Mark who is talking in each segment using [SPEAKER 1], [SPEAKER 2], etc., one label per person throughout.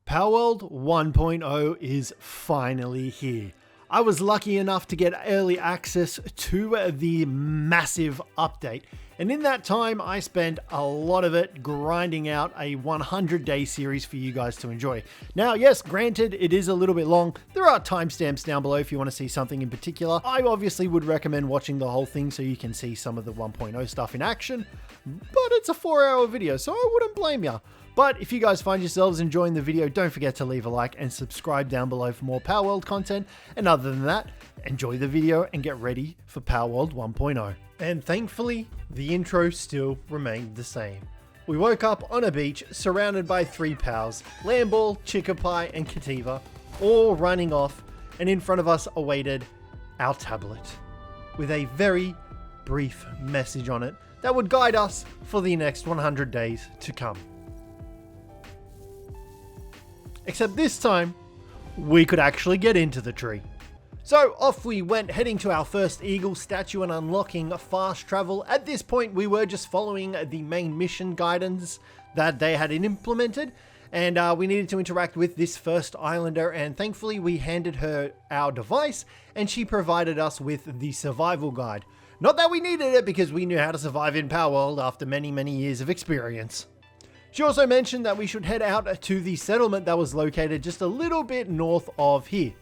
[SPEAKER 1] PALWORLD 1.0 is finally here. I was lucky enough to get early access to the massive update, and in that time I spent a lot of it grinding out a 100-day series for you guys to enjoy. Now, yes, granted, it is a little bit long. There are timestamps down below if you want to see something in particular. I obviously would recommend watching the whole thing so you can see some of the 1.0 stuff in action, but it's a 4-hour video, so I wouldn't blame ya. But if you guys find yourselves enjoying the video, don't forget to leave a like and subscribe down below for more PALWORLD content. And other than that, enjoy the video and get ready for PALWORLD 1.0. And thankfully, the intro still remained the same. We woke up on a beach surrounded by 3 pals, Lamball, Cjthecheesedj, and Cjthecheesedj, all running off, and in front of us awaited our tablet with a very brief message on it that would guide us for the next 100 days to come. Except this time, we could actually get into the tree. So off we went, heading to our first eagle statue and unlocking fast travel. At this point, we were just following the main mission guidance that they had implemented, and we needed to interact with this first islander, and thankfully we handed her our device, and she provided us with the survival guide. Not that we needed it, because we knew how to survive in PALWORLD after many, many years of experience. She also mentioned that we should head out to the settlement that was located just a little bit north of here.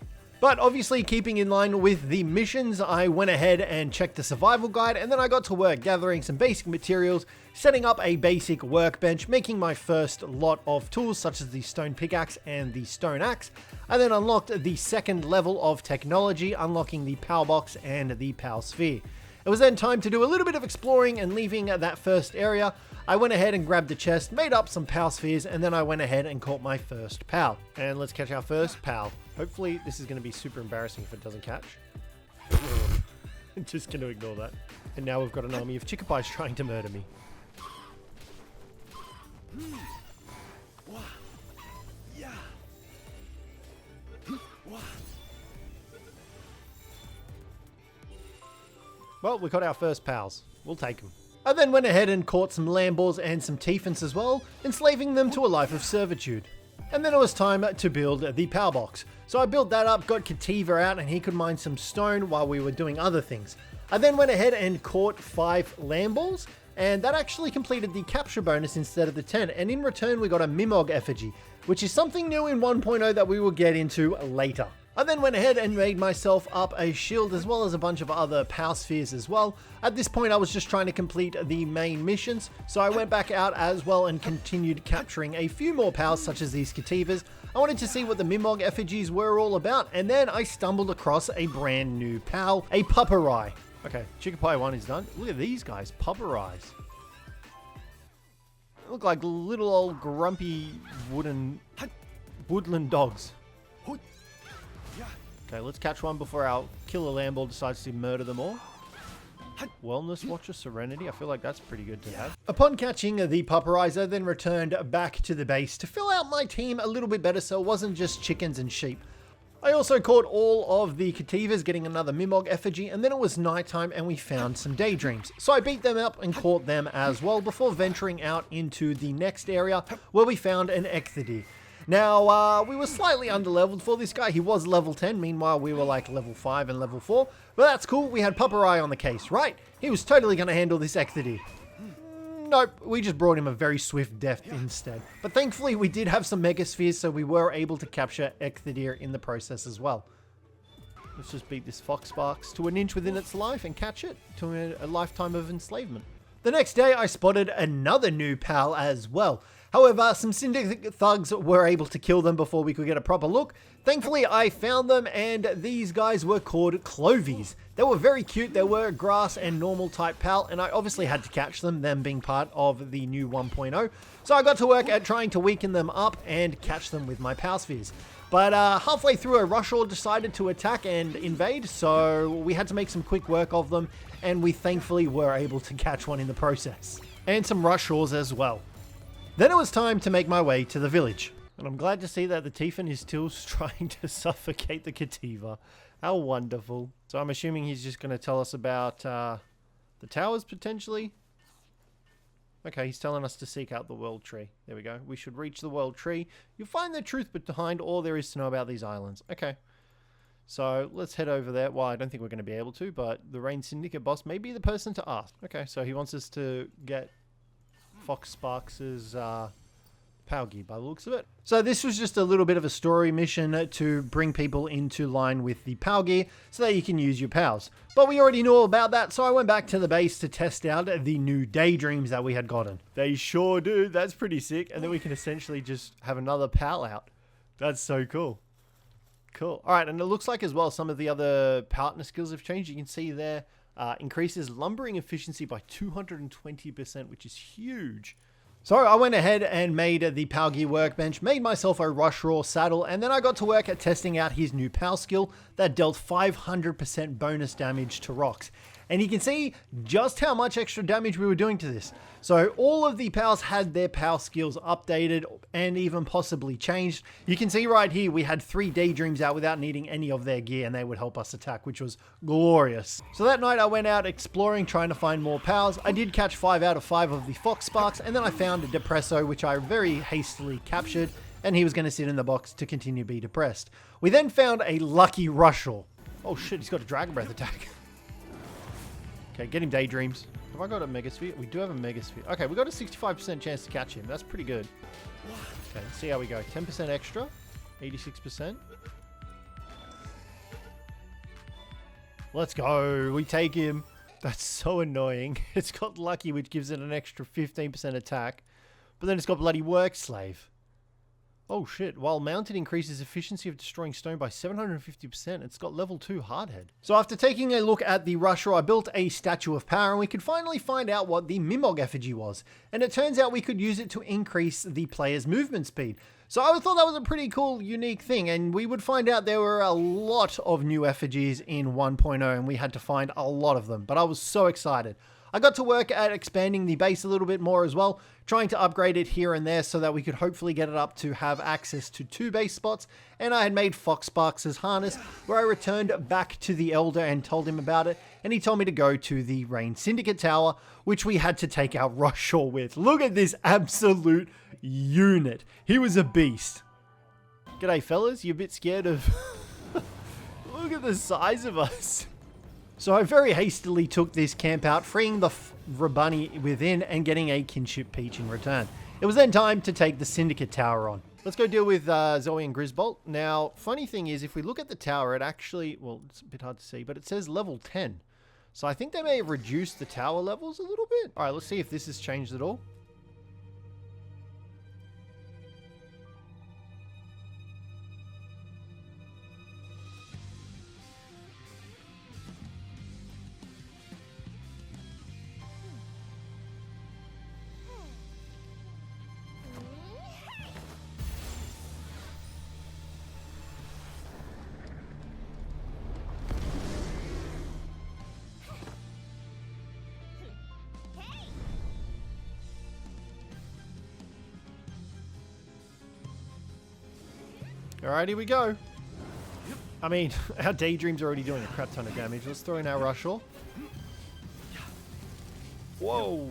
[SPEAKER 1] But obviously, keeping in line with the missions, I went ahead and checked the survival guide, and then I got to work gathering some basic materials, setting up a basic workbench, making my first lot of tools such as the stone pickaxe and the stone axe. I then unlocked the second level of technology, unlocking the power box and the power sphere. It was then time to do a little bit of exploring, and leaving that first area, I went ahead and grabbed the chest, made up some PAL spheres, and then I went ahead and caught my first PAL. And let's catch our first PAL. Hopefully this is going to be super embarrassing if it doesn't catch. Just going to ignore that. And now we've got an army of Cjthecheesedj trying to murder me. Well, we got our first pals. We'll take them. I then went ahead and caught some Lamballs and some Tphants as well, enslaving them to a life of servitude. And then it was time to build the power box. So I built that up, got Cjthecheesedj out, and he could mine some stone while we were doing other things. I then went ahead and caught 5 Lamballs, and that actually completed the capture bonus instead of the 10. And in return, we got a Mimog effigy, which is something new in 1.0 that we will get into later. I then went ahead and made myself up a shield as well as a bunch of other power spheres as well. At this point, I was just trying to complete the main missions, so I went back out as well and continued capturing a few more pals such as these Cjtheesejdj. I wanted to see what the Mimog effigies were all about, and then I stumbled across a brand new pal, a Pupperai. Okay, Cjthecheesedj 1 is done. Look at these guys, Pupperais. They look like little old grumpy woodland dogs. Okay, let's catch one before our killer Lamball decides to murder them all. Wellness Watcher Serenity. I feel like that's pretty good to have. Upon catching the Pupperais, I then returned back to the base to fill out my team a little bit better so it wasn't just chickens and sheep. I also caught all of the Cjtheesejdj, getting another Mimog effigy, and then it was nighttime and we found some daydreams. So I beat them up and caught them as well before venturing out into the next area where we found an Cjthecheesedj. Now, we were slightly underleveled for this guy. He was level 10. Meanwhile, we were like level 5 and level 4. But that's cool. We had Pupperai on the case, right? He was totally going to handle this Cjthecheesedj. Nope, we just brought him a very swift death instead. But thankfully, we did have some Mega Spheres, so we were able to capture Cjthecheesedj in the process as well. Let's just beat this Foxsparks to an inch within its life and catch it to a lifetime of enslavement. The next day, I spotted another new pal as well. However, some syndicate thugs were able to kill them before we could get a proper look. Thankfully, I found them, and these guys were called Clovies. They were very cute. They were grass and normal type pal, and I obviously had to catch them being part of the new 1.0. So I got to work at trying to weaken them up and catch them with my power spheres. But halfway through, a Rushaw decided to attack and invade, so we had to make some quick work of them, and we thankfully were able to catch one in the process. And some Rushaws as well. Then it was time to make my way to the village. And I'm glad to see that the Tphant is still trying to suffocate the Cjtheesejdj. How wonderful. So I'm assuming he's just going to tell us about the towers, potentially. Okay, he's telling us to seek out the world tree. There we go. We should reach the world tree. You'll find the truth behind all there is to know about these islands. Okay. So let's head over there. Well, I don't think we're going to be able to, but the Rain Syndicate boss may be the person to ask. Okay, so he wants us to get Fox Sparks' power gear by the looks of it. So this was just a little bit of a story mission to bring people into line with the power gear so that you can use your powers. But we already knew all about that, so I went back to the base to test out the new daydreams that we had gotten. They sure do. That's pretty sick. And then we can essentially just have another pal out. That's so cool. Cool. All right, and it looks like as well some of the other partner skills have changed. You can see there increases lumbering efficiency by 220%, which is huge. So I went ahead and made the Power Gear workbench, made myself a Rush Roar saddle, and then I got to work at testing out his new power skill that dealt 500% bonus damage to rocks. And you can see just how much extra damage we were doing to this. So all of the powers had their power skills updated and even possibly changed. You can see right here we had 3 daydreams out without needing any of their gear, and they would help us attack, which was glorious. So that night I went out exploring, trying to find more powers. I did catch 5 out of 5 of the Fox Sparks, and then I found a Depresso, which I very hastily captured, and he was going to sit in the box to continue to be depressed. We then found a lucky Rusher. Oh shit, he's got a Dragon Breath attack. Okay, get him daydreams. Have I got a Megasphere? We do have a Megasphere. Okay, we got a 65% chance to catch him. That's pretty good. Okay, let's see how we go. 10% extra. 86%. Let's go. We take him. That's so annoying. It's got lucky, which gives it an extra 15% attack. But then it's got bloody Work Slave. Oh shit, while mounted increases efficiency of destroying stone by 750%, it's got level 2 Hardhead. So after taking a look at the Rusher, I built a Statue of Power and we could finally find out what the Mimog effigy was. And it turns out we could use it to increase the player's movement speed. So I thought that was a pretty cool, unique thing, and we would find out there were a lot of new effigies in 1.0 and we had to find a lot of them, but I was so excited. I got to work at expanding the base a little bit more as well, trying to upgrade it here and there so that we could hopefully get it up to have access to 2 base spots. And I had made Fox Sparks' harness, where I returned back to the Elder and told him about it. And he told me to go to the Rain Syndicate Tower, which we had to take our Rusher with. Look at this absolute unit. He was a beast. G'day fellas, you a bit scared of... Look at the size of us. So I very hastily took this camp out, freeing the Rabunny within and getting a Kinship Peach in return. It was then time to take the Syndicate Tower on. Let's go deal with Zoe and Grizzbolt. Now, funny thing is, if we look at the tower, it actually, well, it's a bit hard to see, but it says level 10. So I think they may have reduced the tower levels a little bit. All right, let's see if this has changed at all. Alright, here we go. I mean, our Daydream's already doing a crap ton of damage. Let's throw in our Rusher. Whoa.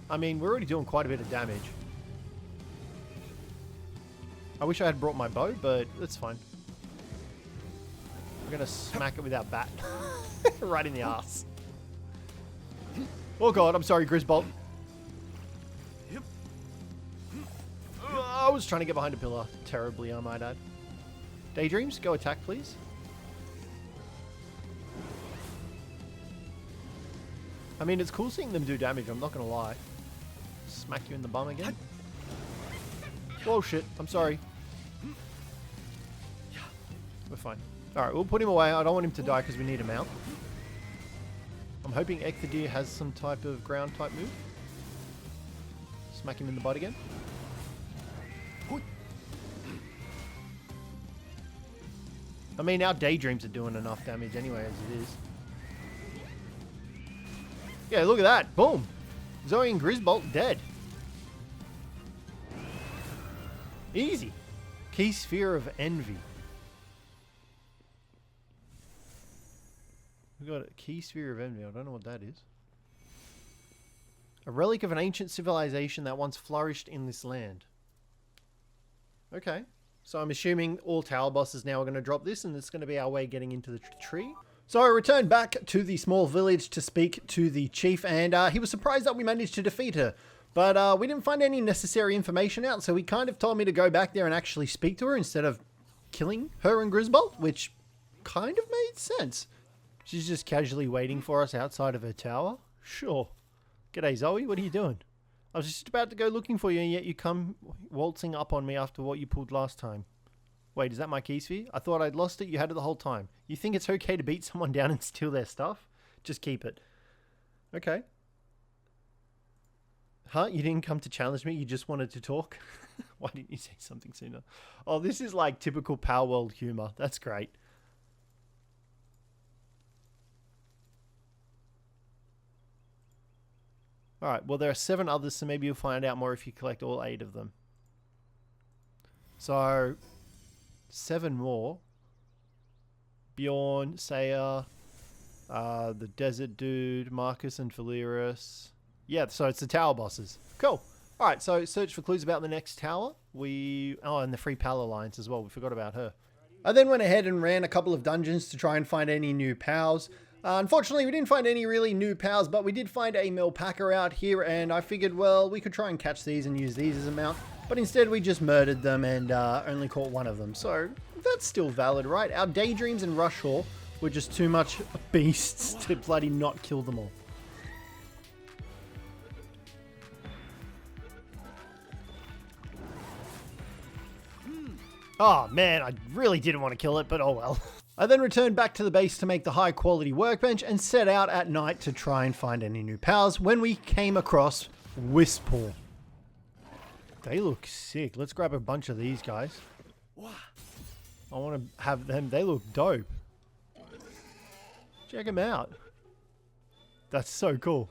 [SPEAKER 1] I mean, we're already doing quite a bit of damage. I wish I had brought my bow, but that's fine. We're going to smack it with our bat. Right in the ass. Oh god, I'm sorry, Grizzbolt. I was trying to get behind a pillar terribly, I might add. Daydreams, go attack, please. I mean, it's cool seeing them do damage, I'm not going to lie. Smack you in the bum again. Whoa, shit. I'm sorry. We're fine. Alright, we'll put him away. I don't want him to die because we need him out. I'm hoping Cjthecheesedj has some type of ground type move. Smack him in the butt again. I mean, our Daydreams are doing enough damage anyway as it is. Yeah, look at that. Boom. Zoe and Grizzbolt dead. Easy. Key Sphere of Envy. We got a Key Sphere of Envy. I don't know what that is. A relic of an ancient civilization that once flourished in this land. Okay. So I'm assuming all tower bosses now are going to drop this, and it's going to be our way getting into the tree. So I returned back to the small village to speak to the chief, and he was surprised that we managed to defeat her. But we didn't find any necessary information out, so he kind of told me to go back there and actually speak to her instead of killing her and Grizzbolt, which kind of made sense. She's just casually waiting for us outside of her tower? Sure. G'day, Zoe. What are you doing? I was just about to go looking for you, and yet you come waltzing up on me after what you pulled last time. Wait, is that my key sphere? I thought I'd lost it. You had it the whole time. You think it's okay to beat someone down and steal their stuff? Just keep it. Okay. Huh? You didn't come to challenge me? You just wanted to talk? Why didn't you say something sooner? Oh, this is like typical PALWORLD humor. That's great. Alright, well there are 7 others, so maybe you'll find out more if you collect all 8 of them. So, 7 more. Bjorn, Saya, the desert dude, Marcus and Faleris. Yeah, so it's the tower bosses. Cool. Alright, so search for clues about the next tower. Oh, and the Free Pal Alliance as well. We forgot about her. I then went ahead and ran a couple of dungeons to try and find any new pals. Unfortunately, we didn't find any really new pals, but we did find a Melpacker out here, and I figured, well, we could try and catch these and use these as a mount, but instead we just murdered them and only caught one of them. So that's still valid, right? Our Daydreams and Rushhaw were just too much beasts to bloody not kill them all. Oh man, I really didn't want to kill it, but oh well. I then returned back to the base to make the high quality workbench and set out at night to try and find any new pals when we came across Wispaw. They look sick. Let's grab a bunch of these guys. I want to have them. They look dope. Check them out. That's so cool.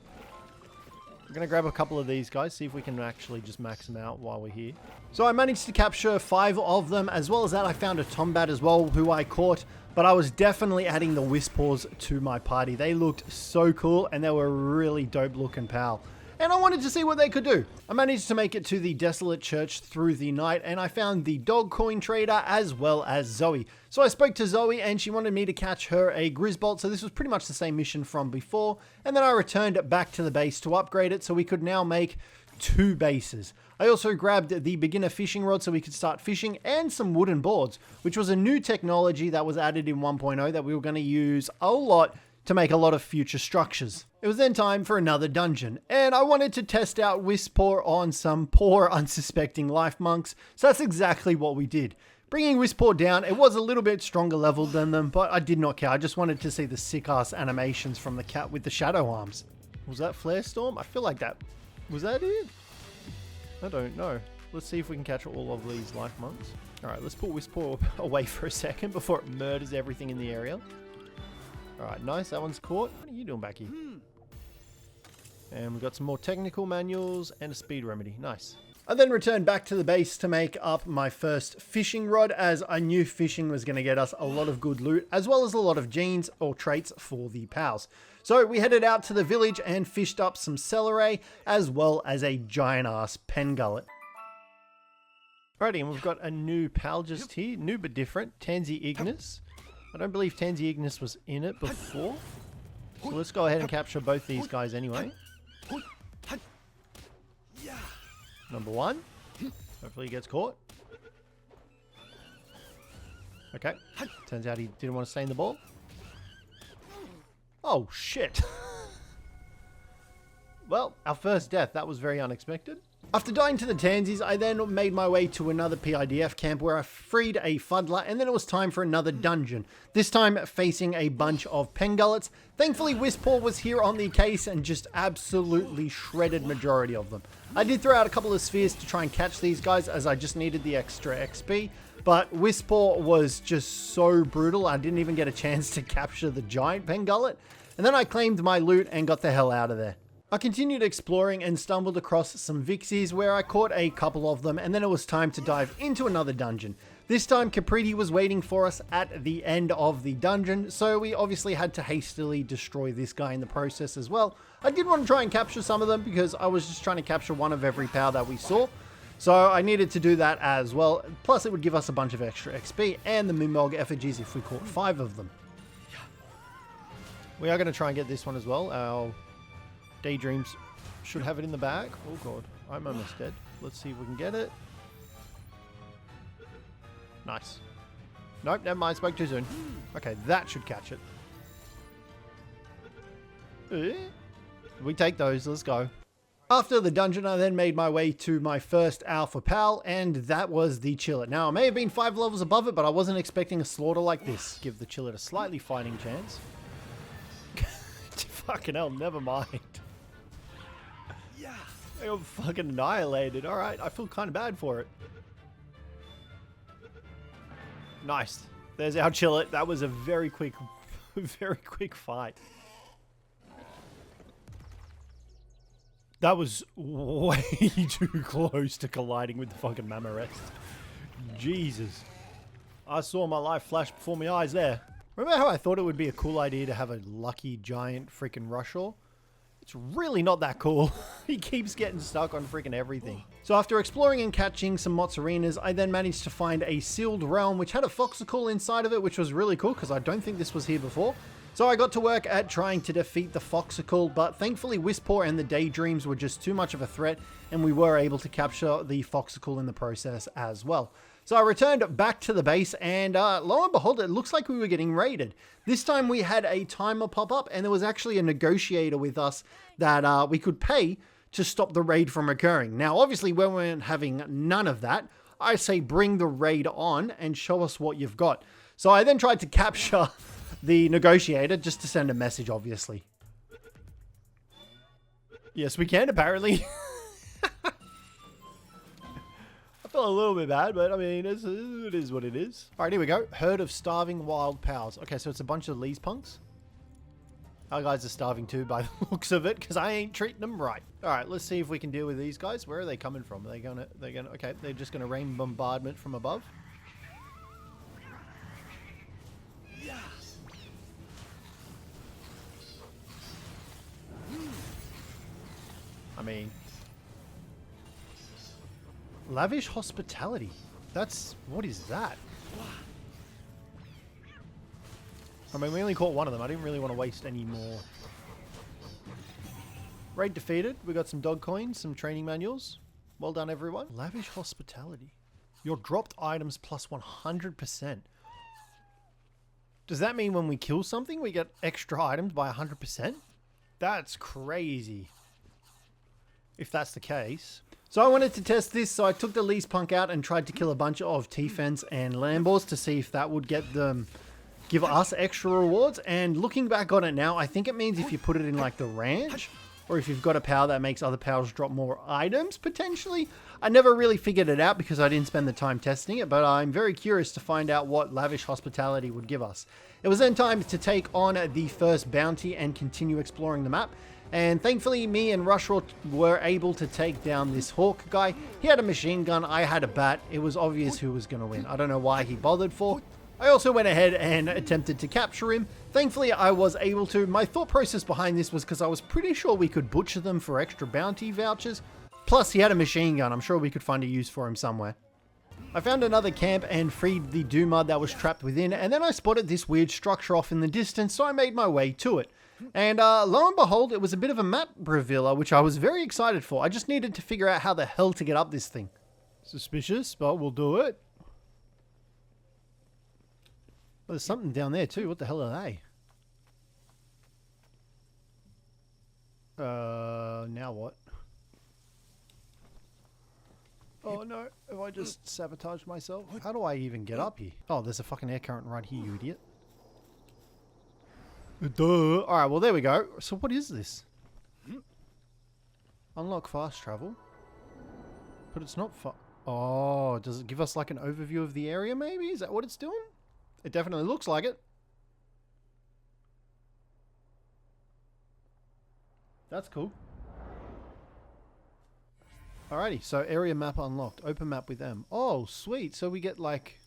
[SPEAKER 1] I'm going to grab a couple of these guys, see if we can actually just max them out while we're here. So I managed to capture 5 of them, as well as that I found a Tombat as well, who I caught. But I was definitely adding the Wispaws to my party. They looked so cool, and they were a really dope looking pal. And I wanted to see what they could do. I managed to make it to the Desolate Church through the night, and I found the Dog Coin Trader as well as Zoe. So I spoke to Zoe, and she wanted me to catch her a Grizzbolt, so this was pretty much the same mission from before. And then I returned back to the base to upgrade it, so we could now make 2 bases. I also grabbed the beginner fishing rod so we could start fishing, and some wooden boards, which was a new technology that was added in 1.0 that we were going to use a lot to make a lot of future structures. It was then time for another dungeon, and I wanted to test out Wispaw on some poor unsuspecting life monks, so that's exactly what we did. Bringing Wispaw down, it was a little bit stronger level than them, but I did not care. I just wanted to see the sick-ass animations from the cat with the shadow arms. Was that Flare Storm? I feel like that... Was that it? I don't know. Let's see if we can catch all of these life monks. Alright, let's put Wispaw away for a second before it murders everything in the area. Alright, nice. That one's caught. What are you doing back here? And we've got some more technical manuals and a speed remedy. Nice. I then returned back to the base to make up my first fishing rod, as I knew fishing was going to get us a lot of good loot, as well as a lot of genes or traits for the pals. So we headed out to the village and fished up some celery, as well as a giant-ass pen gullet. Alrighty, and we've got a new pal just here. New but different. Tansy Ignis. I don't believe Tansy Ignis was in it before. So let's go ahead and capture both these guys anyway. Number 1. Hopefully he gets caught. Okay. Turns out he didn't want to stay in the ball. Oh, shit. Well, our first death. That was very unexpected. After dying to the Tansies, I then made my way to another PIDF camp where I freed a Fuddler, and then it was time for another dungeon, this time facing a bunch of Pengullets. Thankfully, Wispaw was here on the case and just absolutely shredded majority of them. I did throw out a couple of spheres to try and catch these guys, as I just needed the extra XP, but Wispaw was just so brutal, I didn't even get a chance to capture the giant Pengullet, and then I claimed my loot and got the hell out of there. I continued exploring and stumbled across some Vixies where I caught a couple of them, and then it was time to dive into another dungeon. This time Capriti was waiting for us at the end of the dungeon, so we obviously had to hastily destroy this guy in the process as well. I did want to try and capture some of them because I was just trying to capture one of every power that we saw. So I needed to do that as well. Plus it would give us a bunch of extra XP and the Mimog effigies if we caught 5 of them. We are going to try and get this one as well. Our Daydreams should have it in the bag. Oh god, I'm almost dead. Let's see if we can get it. Nice. Nope, never mind, spoke too soon. Okay, that should catch it. We take those, let's go. After the dungeon, I then made my way to my first Alpha Pal, and that was the Chillet. Now, I may have been 5 levels above it, but I wasn't expecting a slaughter like this. Give the Chillet a slightly fighting chance. Fucking hell, never mind. Yeah, they got fucking annihilated. Alright, I feel kind of bad for it. Nice. There's our Chillet. That was a very quick fight. That was way too close to colliding with the fucking Mammorest. Jesus. I saw my life flash before my eyes there. Remember how I thought it would be a cool idea to have a lucky giant freaking Rushaw? It's really not that cool. He keeps getting stuck on freaking everything. So after exploring and catching some Mozzarinas, I then managed to find a sealed realm which had a Foxicle inside of it, which was really cool because I don't think this was here before. So I got to work at trying to defeat the Foxicle, but thankfully Wispaw and the Daydreams were just too much of a threat, and we were able to capture the Foxicle in the process as well. So I returned back to the base, and lo and behold, it looks like we were getting raided. This time we had a timer pop up, and there was actually a negotiator with us that we could pay to stop the raid from occurring. Now, obviously, when we weren't having none of that, I say bring the raid on and show us what you've got. So I then tried to capture the negotiator just to send a message, obviously. Yes, we can, apparently. I felt a little bit bad, but I mean, it is what it is. All right, here we go. Herd of starving wild pals. Okay, so it's a bunch of Lee's punks. Our guys are starving too by the looks of it, because I ain't treating them right. All right, let's see if we can deal with these guys. Where are they coming from? Are they gonna, okay, they're just gonna rain bombardment from above. I mean, lavish hospitality. What is that? I mean, we only caught one of them. I didn't really want to waste any more. Raid defeated. We got some dog coins, some training manuals. Well done, everyone. Lavish hospitality. Your dropped items plus 100%. Does that mean when we kill something, we get extra items by 100%? That's crazy. If that's the case. So I wanted to test this, so I took the Lee's punk out and tried to kill a bunch of T-Fens and Lambors to see if that would get them, give us extra rewards. And looking back on it now, I think it means if you put it in like the ranch, or if you've got a power that makes other powers drop more items, potentially. I never really figured it out because I didn't spend the time testing it, but I'm very curious to find out what lavish hospitality would give us. It was then time to take on the first bounty and continue exploring the map. And thankfully, me and Rushaw were able to take down this hawk guy. He had a machine gun, I had a bat. It was obvious who was going to win. I don't know why he bothered for. I also went ahead and attempted to capture him. Thankfully, I was able to. My thought process behind this was because I was pretty sure we could butcher them for extra bounty vouchers. Plus, he had a machine gun. I'm sure we could find a use for him somewhere. I found another camp and freed the Doomud that was trapped within, and then I spotted this weird structure off in the distance, so I made my way to it. And lo and behold, it was a bit of a map revealer, which I was very excited for. I just needed to figure out how the hell to get up this thing. Suspicious, but we'll do it. Well, there's something down there too. What the hell are they? Now what? Oh no, have I just sabotaged myself? How do I even get up here? Oh, there's a fucking air current right here, you idiot. Duh. Alright, well there we go. So what is this? Unlock fast travel. But it's not Oh, does it give us like an overview of the area maybe? Is that what it's doing? It definitely looks like it. That's cool. Alrighty, so area map unlocked. Open map with M. Oh, sweet. So we get like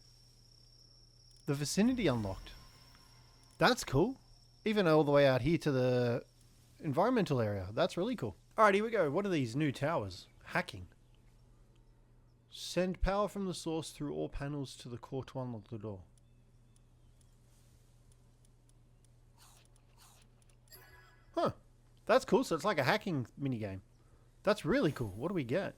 [SPEAKER 1] the vicinity unlocked. That's cool. Even all the way out here to the environmental area. That's really cool. Alright, here we go. What are these new towers? Hacking. Send power from the source through all panels to the core to unlock the door. Huh. That's cool. So it's like a hacking minigame. That's really cool. What do we get?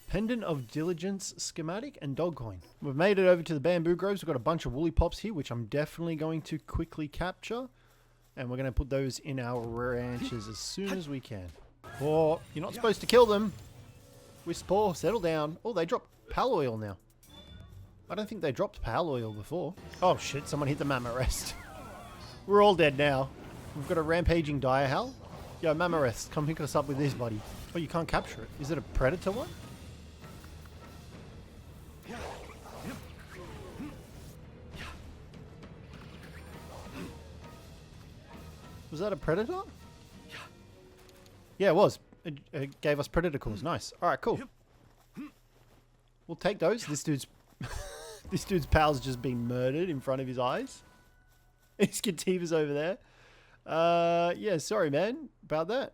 [SPEAKER 1] Pendant of Diligence schematic and dog coin. We've made it over to the bamboo groves. We've got a bunch of woolly pops here, which I'm definitely going to quickly capture. And we're going to put those in our ranches as soon as we can. Oh, you're not supposed to kill them. Wispaw, settle down. Oh, they dropped pal oil now. I don't think they dropped pal oil before. Oh shit, someone hit the Mama Rest. We're all dead now. We've got a rampaging Direhal. Yo, Mama Rest, come pick us up with this, buddy. Oh, you can't capture it. Is it a predator one? Was that a predator? Yeah, it was. It gave us predator calls. Nice. Alright, cool. We'll take those. This dude's this dude's pal's just been murdered in front of his eyes. His Cjthecheesedj over there. Yeah, sorry man about that.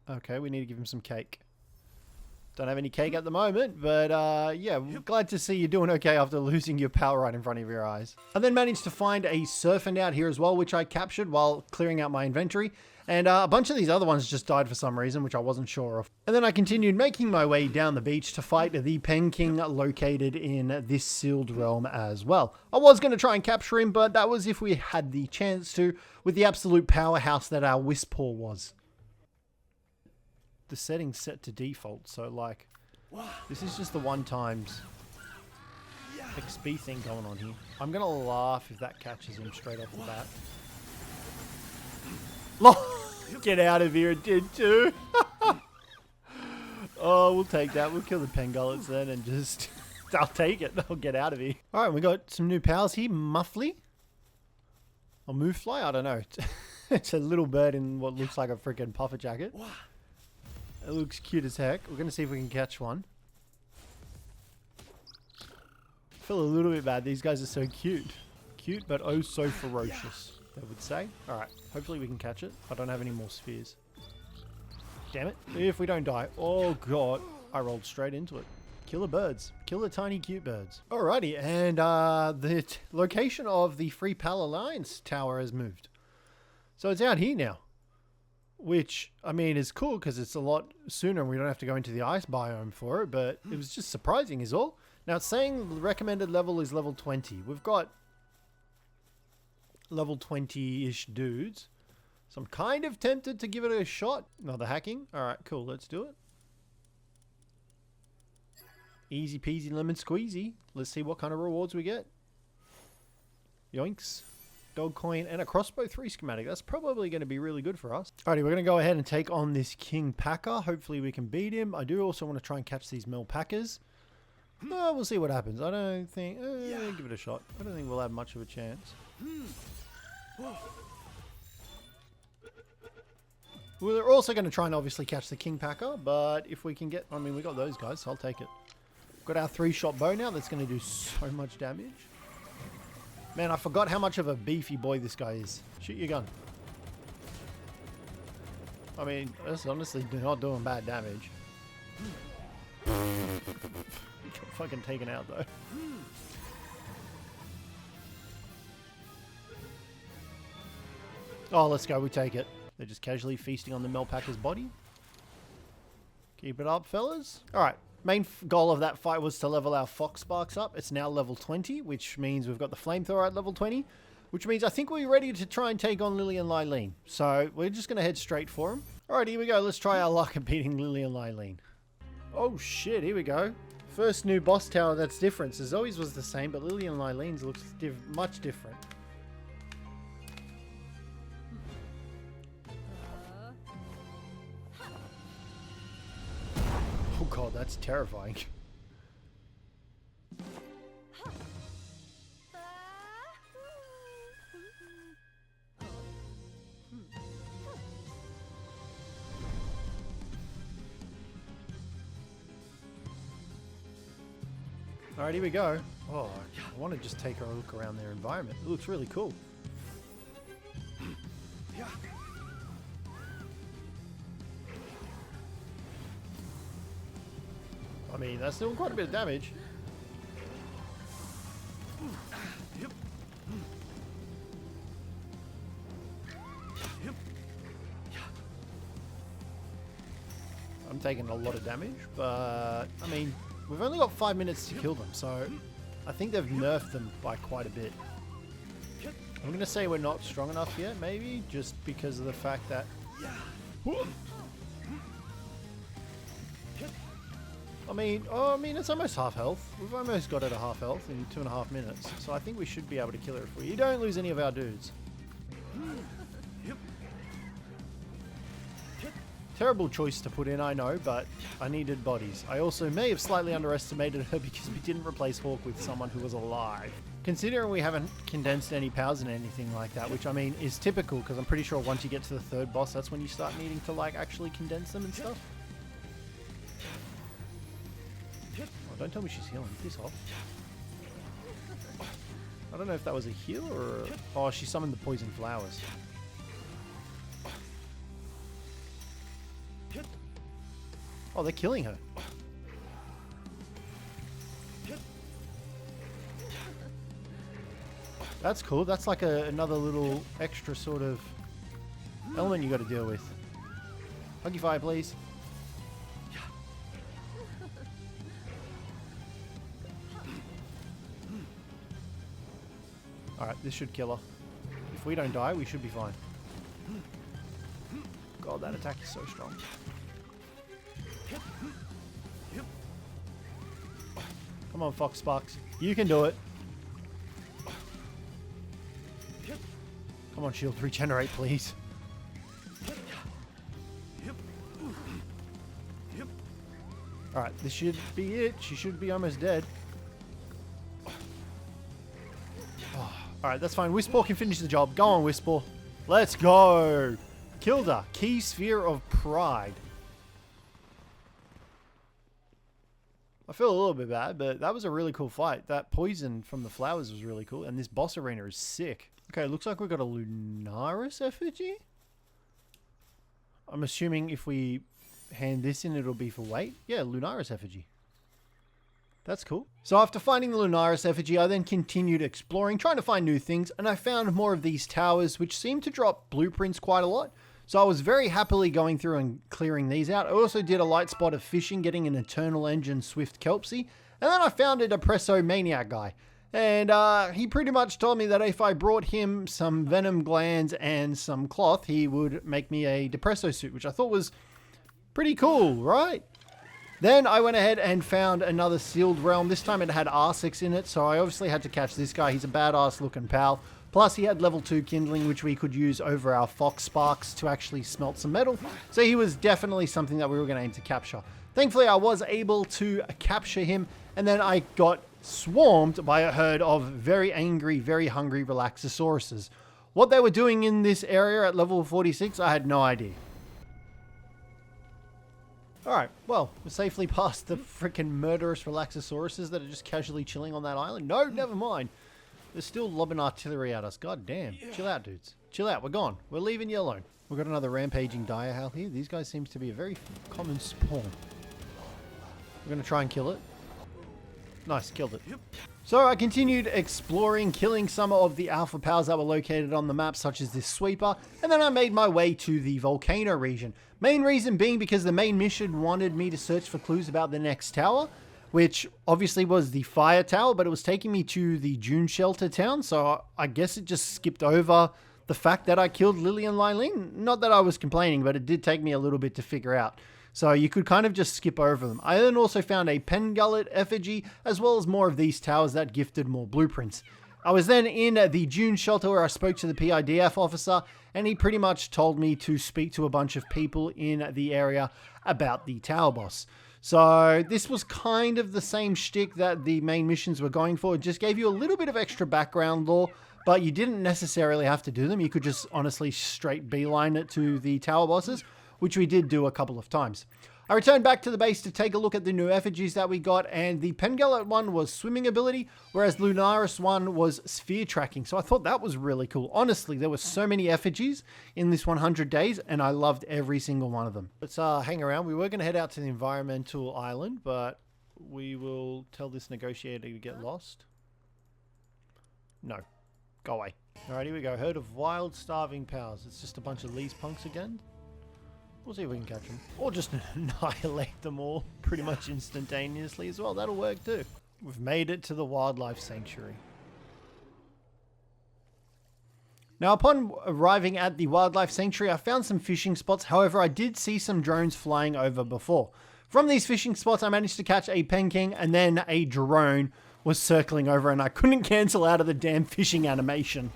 [SPEAKER 1] Okay, we need to give him some cake. Don't have any cake at the moment, but yeah, we're glad to see you're doing okay after losing your pal right in front of your eyes. I then managed to find a serpent out here as well, which I captured while clearing out my inventory. And a bunch of these other ones just died for some reason, which I wasn't sure of. And then I continued making my way down the beach to fight the Pen King located in this sealed realm as well. I was going to try and capture him, but that was if we had the chance to, with the absolute powerhouse that our Wispaw was. The setting's set to default, so like, this is just the one times XP thing going on here. I'm going to laugh if that catches him straight off the bat. Get out of here, it did too. Oh, we'll take that. We'll kill the Pengullets then and just... I'll take it. I'll get out of here. Alright, we got some new pals here. Muffly. Or Moofly? I don't know. It's a little bird in what looks like a freaking puffer jacket. It looks cute as heck. We're going to see if we can catch one. I feel a little bit bad. These guys are so cute. Cute, but oh so ferocious. They would say. Alright, hopefully we can catch it. I don't have any more spheres. Damn it. If we don't die. Oh god. I rolled straight into it. Kill the birds. Kill the tiny cute birds. Alrighty, and the location of the Free Pal Alliance tower has moved. So it's out here now. Which, I mean, is cool because it's a lot sooner and we don't have to go into the ice biome for it. But it was just surprising is all. Now it's saying the recommended level is level 20. We've got level 20-ish dudes. So I'm kind of tempted to give it a shot. Another hacking. Alright, cool. Let's do it. Easy peasy lemon squeezy. Let's see what kind of rewards we get. Yoinks. Dog coin and a crossbow 3 schematic. That's probably going to be really good for us. Alrighty, we're going to go ahead and take on this King Packer. Hopefully we can beat him. I do also want to try and catch these Melpackers. We'll see what happens. I don't think... give it a shot. I don't think we'll have much of a chance. We're also going to try and obviously catch the King Packer, but if we can get... I mean, we got those guys, so I'll take it. Got our 3-shot bow now. That's going to do so much damage. Man, I forgot how much of a beefy boy this guy is. Shoot your gun. I mean, that's honestly not doing bad damage. Got fucking taken out though. Oh, let's go. We take it. They're just casually feasting on the Melpacker's body. Keep it up, fellas. Alright. Main goal of that fight was to level our Fox Sparks up. It's now level 20, which means we've got the Flamethrower at level 20. Which means I think we're ready to try and take on Lily and Lyleen. So we're just going to head straight for them. Alright, here we go. Let's try our luck at beating Lily and Lyleen. Oh shit, here we go. First new boss tower that's different. So Zoe's was the same, but Lily and Lyleen's looks much different. Oh god, that's terrifying. Alright, here we go. Oh, I want to just take a look around their environment. It looks really cool. I mean, that's still quite a bit of damage. I'm taking a lot of damage, but I mean, we've only got 5 minutes to kill them, so I think they've nerfed them by quite a bit. I'm going to say we're not strong enough yet, maybe, just because of the fact that... I mean, it's almost half health. We've almost got it at half health in 2.5 minutes, so I think we should be able to kill it if we don't lose any of our dudes. Terrible choice to put in, I know, but I needed bodies. I also may have slightly underestimated her because we didn't replace Hawk with someone who was alive. Considering we haven't condensed any powers and anything like that, which I mean is typical because I'm pretty sure once you get to the 3rd boss, that's when you start needing to like actually condense them and stuff. Oh, don't tell me she's healing. Piss off. I don't know if that was a heal or... Oh, she summoned the poison flowers. Oh, they're killing her. That's cool. That's like another little extra sort of element you got to deal with. Huggy fire, please. Alright, this should kill her. If we don't die, we should be fine. God, that attack is so strong. Come on, Fox Sparks. You can do it. Come on, shield. Regenerate, please. Alright, this should be it. She should be almost dead. Oh, alright, that's fine. Whisper can finish the job. Go on, Whisper. Let's go. Killed her. Key Sphere of Pride. I feel a little bit bad, but that was a really cool fight. That poison from the flowers was really cool, and this boss arena is sick. Okay, looks like we've got a Lunaris effigy. I'm assuming if we hand this in, it'll be for weight. Yeah, Lunaris effigy. That's cool. So after finding the Lunaris effigy, I then continued exploring, trying to find new things, and I found more of these towers, which seem to drop blueprints quite a lot. So I was very happily going through and clearing these out. I also did a light spot of fishing, getting an Eternal Engine Swift Kelpsie. And then I found a Depresso Maniac guy. And he pretty much told me that if I brought him some venom glands and some cloth, he would make me a Depresso suit, which I thought was pretty cool, right? Then I went ahead and found another sealed realm. This time it had R6 in it, so I obviously had to catch this guy. He's a badass looking pal. Plus, he had level 2 kindling, which we could use over our Fox Sparks to actually smelt some metal. So he was definitely something that we were going to aim to capture. Thankfully, I was able to capture him, and then I got swarmed by a herd of very angry, very hungry Relaxosauruses. What they were doing in this area at level 46, I had no idea. Alright, well, we're safely past the freaking murderous Relaxosauruses that are just casually chilling on that island. No, never mind. They're still lobbing artillery at us. God damn. Yeah. Chill out, dudes. Chill out. We're gone. We're leaving you alone. We've got another rampaging Direhowl here. These guys seem to be a very common spawn. We're going to try and kill it. Nice. Killed it. Yep. So I continued exploring, killing some of the alpha powers that were located on the map, such as this sweeper. And then I made my way to the volcano region. Main reason being because the main mission wanted me to search for clues about the next tower, which obviously was the fire tower, but it was taking me to the Dune Shelter town, so I guess it just skipped over the fact that I killed Lily and Lyleen. Not that I was complaining, but it did take me a little bit to figure out. So you could kind of just skip over them. I then also found a Pengullet effigy, as well as more of these towers that gifted more blueprints. I was then in the Dune Shelter where I spoke to the PIDF officer, and he pretty much told me to speak to a bunch of people in the area about the tower boss. So this was kind of the same shtick that the main missions were going for. It just gave you a little bit of extra background lore, but you didn't necessarily have to do them. You could just honestly straight beeline it to the tower bosses, which we did do a couple of times. I returned back to the base to take a look at the new effigies that we got, and the Pengalot one was swimming ability, whereas Lunaris one was sphere tracking. So I thought that was really cool. Honestly, there were so many effigies in this 100 days, and I loved every single one of them. Let's hang around. We were going to head out to the environmental island, but we will tell this negotiator to get lost. No. Go away. Alright, here we go. Herd of wild, starving pals. It's just a bunch of these punks again. We'll see if we can catch them. Or just annihilate them all pretty much instantaneously as well. That'll work too. We've made it to the wildlife sanctuary. Now, upon arriving at the wildlife sanctuary, I found some fishing spots. However, I did see some drones flying over before. From these fishing spots, I managed to catch a penking, and then a drone was circling over, and I couldn't cancel out of the damn fishing animation.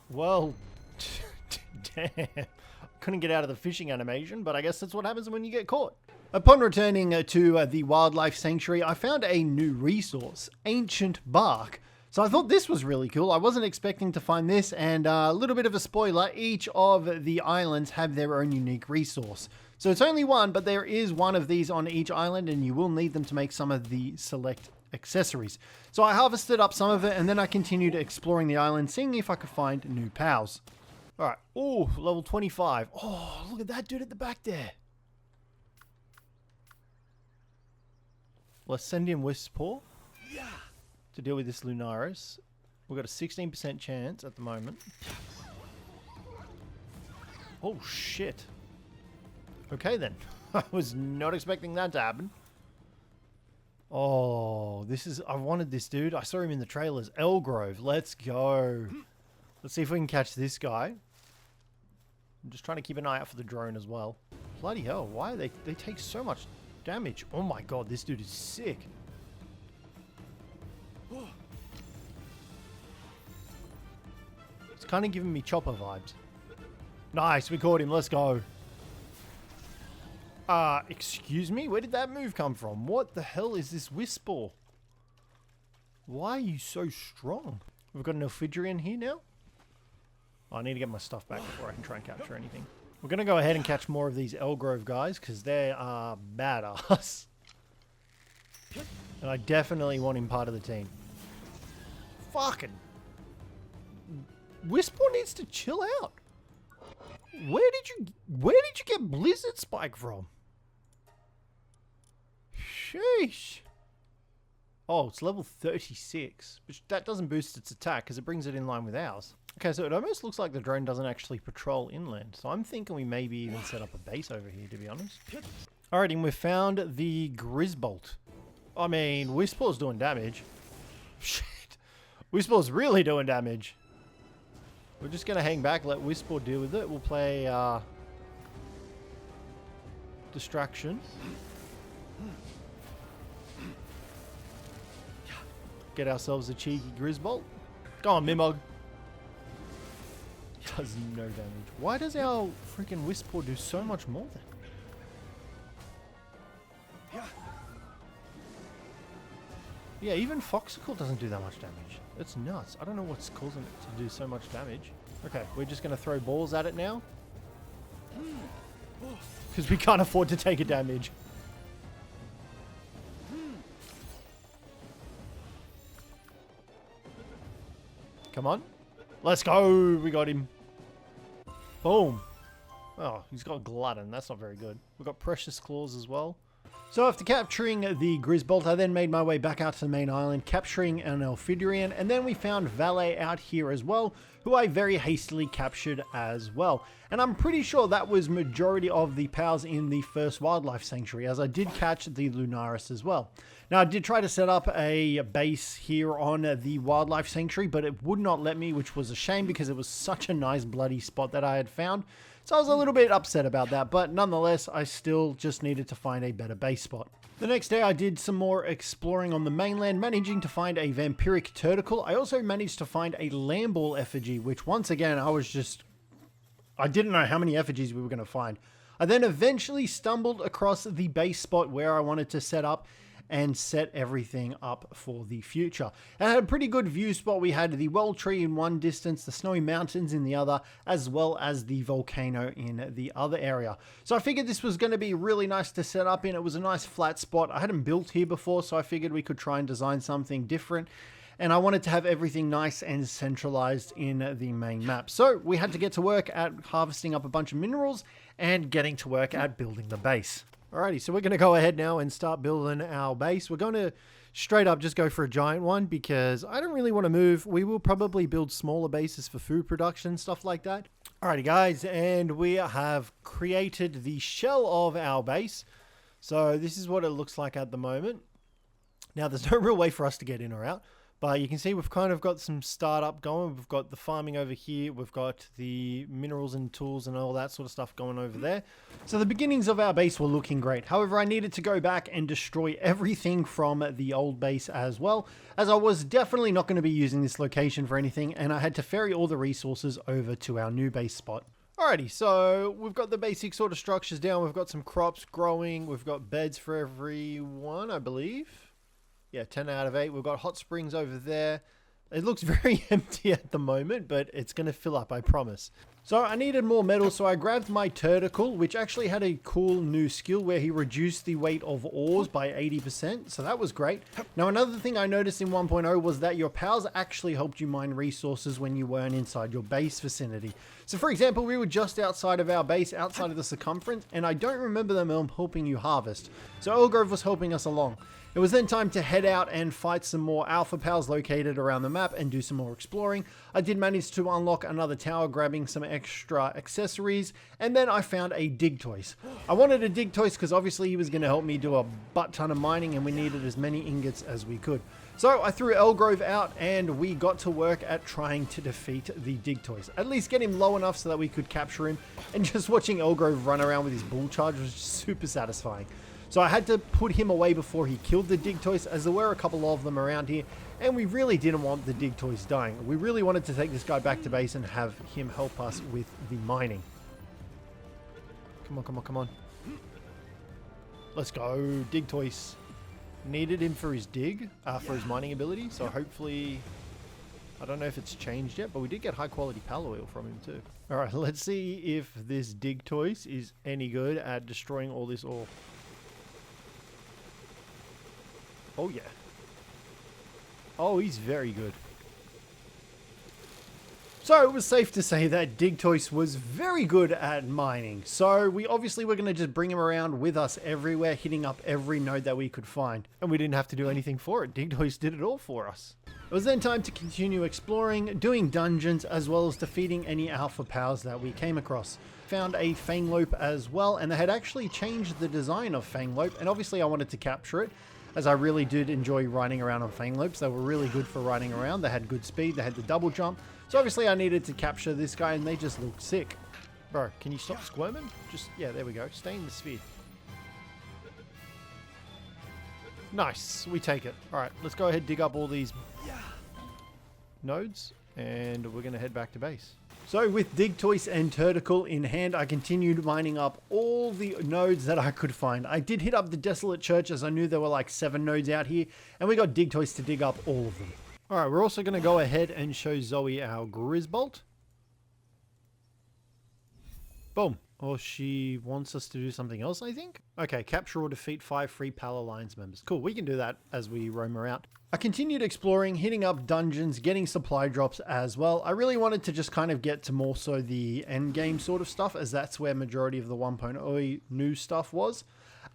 [SPEAKER 1] Well, damn. Couldn't get out of the fishing animation, but I guess that's what happens when you get caught. Upon returning to the wildlife sanctuary, I found a new resource, ancient bark. So I thought this was really cool. I wasn't expecting to find this, and a little bit of a spoiler, each of the islands have their own unique resource. So it's only one, but there is one of these on each island, and you will need them to make some of the select accessories. So I harvested up some of it, and then I continued exploring the island, seeing if I could find new pals. Alright, oh, level 25. Oh, look at that dude at the back there. Let's send in Wispor to deal with this Lunaris. We've got a 16% chance at the moment. Oh, shit. Okay, then. I was not expecting that to happen. Oh, this is... I wanted this dude. I saw him in the trailers. Elgrove. Let's go. Let's see if we can catch this guy. I'm just trying to keep an eye out for the drone as well. Bloody hell, why are they take so much damage? Oh my god, this dude is sick. It's kind of giving me Chopper vibes. Nice, we caught him, let's go. Excuse me? Where did that move come from? What the hell is this Wispor? Why are you so strong? We've got an Elfidrian here now. I need to get my stuff back before I can try and capture anything. We're going to go ahead and catch more of these Elgrove guys because they are badass. And I definitely want him part of the team. Fucking. Wispor needs to chill out. Where did you get Blizzard Spike from? Sheesh. Oh, it's level 36. But that doesn't boost its attack because it brings it in line with ours. Okay, so it almost looks like the drone doesn't actually patrol inland. So I'm thinking we maybe even set up a base over here, to be honest. Alright, and we've found the Grizzbolt. I mean, Wispor's doing damage. Shit. Wispor's really doing damage. We're just going to hang back, let Wispor deal with it. We'll play Distraction. Get ourselves a cheeky Grizzbolt. Go on, Mimog. Does no damage. Why does our freaking Wispor do so much more then? Yeah, even Foxicle doesn't do that much damage. It's nuts. I don't know what's causing it to do so much damage. Okay, we're just going to throw balls at it now. Because we can't afford to take a damage. Come on. Let's go. We got him. Boom. Oh, he's got Glutton. That's not very good. We've got Precious Claws as well. So after capturing the Grizzbolt, I then made my way back out to the main island, capturing an Elfidrian, and then we found Valet out here as well, who I very hastily captured as well. And I'm pretty sure that was majority of the pals in the first wildlife sanctuary, as I did catch the Lunaris as well. Now I did try to set up a base here on the wildlife sanctuary, but it would not let me, which was a shame because it was such a nice bloody spot that I had found. So I was a little bit upset about that, but nonetheless, I still just needed to find a better base spot. The next day, I did some more exploring on the mainland, managing to find a vampiric turticle. I also managed to find a Lamball effigy, which once again, I didn't know how many effigies we were going to find. I then eventually stumbled across the base spot where I wanted to set up, and set everything up for the future. It had a pretty good view spot. We had the World Tree in one distance, the Snowy Mountains in the other, as well as the volcano in the other area. So I figured this was going to be really nice to set up in. It was a nice flat spot. I hadn't built here before, so I figured we could try and design something different. And I wanted to have everything nice and centralized in the main map. So we had to get to work at harvesting up a bunch of minerals and getting to work at building the base. Alrighty, so we're going to go ahead now and start building our base. We're going to straight up just go for a giant one because I don't really want to move. We will probably build smaller bases for food production, stuff like that. Alrighty guys, and we have created the shell of our base. So this is what it looks like at the moment. Now there's no real way for us to get in or out. But you can see we've kind of got some startup going. We've got the farming over here. We've got the minerals and tools and all that sort of stuff going over there. So the beginnings of our base were looking great. However, I needed to go back and destroy everything from the old base as well, as I was definitely not going to be using this location for anything, and I had to ferry all the resources over to our new base spot. Alrighty, so we've got the basic sort of structures down. We've got some crops growing. We've got beds for everyone, I believe. Yeah, 10 out of 8. We've got hot springs over there. It looks very empty at the moment, but it's going to fill up, I promise. So I needed more metal, so I grabbed my Tentacle, which actually had a cool new skill where he reduced the weight of ores by 80%. So that was great. Now, another thing I noticed in 1.0 was that your pals actually helped you mine resources when you weren't inside your base vicinity. So for example, we were just outside of our base, outside of the circumference, and I don't remember them helping you harvest. So Earlgrove was helping us along. It was then time to head out and fight some more alpha pals located around the map and do some more exploring. I did manage to unlock another tower, grabbing some extra accessories, and then I found a Digtoise. I wanted a Digtoise because obviously he was going to help me do a butt ton of mining, and we needed as many ingots as we could. So I threw Earlgrove out and we got to work at trying to defeat the Digtoise. At least get him low enough so that we could capture him, and just watching Earlgrove run around with his bull charge was super satisfying. So I had to put him away before he killed the Digtoise, as there were a couple of them around here, and we really didn't want the Digtoise dying. We really wanted to take this guy back to base and have him help us with the mining. Come on, come on, come on. Let's go, Digtoise. Needed him for his dig, for his mining ability, so hopefully... I don't know if it's changed yet, but we did get high quality pal oil from him too. Alright, let's see if this Digtoise is any good at destroying all this ore. Oh yeah. Oh, he's very good. So it was safe to say that Digtoise was very good at mining. So we obviously were going to just bring him around with us everywhere, hitting up every node that we could find. And we didn't have to do anything for it. Digtoise did it all for us. It was then time to continue exploring, doing dungeons, as well as defeating any alpha pals that we came across. Found a Fanglope as well, and they had actually changed the design of Fanglope, and obviously I wanted to capture it, as I really did enjoy riding around on Fanglopes. They were really good for riding around. They had good speed, they had the double jump. So obviously I needed to capture this guy, and they just looked sick. Bro, can you stop squirming? Just, yeah, there we go. Stay in the sphere. Nice, we take it. All right, let's go ahead, dig up all these nodes, and we're gonna head back to base. So with Digtoise and Tentacle in hand, I continued mining up all the nodes that I could find. I did hit up the Desolate Church, as I knew there were like 7 nodes out here, and we got Digtoise to dig up all of them. All right, we're also going to go ahead and show Zoe our Grizzbolt. Boom. Or she wants us to do something else, I think. Okay, capture or defeat 5 free PAL Alliance members. Cool, we can do that as we roam around. I continued exploring, hitting up dungeons, getting supply drops as well. I really wanted to just kind of get to more so the end game sort of stuff, as that's where majority of the 1.0 new stuff was.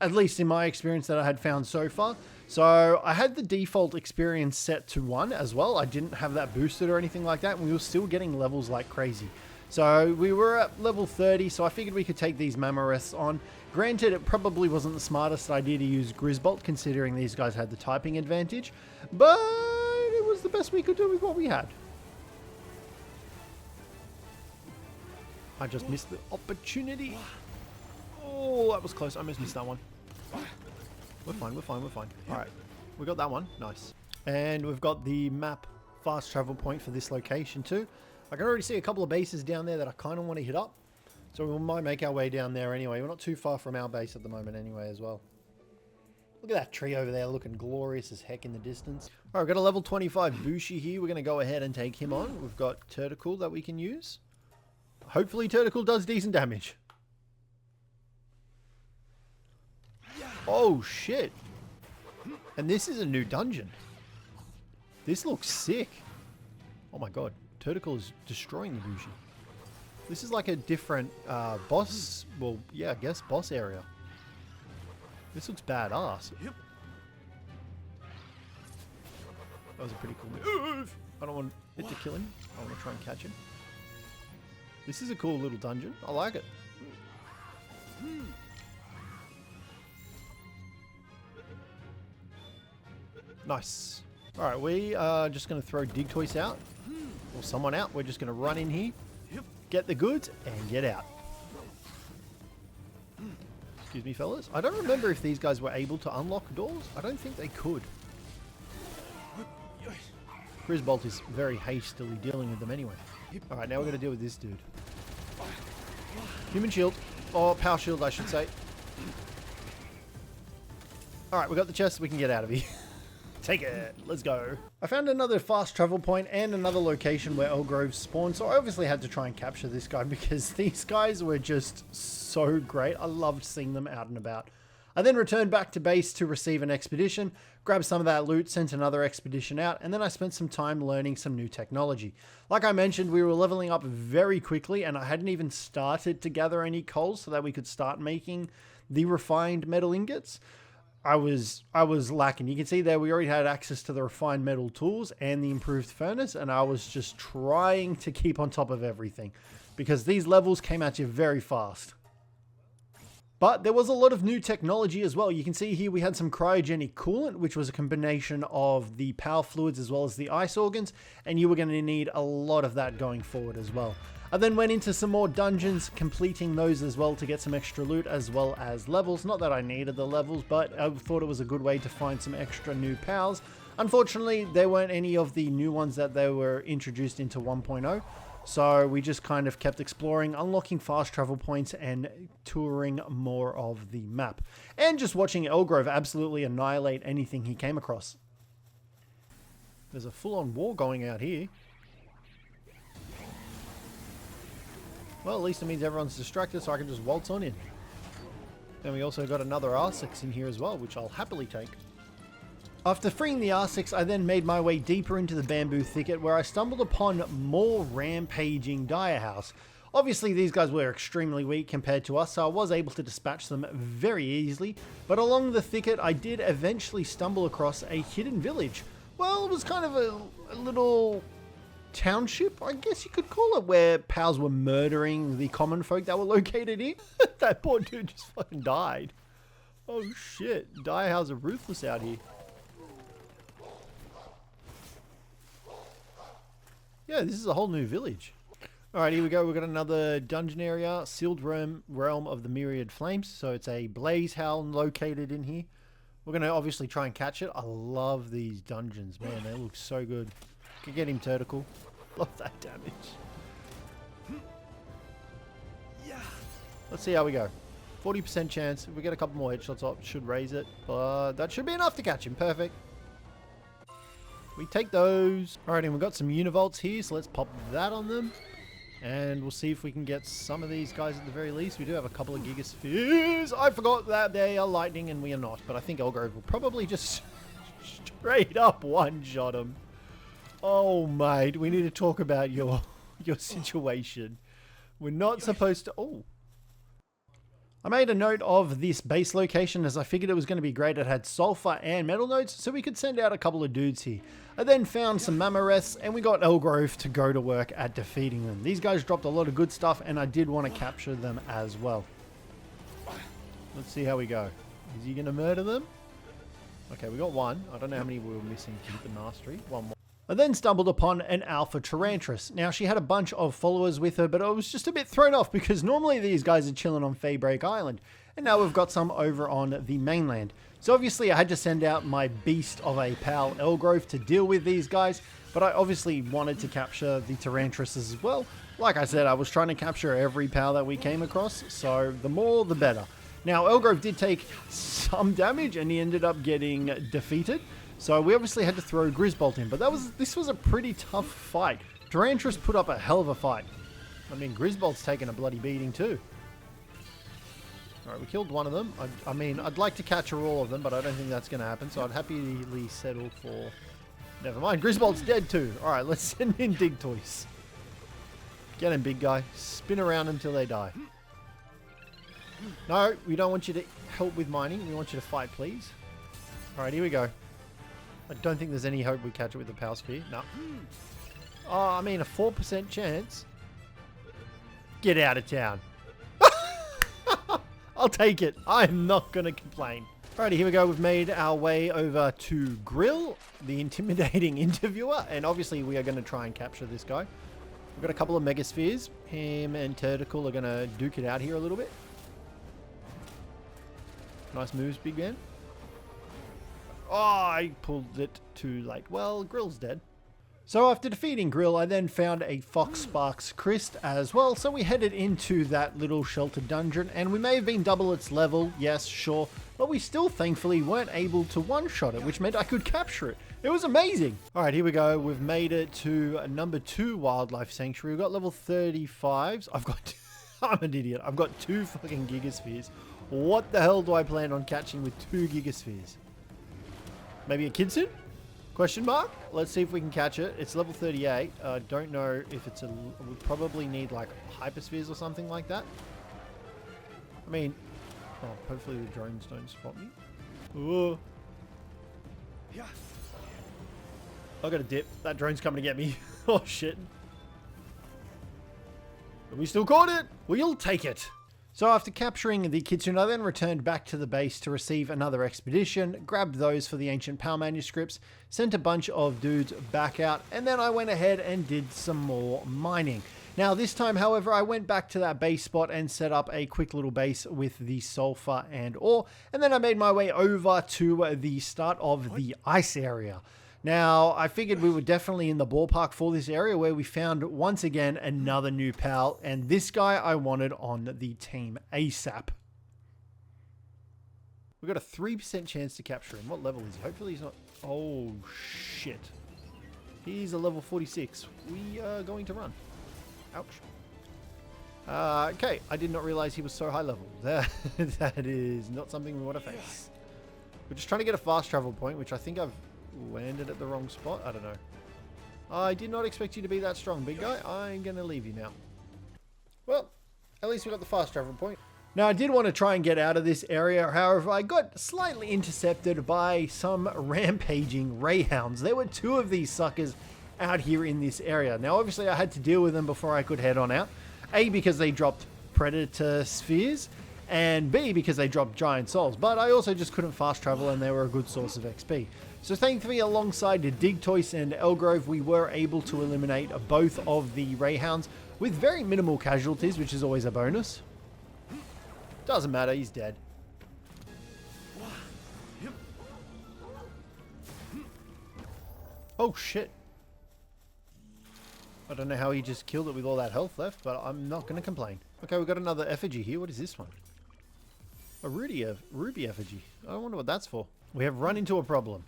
[SPEAKER 1] At least in my experience that I had found so far. So I had the default experience set to 1 as well. I didn't have that boosted or anything like that, and we were still getting levels like crazy. So we were at level 30, so I figured we could take these Mammorests on. Granted, it probably wasn't the smartest idea to use Grizzbolt, considering these guys had the typing advantage, but it was the best we could do with what we had. I just missed the opportunity. Oh, that was close. I almost missed that one. We're fine, we're fine, we're fine. Alright, we got that one. Nice. And we've got the map fast travel point for this location too. I can already see a couple of bases down there that I kind of want to hit up. So we might make our way down there anyway. We're not too far from our base at the moment anyway as well. Look at that tree over there looking glorious as heck in the distance. All right, we've got a level 25 Bushi here. We're going to go ahead and take him on. We've got Tentacle that we can use. Hopefully Tentacle does decent damage. Oh, shit. And this is a new dungeon. This looks sick. Oh my god. Tentacle is destroying the Bushi. This is like a different boss. Well, yeah, I guess boss area. This looks badass. Yep. That was a pretty cool move. I don't want it to kill him. I want to try and catch him. This is a cool little dungeon. I like it. Nice. Alright, we are just going to throw Digtoise out. Or someone out. We're just going to run in here. Get the goods and get out. Excuse me, fellas. I don't remember if these guys were able to unlock doors. I don't think they could. Grizzbolt is very hastily dealing with them anyway. Alright, now we're going to deal with this dude. Human shield. Or power shield, I should say. Alright, we got the chest. We can get out of here. Take it. Let's go. I found another fast travel point and another location where Elgrove spawned, so I obviously had to try and capture this guy because these guys were just so great. I loved seeing them out and about. I then returned back to base to receive an expedition, grabbed some of that loot, sent another expedition out, and then I spent some time learning some new technology. Like I mentioned, we were leveling up very quickly, and I hadn't even started to gather any coal so that we could start making the refined metal ingots. I was lacking. You can see there we already had access to the refined metal tools and the improved furnace, and I was just trying to keep on top of everything because these levels came at you very fast. But there was a lot of new technology as well. You can see here we had some cryogenic coolant, which was a combination of the power fluids as well as the ice organs, and you were going to need a lot of that going forward as well. I then went into some more dungeons, completing those as well to get some extra loot as well as levels. Not that I needed the levels, but I thought it was a good way to find some extra new pals. Unfortunately, there weren't any of the new ones that they were introduced into 1.0. So we just kind of kept exploring, unlocking fast travel points and touring more of the map. And just watching Elgrove absolutely annihilate anything he came across. There's a full-on war going out here. Well, at least it means everyone's distracted, so I can just waltz on in. And we also got another R6 in here as well, which I'll happily take. After freeing the R6, I then made my way deeper into the bamboo thicket, where I stumbled upon more rampaging Direhouse. Obviously, these guys were extremely weak compared to us, so I was able to dispatch them very easily. But along the thicket, I did eventually stumble across a hidden village. Well, it was kind of a little township, I guess you could call it, where pals were murdering the common folk that were located here. That poor dude just fucking died. Oh shit, Direhouse are ruthless out here. Yeah, this is a whole new village. Alright, here we go. We've got another dungeon area, Sealed Realm of the Myriad Flames. So it's a blaze hound located in here. We're going to obviously try and catch it. I love these dungeons, man. They look so good. Can get him, Tentacle. Love that damage. Let's see how we go. 40% chance. If we get a couple more headshots up, should raise it. But that should be enough to catch him. Perfect. We take those. Alright, and we've got some univolts here, so let's pop that on them. And we'll see if we can get some of these guys at the very least. We do have a couple of gigaspheres. I forgot that they are lightning and we are not. But I think Elgrove will probably just straight up one-shot them. Oh, mate, we need to talk about your situation. We're not supposed to... Oh. I made a note of this base location as I figured it was going to be great. It had sulfur and metal nodes, so we could send out a couple of dudes here. I then found some Mamoreths, and we got Elgrove to go to work at defeating them. These guys dropped a lot of good stuff, and I did want to capture them as well. Let's see how we go. Is he going to murder them? Okay, we got one. I don't know how many we were missing to keep the mastery. One more. I then stumbled upon an Alpha Tyrantris. Now, she had a bunch of followers with her, but I was just a bit thrown off because normally these guys are chilling on Faybreak Island, and now we've got some over on the mainland. So obviously I had to send out my beast of a pal, Elgrove, to deal with these guys, but I obviously wanted to capture the Tyrantris as well. Like I said, I was trying to capture every pal that we came across, so the more the better. Now, Elgrove did take some damage and he ended up getting defeated. So we obviously had to throw Grizzbolt in, but this was a pretty tough fight. Durantris put up a hell of a fight. I mean, Grizzbolt's taken a bloody beating too. Alright, we killed one of them. I mean, I'd like to capture all of them, but I don't think that's going to happen, so I'd happily settle for... Never mind, Grizzbolt's dead too. Alright, let's send in Dig Toys. Get him, big guy. Spin around until they die. No, we don't want you to help with mining. We want you to fight, please. Alright, here we go. I don't think there's any hope we catch it with the Power Sphere. No. Oh, I mean, a 4% chance. Get out of town. I'll take it. I'm not going to complain. Alrighty, here we go. We've made our way over to Grill, the intimidating interviewer. And obviously, we are going to try and capture this guy. We've got a couple of Megaspheres. Him and Tentacle are going to duke it out here a little bit. Nice moves, big man. Oh, I pulled it too late. Well, Grill's dead. So after defeating Grill, I then found a Fox Sparks Crest as well. So we headed into that little sheltered dungeon, and we may have been double its level, yes, sure, but we still thankfully weren't able to one-shot it, which meant I could capture it. It was amazing. All right, here we go. We've made it to number 2 Wildlife Sanctuary. We've got level 35s. I'm an idiot. I've got 2 fucking Gigaspheres. What the hell do I plan on catching with 2 Gigaspheres? Maybe a Kidsun? Question mark? Let's see if we can catch it. It's level 38. I don't know if it's we probably need like Hyperspheres or something like that. I mean, oh, hopefully the drones don't spot me. Ooh. Yeah. I got a dip. That drone's coming to get me. Oh shit. But we still caught it. We'll take it. So after capturing the Kitsune, I then returned back to the base to receive another expedition, grabbed those for the ancient PAL manuscripts, sent a bunch of dudes back out, and then I went ahead and did some more mining. Now this time, however, I went back to that base spot and set up a quick little base with the sulfur and ore, and then I made my way over to the start of the ice area. Now, I figured we were definitely in the ballpark for this area where we found, once again, another new pal. And this guy I wanted on the team ASAP. We've got a 3% chance to capture him. What level is he? Hopefully he's not... Oh, shit. He's a level 46. We are going to run. Ouch. Okay, I did not realize he was so high level. That is not something we want to face. We're just trying to get a fast travel point, which I think I've landed at the wrong spot. I don't know. I did not expect you to be that strong, big guy. I'm going to leave you now. Well, at least we got the fast travel point. Now, I did want to try and get out of this area. However, I got slightly intercepted by some rampaging Rayhounds. There were 2 of these suckers out here in this area. Now, obviously, I had to deal with them before I could head on out. A, because they dropped Predator Spheres, and B, because they dropped Giant Souls. But I also just couldn't fast travel, and they were a good source of XP. So thankfully, alongside Digtoys and Elgrove, we were able to eliminate both of the Rayhounds with very minimal casualties, which is always a bonus. Doesn't matter, he's dead. Oh shit. I don't know how he just killed it with all that health left, but I'm not going to complain. Okay, we've got another effigy here. What is this one? A ruby effigy. I wonder what that's for. We have run into a problem.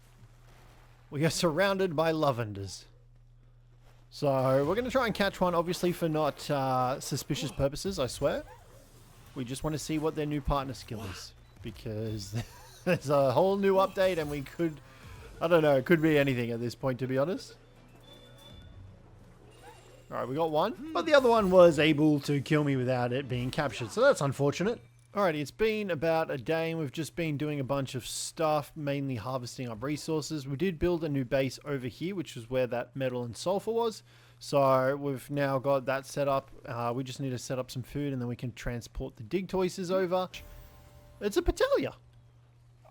[SPEAKER 1] We are surrounded by lavenders. So we're going to try and catch one, obviously for not suspicious purposes, I swear. We just want to see what their new partner skill is. Because there's a whole new update and we could... I don't know, it could be anything at this point, to be honest. Alright, we got one. But the other one was able to kill me without it being captured. So that's unfortunate. Alrighty, it's been about a day and we've just been doing a bunch of stuff, mainly harvesting up resources. We did build a new base over here, which is where that metal and sulfur was. So we've now got that set up. We just need to set up some food and then we can transport the Digtoises over. It's a Patalia.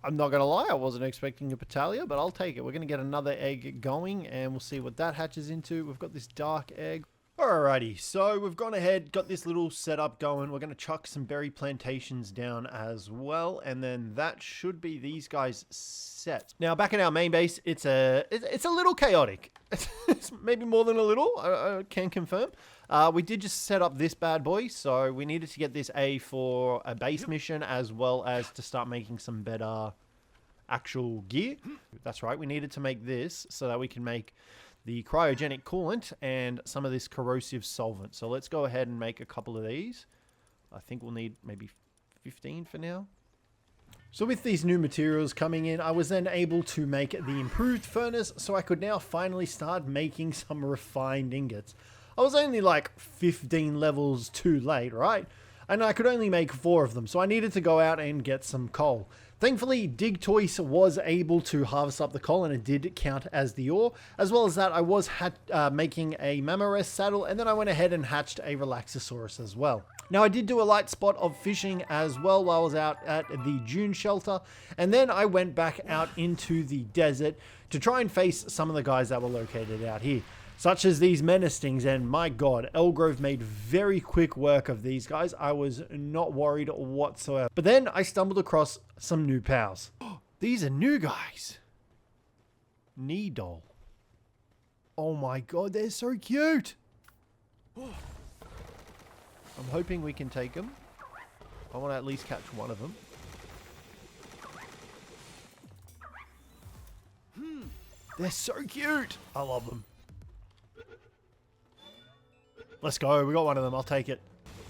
[SPEAKER 1] I'm not going to lie, I wasn't expecting a Patalia, but I'll take it. We're going to get another egg going and we'll see what that hatches into. We've got this dark egg. Alrighty, so we've gone ahead, got this little setup going. We're going to chuck some berry plantations down as well, and then that should be these guys set. Now, back in our main base, it's a little chaotic. It's maybe more than a little, I can confirm. We did just set up this bad boy, so we needed to get this A for a base mission as well as to start making some better actual gear. That's right, we needed to make this so that we can make the cryogenic coolant and some of this corrosive solvent. So let's go ahead and make a couple of these. I think we'll need maybe 15 for now. So with these new materials coming in, I was then able to make the improved furnace, so I could now finally start making some refined ingots. I was only like 15 levels too late, right? And I could only make 4 of them, so I needed to go out and get some coal. Thankfully, Digtoise was able to harvest up the coal, and it did count as the ore. As well as that, I was making a Mammorest saddle, and then I went ahead and hatched a Relaxosaurus as well. Now, I did do a light spot of fishing as well while I was out at the dune shelter, and then I went back out into the desert to try and face some of the guys that were located out here, such as these menacings. And my god, Elgrove made very quick work of these guys. I was not worried whatsoever. But then I stumbled across some new pals. These are new guys. Needle. Oh my god, they're so cute. I'm hoping we can take them. I want to at least catch one of them. They're so cute. I love them. Let's go. We got one of them. I'll take it.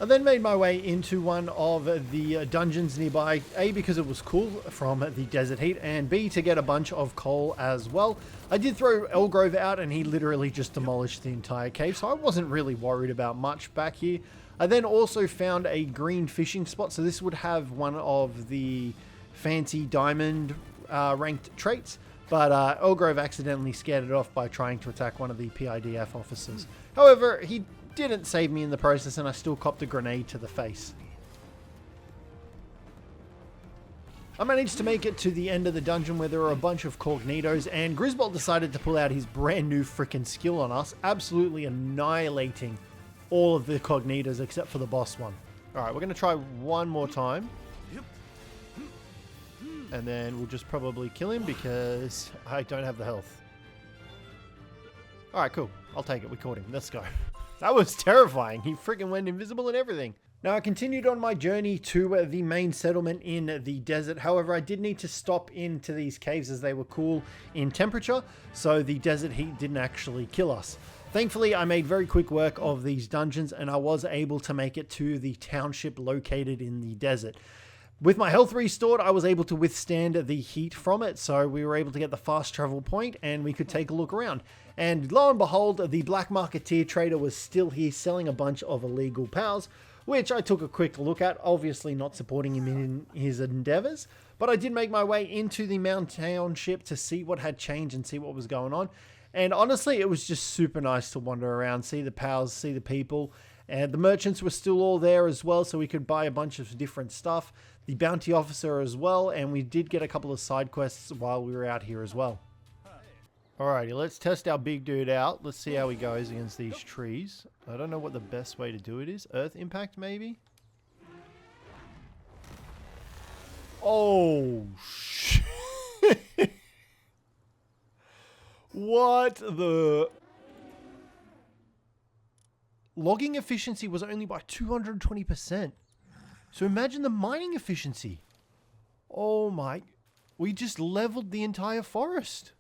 [SPEAKER 1] I then made my way into one of the dungeons nearby, A, because it was cool from the desert heat, and B, to get a bunch of coal as well. I did throw Elgrove out, and he literally just demolished the entire cave, so I wasn't really worried about much back here. I then also found a green fishing spot, so this would have one of the fancy diamond ranked traits, but Elgrove accidentally scared it off by trying to attack one of the PIDF officers. However, he didn't save me in the process, and I still copped a grenade to the face. I managed to make it to the end of the dungeon where there were a bunch of Cognitos, and Grizzbolt decided to pull out his brand new freaking skill on us, absolutely annihilating all of the Cognitos except for the boss one. Alright, we're going to try one more time. And then we'll just probably kill him because I don't have the health. Alright, cool. I'll take it. We caught him. Let's go. That was terrifying. He freaking went invisible and everything. Now, I continued on my journey to the main settlement in the desert. However, I did need to stop into these caves as they were cool in temperature, so the desert heat didn't actually kill us. Thankfully, I made very quick work of these dungeons, and I was able to make it to the township located in the desert. With my health restored, I was able to withstand the heat from it, so we were able to get the fast travel point, and we could take a look around. And lo and behold, the black marketeer trader was still here selling a bunch of illegal pals, which I took a quick look at, obviously not supporting him in his endeavors. But I did make my way into the Mount Township to see what had changed and see what was going on. And honestly, it was just super nice to wander around, see the pals, see the people. And the merchants were still all there as well, so we could buy a bunch of different stuff. The bounty officer as well, and we did get a couple of side quests while we were out here as well. Alrighty, let's test our big dude out. Let's see how he goes against these trees. I don't know what the best way to do it is. Earth impact, maybe? Oh, shit. What the... Logging efficiency was only by 220%. So imagine the mining efficiency. Oh my... We just leveled the entire forest.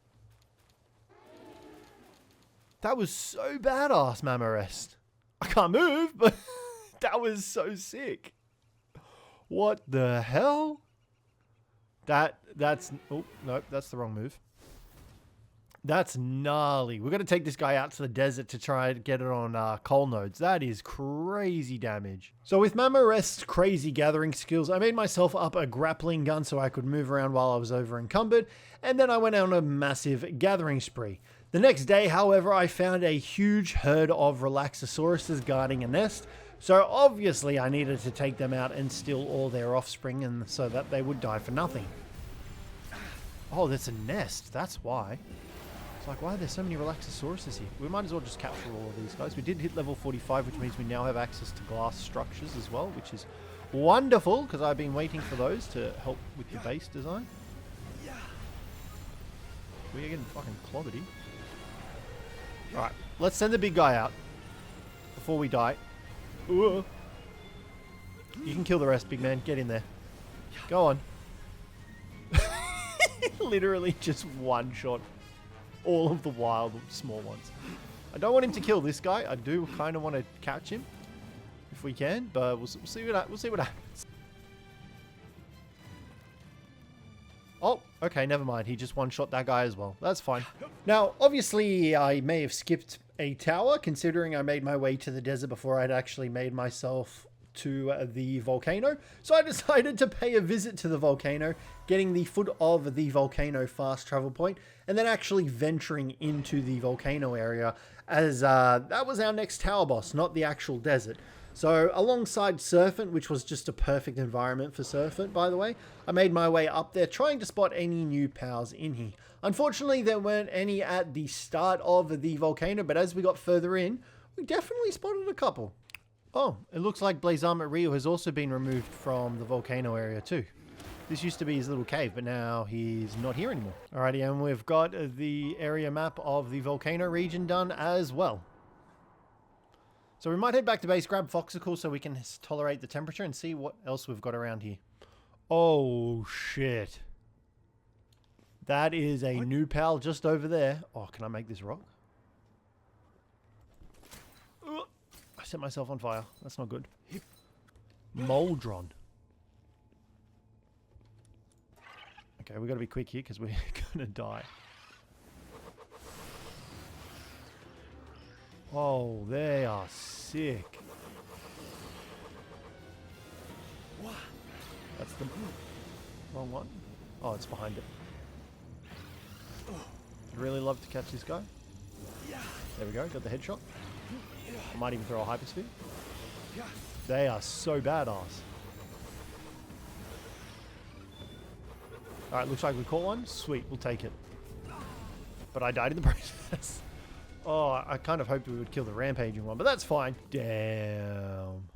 [SPEAKER 1] That was so badass, Mammorest. I can't move, but that was so sick. What the hell? That's... Oh, no, that's the wrong move. That's gnarly. We're going to take this guy out to the desert to try and get it on coal nodes. That is crazy damage. So with Mammorest's crazy gathering skills, I made myself up a grappling gun so I could move around while I was over encumbered. And then I went on a massive gathering spree. The next day, however, I found a huge herd of Relaxosauruses guarding a nest. So obviously I needed to take them out and steal all their offspring, and so that they would die for nothing. Oh, that's a nest. That's why. It's like, why are there so many Relaxosauruses here? We might as well just capture all of these guys. We did hit level 45, which means we now have access to glass structures as well, which is wonderful, because I've been waiting for those to help with the base design. We're getting fucking clobbered. Alright, let's send the big guy out. before we die. Ooh. You can kill the rest, big man. Get in there. Go on. Literally just one shot all of the wild small ones. I don't want him to kill this guy. I do kind of want to catch him if we can, but we'll see what happens. Oh, okay, never mind. He just one-shot that guy as well. That's fine. Now, obviously, I may have skipped a tower, considering I made my way to the desert before I'd actually made myself to the volcano. So I decided to pay a visit to the volcano, getting the foot of the volcano fast travel point, and then actually venturing into the volcano area, as that was our next tower boss, not the actual desert. So alongside Serpent, which was just a perfect environment for Serpent, by the way, I made my way up there trying to spot any new pals in here. Unfortunately, there weren't any at the start of the volcano, but as we got further in, we definitely spotted a couple. Oh, it looks like Blazama Ryu has also been removed from the volcano area too. This used to be his little cave, but now he's not here anymore. Alrighty, and we've got the area map of the volcano region done as well. So we might head back to base, grab Foxicle so we can tolerate the temperature and see what else we've got around here. Oh, shit. That is a new pal just over there. Oh, can I make this rock? I set myself on fire. That's not good. Moldron. Okay, we got to be quick here because we're going to die. Oh, they are sick. That's the wrong one. Oh, it's behind it. I'd really love to catch this guy. There we go, got the headshot. I might even throw a hypersphere. They are so badass. Alright, looks like we caught one. Sweet, we'll take it. But I died in the process. Oh, I kind of hoped we would kill the rampaging one, but that's fine. Damn.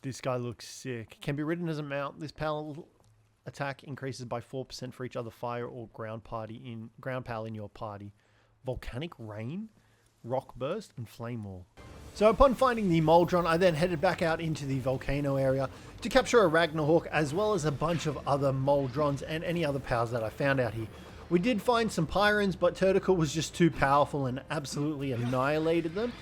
[SPEAKER 1] This guy looks sick. Can be ridden as a mount. This pal attack increases by 4% for each other fire or ground pal in your party. Volcanic Rain, Rock Burst, and Flame Wall. So upon finding the Moldron, I then headed back out into the volcano area to capture a Ragnarhawk as well as a bunch of other Moldrons and any other pals that I found out here. We did find some Pyrans, but Turticle was just too powerful and absolutely annihilated them.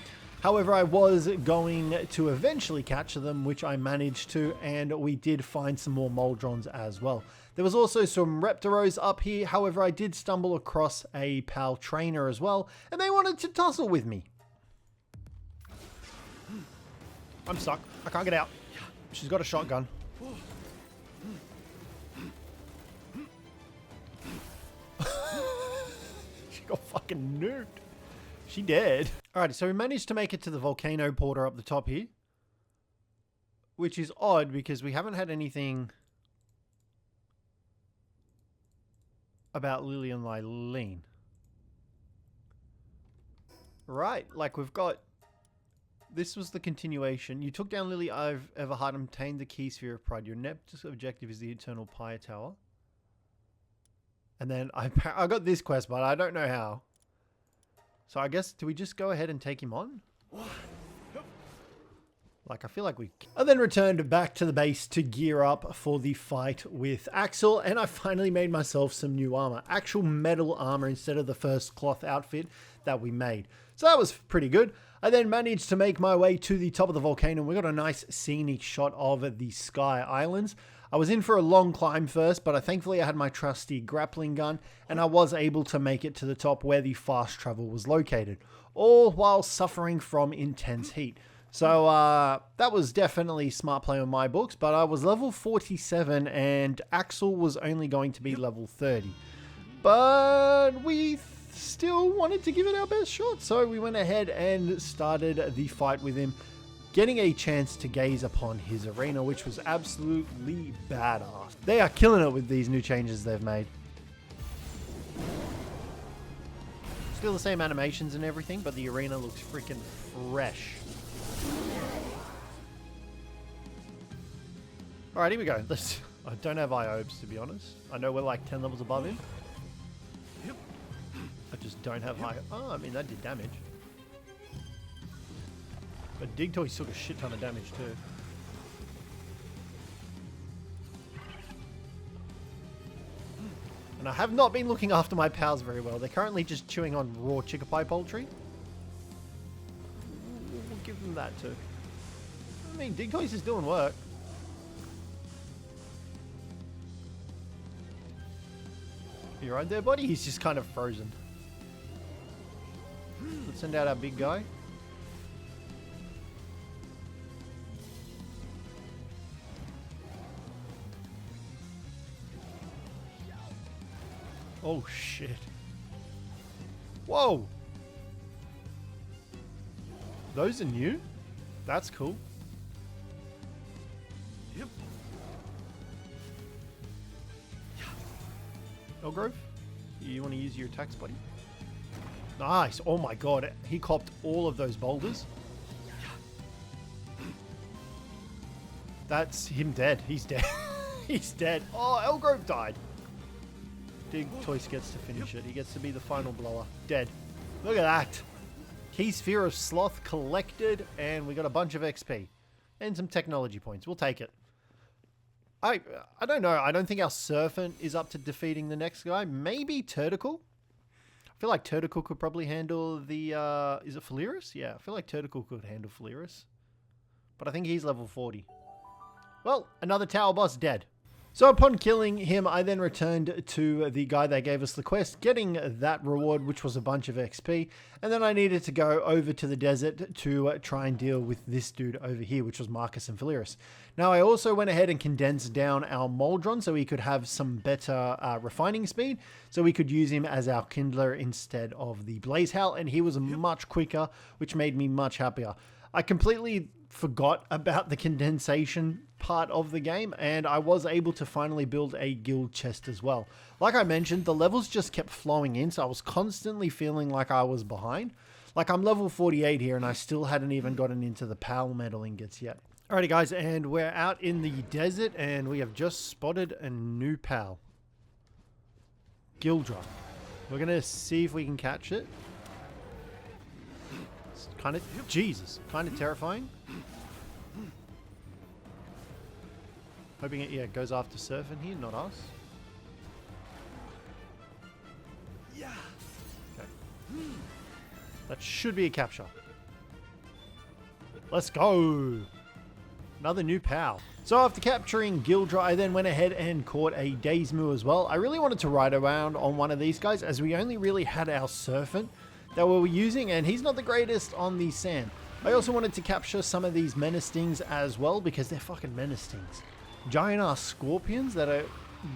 [SPEAKER 1] However, I was going to eventually catch them, which I managed to, and we did find some more Moldrons as well. There was also some Reptaros up here, however, I did stumble across a pal trainer as well, and they wanted to tussle with me. I'm stuck. I can't get out. She's got a shotgun. She got fucking nuked. She dead. Alrighty, so we managed to make it to the volcano porter up the top here. Which is odd because we haven't had anything about Lily and Lyleen. Right, like we've got... This was the continuation. You took down Lily Everhard and obtained the key sphere of pride. Your next objective is the Eternal Pyre Tower. And then I got this quest, but I don't know how. So I guess, do we just go ahead and take him on? Like, I feel like we... I then returned back to the base to gear up for the fight with Axel, and I finally made myself some new armor. Actual metal armor instead of the first cloth outfit that we made. So that was pretty good. I then managed to make my way to the top of the volcano. We got a nice scenic shot of the Sky Islands. I was in for a long climb first, but thankfully I had my trusty grappling gun, and I was able to make it to the top where the fast travel was located, all while suffering from intense heat. So that was definitely smart play on my books, but I was level 47 and Axel was only going to be level 30. But we still wanted to give it our best shot, so we went ahead and started the fight with him, getting a chance to gaze upon his arena, which was absolutely badass. They are killing it with these new changes they've made. Still the same animations and everything, but the arena looks freaking fresh. Alright, here we go. I don't have Iobes, to be honest. I know we're like 10 levels above him. I just don't have high... Oh, I mean, that did damage. But Dig Toys took a shit ton of damage too. And I have not been looking after my pals very well. They're currently just chewing on raw Chickapai poultry. We'll give them that too. I mean, Dig Toys is doing work. You right there, buddy? He's just kind of frozen. Let's send out our big guy. Oh shit. Whoa! Those are new? That's cool. Yep. Elgrove, you want to use your attacks, buddy? Nice. Oh my god, he copped all of those boulders. That's him dead. He's dead. He's dead. Oh, Elgrove died. Dig Toys gets to finish it. He gets to be the final blower. Dead. Look at that. Key Sphere of Sloth collected, and we got a bunch of XP. And some technology points. We'll take it. I don't know. I don't think our Serpent is up to defeating the next guy. Maybe Tentacle? I feel like Tentacle could probably handle the... is it Faleris? Yeah, I feel like Tentacle could handle Faleris. But I think he's level 40. Well, another tower boss dead. So upon killing him, I then returned to the guy that gave us the quest, getting that reward, which was a bunch of XP. And then I needed to go over to the desert to try and deal with this dude over here, which was Marcus and Faleris. Now, I also went ahead and condensed down our Moldron so he could have some better refining speed. So we could use him as our Kindler instead of the Blaze Howl. And he was much quicker, which made me much happier. I completely forgot about the condensation part of the game, and I was able to finally build a guild chest as well. Like I mentioned, the levels just kept flowing in, so I was constantly feeling like I was behind. Like, I'm level 48 here, and I still hadn't even gotten into the PAL metal ingots yet. Alrighty guys, and we're out in the desert, and we have just spotted a new PAL. Gildra. We're going to see if we can catch it. It's kind of, Jesus, kind of terrifying. Hoping it, yeah, goes after Surfing here, not us. Yeah. Okay. That should be a capture. Let's go. Another new PAL. So after capturing Gildra, I then went ahead and caught a Dazemoo as well. I really wanted to ride around on one of these guys, as we only really had our Serpent that we were using, and he's not the greatest on the sand. I also wanted to capture some of these Menestings as well, because they're fucking Menestings. Giant ass scorpions that are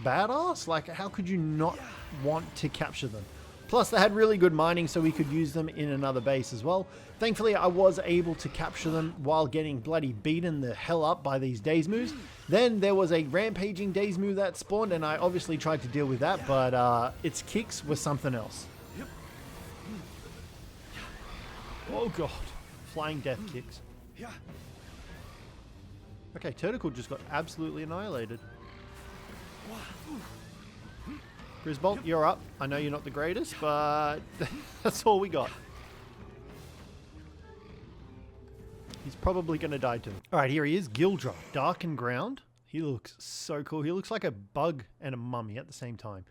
[SPEAKER 1] badass. Like, how could you not want to capture them? Plus, they had really good mining, so we could use them in another base as well. Thankfully, I was able to capture them while getting bloody beaten the hell up by these Dazemoos. Then there was a rampaging Dazemoo that spawned, and I obviously tried to deal with that, but its kicks were something else. Oh god, flying death kicks. Okay, Tentacle just got absolutely annihilated. Grizzbolt, you're up. I know you're not the greatest, but that's all we got. He's probably going to die too. Alright, here he is, Gildra, Darkened Ground. He looks so cool. He looks like a bug and a mummy at the same time.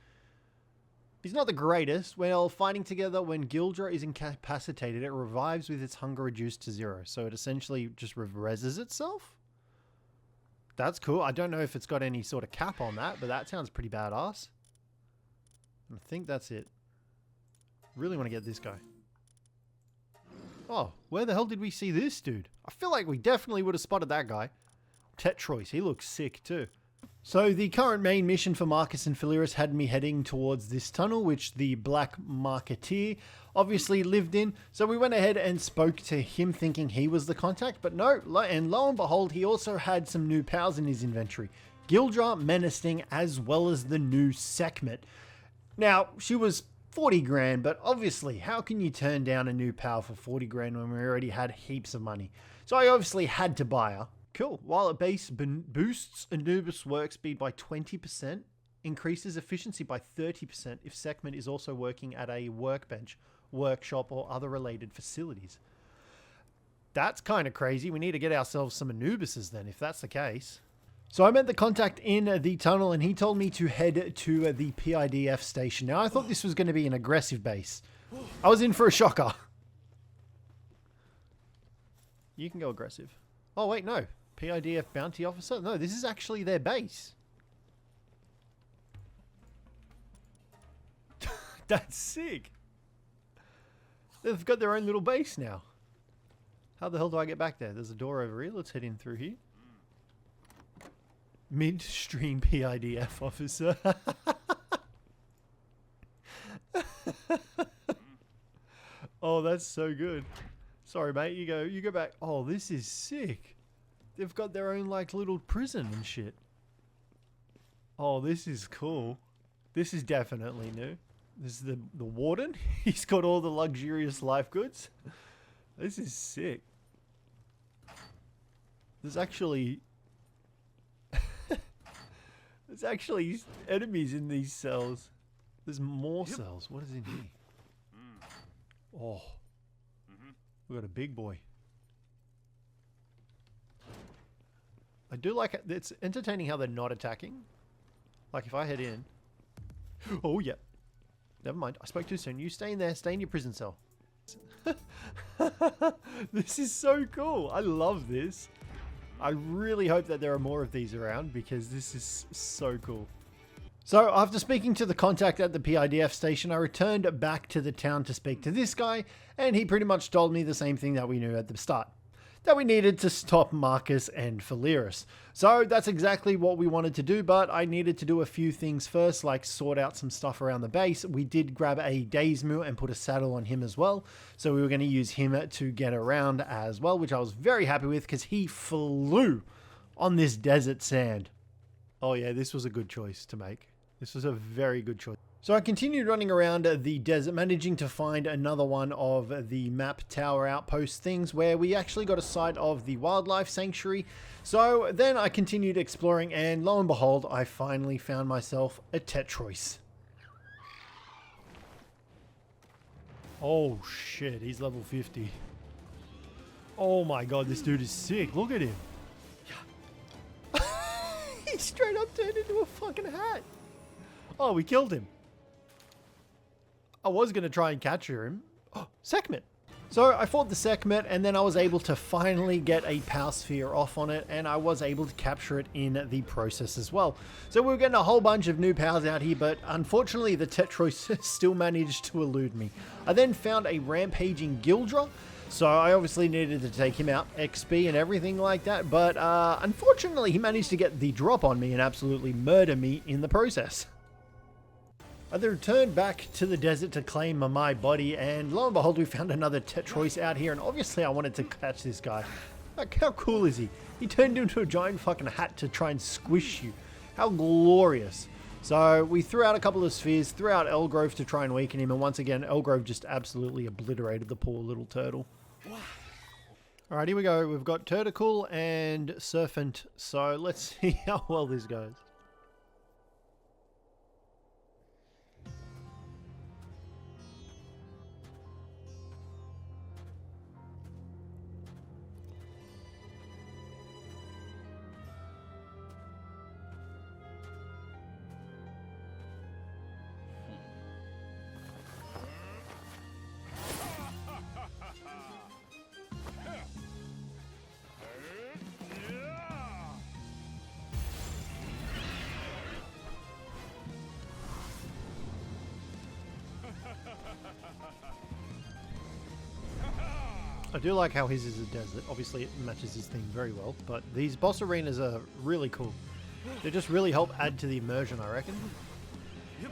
[SPEAKER 1] He's not the greatest. Well, fighting together, when Gildra is incapacitated, it revives with its hunger reduced to 0. So it essentially just reses itself. That's cool. I don't know if it's got any sort of cap on that, but that sounds pretty badass. I think that's it. Really want to get this guy. Oh, where the hell did we see this dude? I feel like we definitely would have spotted that guy. Tetrois, he looks sick too. So the current main mission for Marcus and Faleris had me heading towards this tunnel, which the Black Marketeer obviously lived in. So we went ahead and spoke to him thinking he was the contact, but no, and lo and behold, he also had some new pals in his inventory. Gildra, Menacing, as well as the new Sekhmet. Now, she was 40 grand, but obviously, how can you turn down a new pal for 40 grand when we already had heaps of money? So I obviously had to buy her. Cool. While at base boosts Anubis work speed by 20%, increases efficiency by 30% if Sekhmet is also working at a workbench, workshop, or other related facilities. That's kind of crazy. We need to get ourselves some Anubises then, if that's the case. So I met the contact in the tunnel, and he told me to head to the PIDF station. Now, I thought this was going to be an aggressive base. I was in for a shocker. You can go aggressive. Oh, wait, no. PIDF bounty officer? No, this is actually their base. That's sick. They've got their own little base now. How the hell do I get back there? There's a door over here. Let's head in through here. Midstream PIDF officer. Oh, that's so good. Sorry, mate. You go back. Oh, this is sick. They've got their own like little prison and shit. Oh, this is cool. This is definitely new. This is the warden. He's got all the luxurious life goods. This is sick. There's actually enemies in these cells. There's more cells. What is in here? Oh. We got a big boy. I do like it. It's entertaining how they're not attacking. Like if I head in. Oh, yeah. Never mind. I spoke too soon. You stay in there. Stay in your prison cell. This is so cool. I love this. I really hope that there are more of these around because this is so cool. So after speaking to the contact at the PIDF station, I returned back to the town to speak to this guy, and he pretty much told me the same thing that we knew at the start. That we needed to stop Marcus and Faleris. So that's exactly what we wanted to do, but I needed to do a few things first, like sort out some stuff around the base. We did grab a Daysmu and put a saddle on him as well. So we were going to use him to get around as well, which I was very happy with because he flew on this desert sand. Oh yeah, this was a good choice to make. This was a very good choice. So I continued running around the desert, managing to find another one of the map tower outpost things where we actually got a sight of the wildlife sanctuary. So then I continued exploring, and lo and behold, I finally found myself a Tetrois. Oh shit, he's level 50. Oh my god, this dude is sick. Look at him. He straight up turned into a fucking hat. Oh, we killed him. I was going to try and capture him. Oh, Sekhmet. So I fought the Sekhmet, and then I was able to finally get a power sphere off on it, and I was able to capture it in the process as well. So we were getting a whole bunch of new powers out here, but unfortunately the Tetrois still managed to elude me. I then found a rampaging Gildra, so I obviously needed to take him out, XP and everything like that, but unfortunately he managed to get the drop on me and absolutely murder me in the process. I then returned back to the desert to claim my body, and lo and behold, we found another Tetrois out here, and obviously I wanted to catch this guy. Like, how cool is he? He turned into a giant fucking hat to try and squish you. How glorious. So we threw out a couple of spheres, threw out Elgrove to try and weaken him, and once again, Elgrove just absolutely obliterated the poor little turtle. Alright, here we go. We've got Tentacle and Serpent, so let's see how well this goes. I do like how his is a desert. Obviously it matches his theme very well, but these boss arenas are really cool. They just really help add to the immersion, I reckon.
[SPEAKER 2] Yep.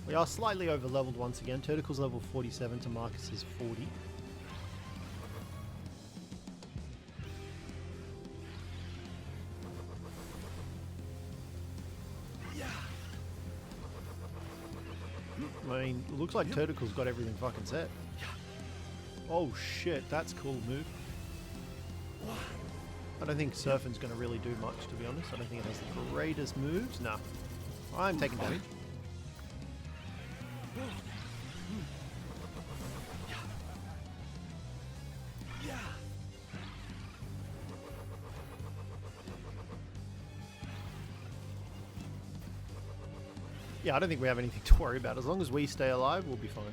[SPEAKER 1] We are slightly over leveled once again. Tentacle's level 47 to Marcus is 40. I mean, it looks like Tentacle's got everything fucking set. Oh shit, that's a cool move. I don't think Surfin's going to really do much, to be honest. I don't think it has the greatest moves. Nah. I'm taking damage. Yeah, I don't think we have anything to worry about. As long as we stay alive, we'll be fine.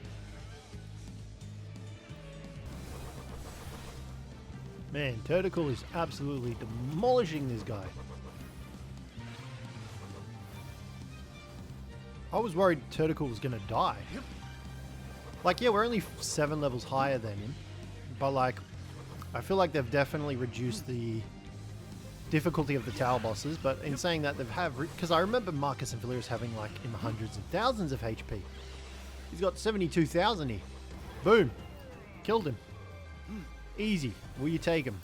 [SPEAKER 1] Man, Tentacle is absolutely demolishing this guy. I was worried Tentacle was going to die. Like, yeah, we're only 7 levels higher than him. But, like, I feel like they've definitely reduced the difficulty of the tower bosses. But in saying that, because I remember Marcus and Faleris having, like, in the hundreds of thousands of HP. He's got 72,000 here. Boom. Killed him. Easy. Will you take him?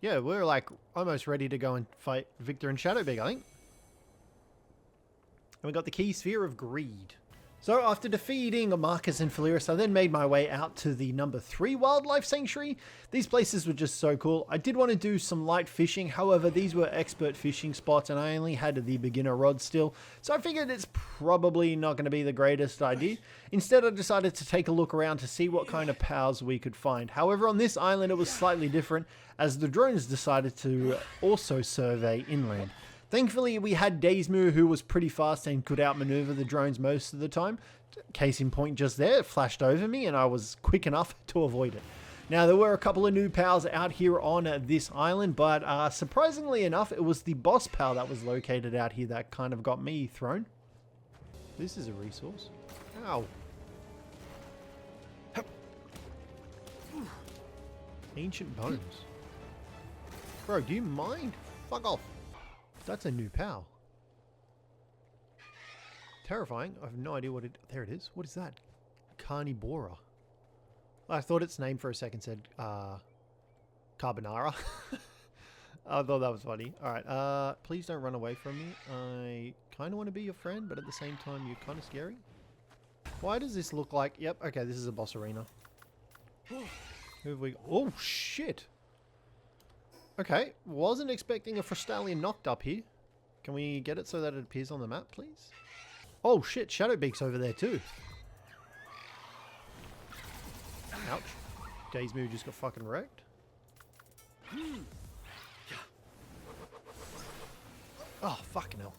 [SPEAKER 1] Yeah, we're, like, almost ready to go and fight Viktor and Shadowbeak, I think. And we got the key Sphere of Greed. So after defeating Marcus and Faleris, I then made my way out to the number 3 wildlife sanctuary. These places were just so cool. I did want to do some light fishing. However, these were expert fishing spots and I only had the beginner rod still. So I figured it's probably not going to be the greatest idea. Instead, I decided to take a look around to see what kind of pals we could find. However, on this island, it was slightly different as the drones decided to also survey inland. Thankfully, we had Daysmoo, who was pretty fast and could outmaneuver the drones most of the time. Case in point just there, it flashed over me and I was quick enough to avoid it. Now, there were a couple of new pals out here on this island, but surprisingly enough, it was the boss pal that was located out here that kind of got me thrown. This is a resource. Ow. Ancient bones. Bro, do you mind? Fuck off. That's a new pal. Terrifying. I have no idea what it... There it is. What is that? Carnivora. I thought its name for a second said Carbonara. I thought that was funny. Alright, please don't run away from me. I kind of want to be your friend, but at the same time, you're kind of scary. Why does this look like... Yep, okay, this is a boss arena. Who have we... Oh, shit! Okay, wasn't expecting a Frostallion knocked up here. Can we get it so that it appears on the map, please? Oh shit, Shadowbeak's over there too. Ouch. Daysmoo just got fucking wrecked. Oh, fucking hell.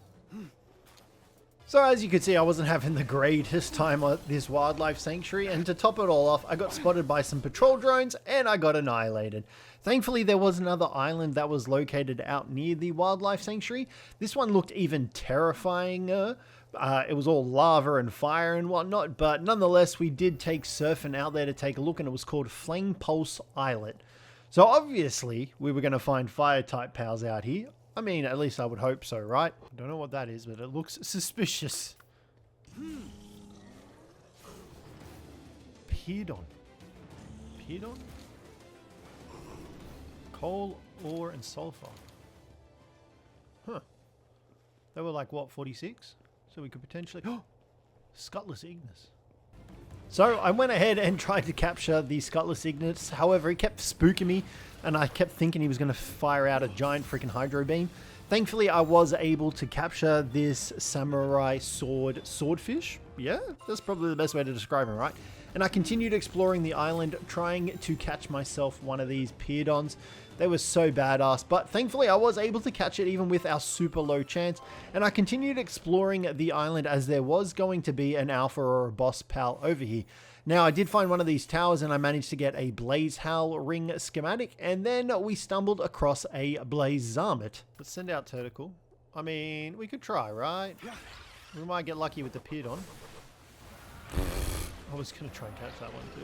[SPEAKER 1] So as you can see, I wasn't having the greatest time at this wildlife sanctuary, and to top it all off, I got spotted by some patrol drones and I got annihilated. Thankfully, there was another island that was located out near the wildlife sanctuary. This one looked even terrifying. It was all lava and fire and whatnot, but nonetheless, we did take surfing out there to take a look, and it was called Flame Pulse Islet. So obviously, we were going to find fire-type pals out here. I mean, at least I would hope so, right? I don't know what that is, but it looks suspicious. Piedon. Piedon? Coal, ore, and sulfur. Huh. They were like, what, 46? So we could potentially... Oh! Scutless Ignis. So I went ahead and tried to capture the Scutless Ignis. However, he kept spooking me, and I kept thinking he was going to fire out a giant freaking hydro beam. Thankfully, I was able to capture this samurai swordfish. Yeah, that's probably the best way to describe him, right? And I continued exploring the island, trying to catch myself one of these Piedons. They were so badass, but thankfully I was able to catch it even with our super low chance, and I continued exploring the island as there was going to be an alpha or a boss pal over here. Now, I did find one of these towers and I managed to get a Blaze Howl ring schematic, and then we stumbled across a Blaze Zarmit. Let's send out Tentacle. I mean, we could try, right? We might get lucky with the Piedon. I was going to try and catch that one too.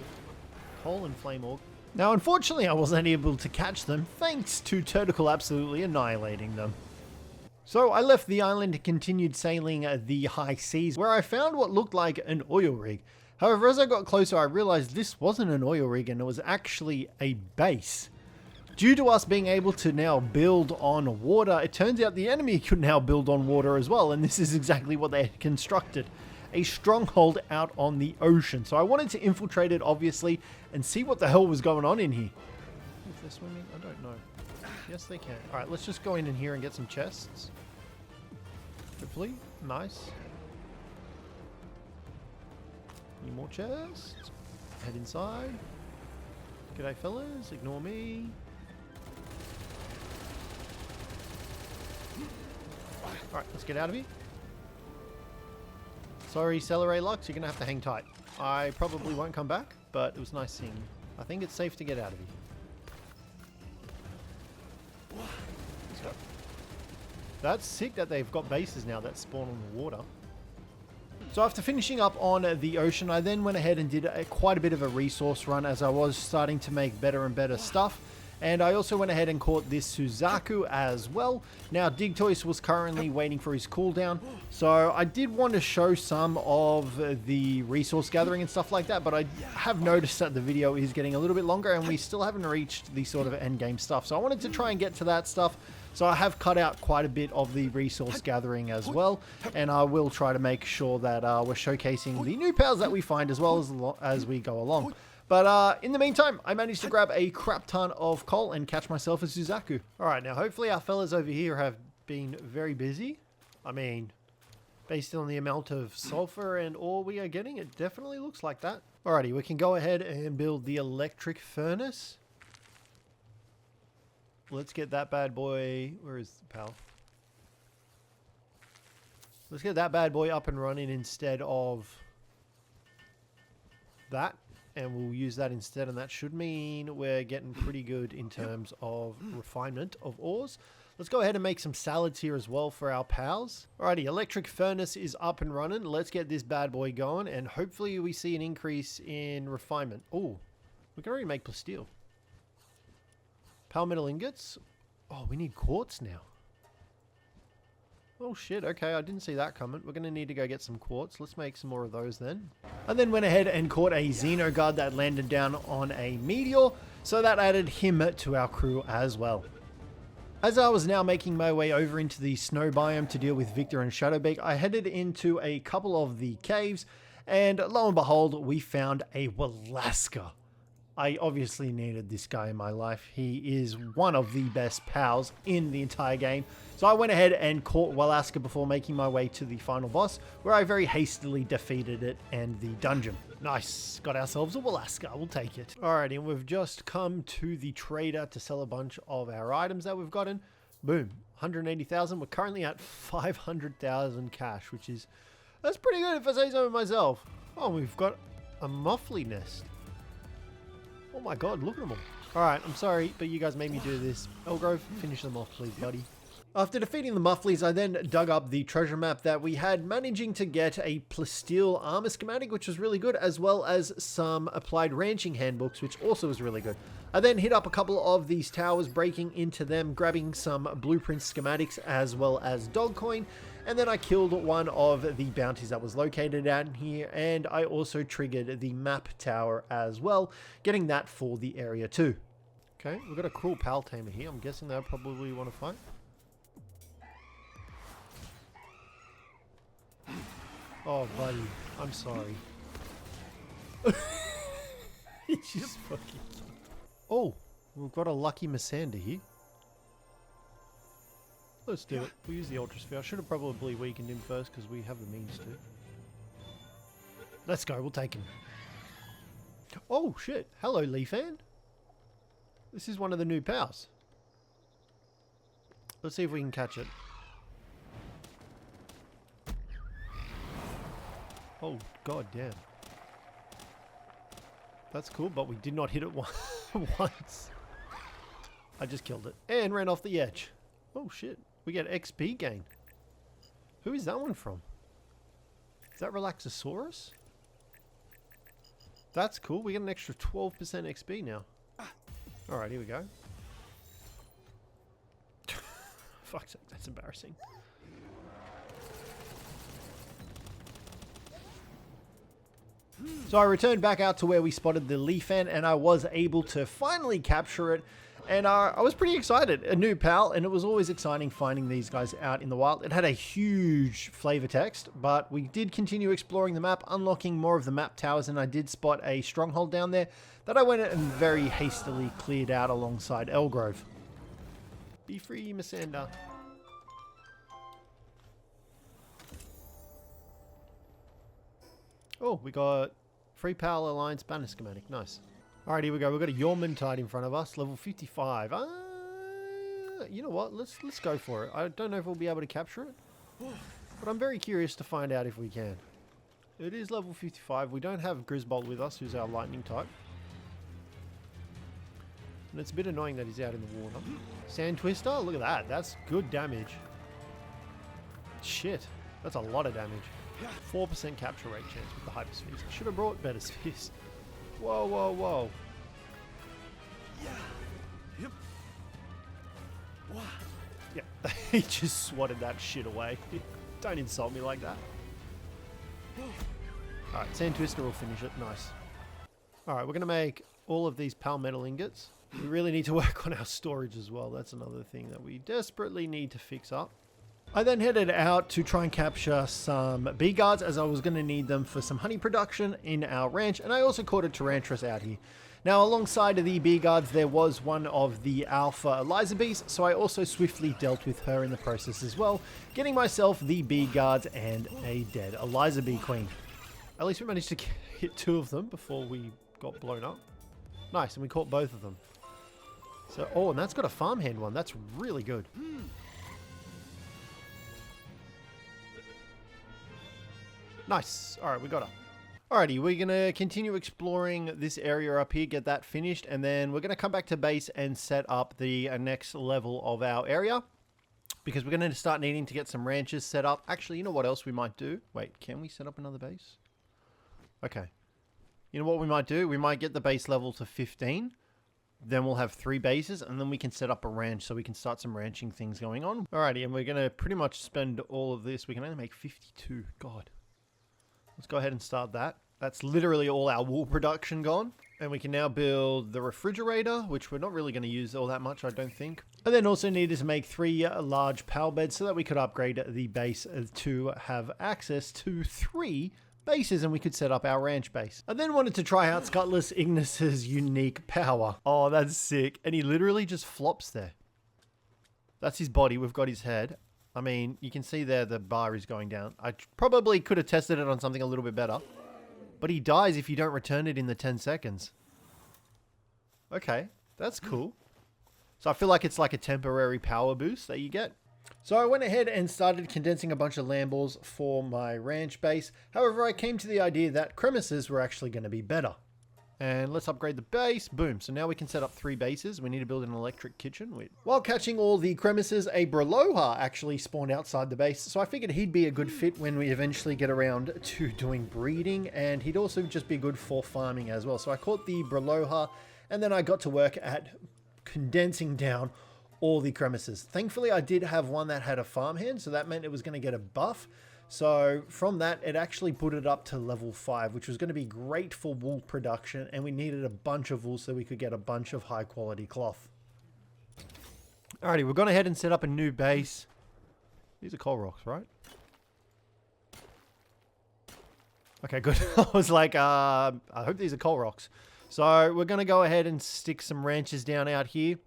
[SPEAKER 1] Coal and Flame Orc. Now, unfortunately, I wasn't able to catch them, thanks to Tentacle absolutely annihilating them. So I left the island and continued sailing the high seas, where I found what looked like an oil rig. However, as I got closer, I realized this wasn't an oil rig and it was actually a base. Due to us being able to now build on water, it turns out the enemy could now build on water as well, and this is exactly what they had constructed. A stronghold out on the ocean. So I wanted to infiltrate it, obviously, and see what the hell was going on in here. if they're swimming? I don't know. Yes, they can. Alright, let's just go in here and get some chests. Hopefully. Nice. Any more chests? Head inside. G'day, fellas. Ignore me. Alright, let's get out of here. Sorry, Celeray Lux, you're going to have to hang tight. I probably won't come back, but it was nice seeing you. I think it's safe to get out of here. Let's go. That's sick that they've got bases now that spawn on the water. So after finishing up on the ocean, I then went ahead and did quite a bit of a resource run as I was starting to make better and better stuff. And I also went ahead and caught this Suzaku as well. Now, Digtoise was currently waiting for his cooldown, so I did want to show some of the resource gathering and stuff like that, but I have noticed that the video is getting a little bit longer and we still haven't reached the sort of end game stuff. So I wanted to try and get to that stuff. So I have cut out quite a bit of the resource gathering as well, and I will try to make sure that we're showcasing the new powers that we find as well as we go along. But in the meantime, I managed to grab a crap ton of coal and catch myself a Suzaku. Alright, now hopefully our fellas over here have been very busy. I mean, based on the amount of sulfur and ore we are getting, it definitely looks like that. Alrighty, we can go ahead and build the electric furnace. Let's get that bad boy... Where is the pal? Let's get that bad boy up and running instead of that. And we'll use that instead, and that should mean we're getting pretty good in terms of refinement of ores. Let's go ahead and make some salads here as well for our pals. Alrighty, electric furnace is up and running. Let's get this bad boy going, and hopefully we see an increase in refinement. Oh, we can already make plasteel. Pal metal ingots. Oh, we need quartz now. Oh shit, okay, I didn't see that coming. We're going to need to go get some quartz. Let's make some more of those then. And then went ahead and caught a Xenoguard that landed down on a meteor, so that added him to our crew as well. As I was now making my way over into the snow biome to deal with Viktor and Shadowbeak, I headed into a couple of the caves, and lo and behold, we found a Walaska. I obviously needed this guy in my life. He is one of the best pals in the entire game. So I went ahead and caught Walaska before making my way to the final boss, where I very hastily defeated it and the dungeon. Nice. Got ourselves a Walaska. We'll take it. Alrighty, and we've just come to the trader to sell a bunch of our items that we've gotten. Boom. 180,000. We're currently at 500,000 cash, which is... That's pretty good if I say so myself. Oh, we've got a muffly nest. Oh my god, look at them all. Alright, I'm sorry, but you guys made me do this. Elgrove, finish them off, please, buddy. After defeating the mufflies, I then dug up the treasure map that we had, managing to get a plasteel armor schematic, which was really good, as well as some applied ranching handbooks, which also was really good. I then hit up a couple of these towers, breaking into them, grabbing some blueprint schematics, as well as dog coin. And then I killed one of the bounties that was located out here, and I also triggered the map tower as well, getting that for the area too. Okay, we've got a cruel pal tamer here. I'm guessing they'll probably want to fight. Oh, buddy, I'm sorry. He just fucking... Oh, we've got a lucky Massander here. Let's do it. We'll use the Ultra Sphere. I should have probably weakened him first because we have the means to. Let's go. We'll take him. Oh, shit. Hello, Leafan. This is one of the new pals. Let's see if we can catch it. Oh, god damn. That's cool, but we did not hit it once. I just killed it and ran off the edge. Oh, shit. We get XP gain. Who is that one from? Is that Relaxosaurus? That's cool. We get an extra 12% XP now. Alright, here we go. Fuck's sake, that's embarrassing. So I returned back out to where we spotted the Leafan, and I was able to finally capture it. And I was pretty excited. A new pal, and it was always exciting finding these guys out in the wild. It had a huge flavor text, but we did continue exploring the map, unlocking more of the map towers, and I did spot a stronghold down there that I went and very hastily cleared out alongside Elgrove. Be free, Missandei. Oh, we got Free Pal Alliance banner schematic. Nice. Alright, here we go. We've got a Yormantide in front of us, level 55. You know what? Let's go for it. I don't know if we'll be able to capture it, but I'm very curious to find out if we can. It is level 55. We don't have Grizzbolt with us, who's our lightning type. And it's a bit annoying that he's out in the water. Sand Twister, look at that. That's good damage. Shit, that's a lot of damage. 4% capture rate chance with the Hyper Spheres. I should have brought better spheres. Whoa, whoa, whoa. Yeah, he just swatted that shit away. Don't insult me like that. Alright, Sand Twister will finish it. Nice. Alright, we're going to make all of these Pal Metal Ingots. We really need to work on our storage as well. That's another thing that we desperately need to fix up. I then headed out to try and capture some bee guards, as I was going to need them for some honey production in our ranch, and I also caught a Tarantrus out here. Now, alongside of the bee guards, there was one of the alpha Eliza bees, so I also swiftly dealt with her in the process as well, getting myself the bee guards and a dead Eliza bee queen. At least we managed to hit 2 of them before we got blown up. Nice, and we caught both of them. So, oh, and that's got a farmhand one. That's really good. Nice. Alright, we got her. Alrighty, we're going to continue exploring this area up here, get that finished, and then we're going to come back to base and set up the next level of our area, because we're going to start needing to get some ranches set up. Actually, you know what else we might do? Wait, can we set up another base? Okay. You know what we might do? We might get the base level to 15, then we'll have 3 bases, and then we can set up a ranch so we can start some ranching things going on. Alrighty, and we're going to pretty much spend all of this. We can only make 52. God. Let's go ahead and start that. That's literally all our wool production gone. And we can now build the refrigerator, which we're not really going to use all that much, I don't think. And then also needed to make 3 large pal beds so that we could upgrade the base to have access to 3 bases, and we could set up our ranch base. I then wanted to try out Skutless Ignis's unique power. Oh, that's sick. And he literally just flops there. That's his body. We've got his head. I mean, you can see there the bar is going down. I probably could have tested it on something a little bit better. But he dies if you don't return it in the 10 seconds. Okay, that's cool. So I feel like it's like a temporary power boost that you get. So I went ahead and started condensing a bunch of land balls for my ranch base. However, I came to the idea that crevices were actually going to be better. And let's upgrade the base. Boom. So now we can set up 3 bases. We need to build an electric kitchen. While catching all the crevices, a Braloha actually spawned outside the base. So I figured he'd be a good fit when we eventually get around to doing breeding. And he'd also just be good for farming as well. So I caught the Braloha, and then I got to work at condensing down all the crevices. Thankfully, I did have one that had a farmhand, so that meant it was going to get a buff. So from that, it actually put it up to level 5, which was going to be great for wool production, and we needed a bunch of wool so we could get a bunch of high quality cloth. Alrighty, we've gone ahead and set up a new base. These are coal rocks, right? Okay, good. I was like, I hope these are coal rocks. So we're going to go ahead and stick some ranches down out here.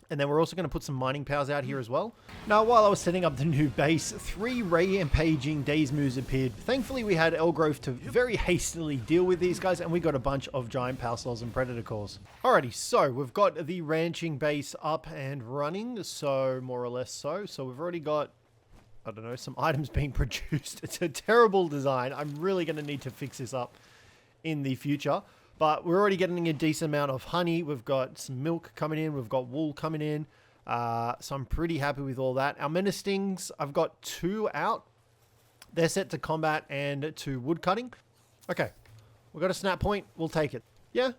[SPEAKER 1] And then we're also going to put some mining powers out here as well. Now, while I was setting up the new base, 3 rampaging Days Moos appeared. Thankfully, we had Elgrove to very hastily deal with these guys, and we got a bunch of giant Palslols and Predator Cores. Alrighty, so we've got the ranching base up and running, so more or less so. So we've already got, I don't know, some items being produced. It's a terrible design. I'm really going to need to fix this up in the future. But we're already getting a decent amount of honey. We've got some milk coming in. We've got wool coming in. So I'm pretty happy with all that. Our menacings, I've got 2 out. They're set to combat and to wood cutting. Okay. We've got a snap point. We'll take it. Yeah.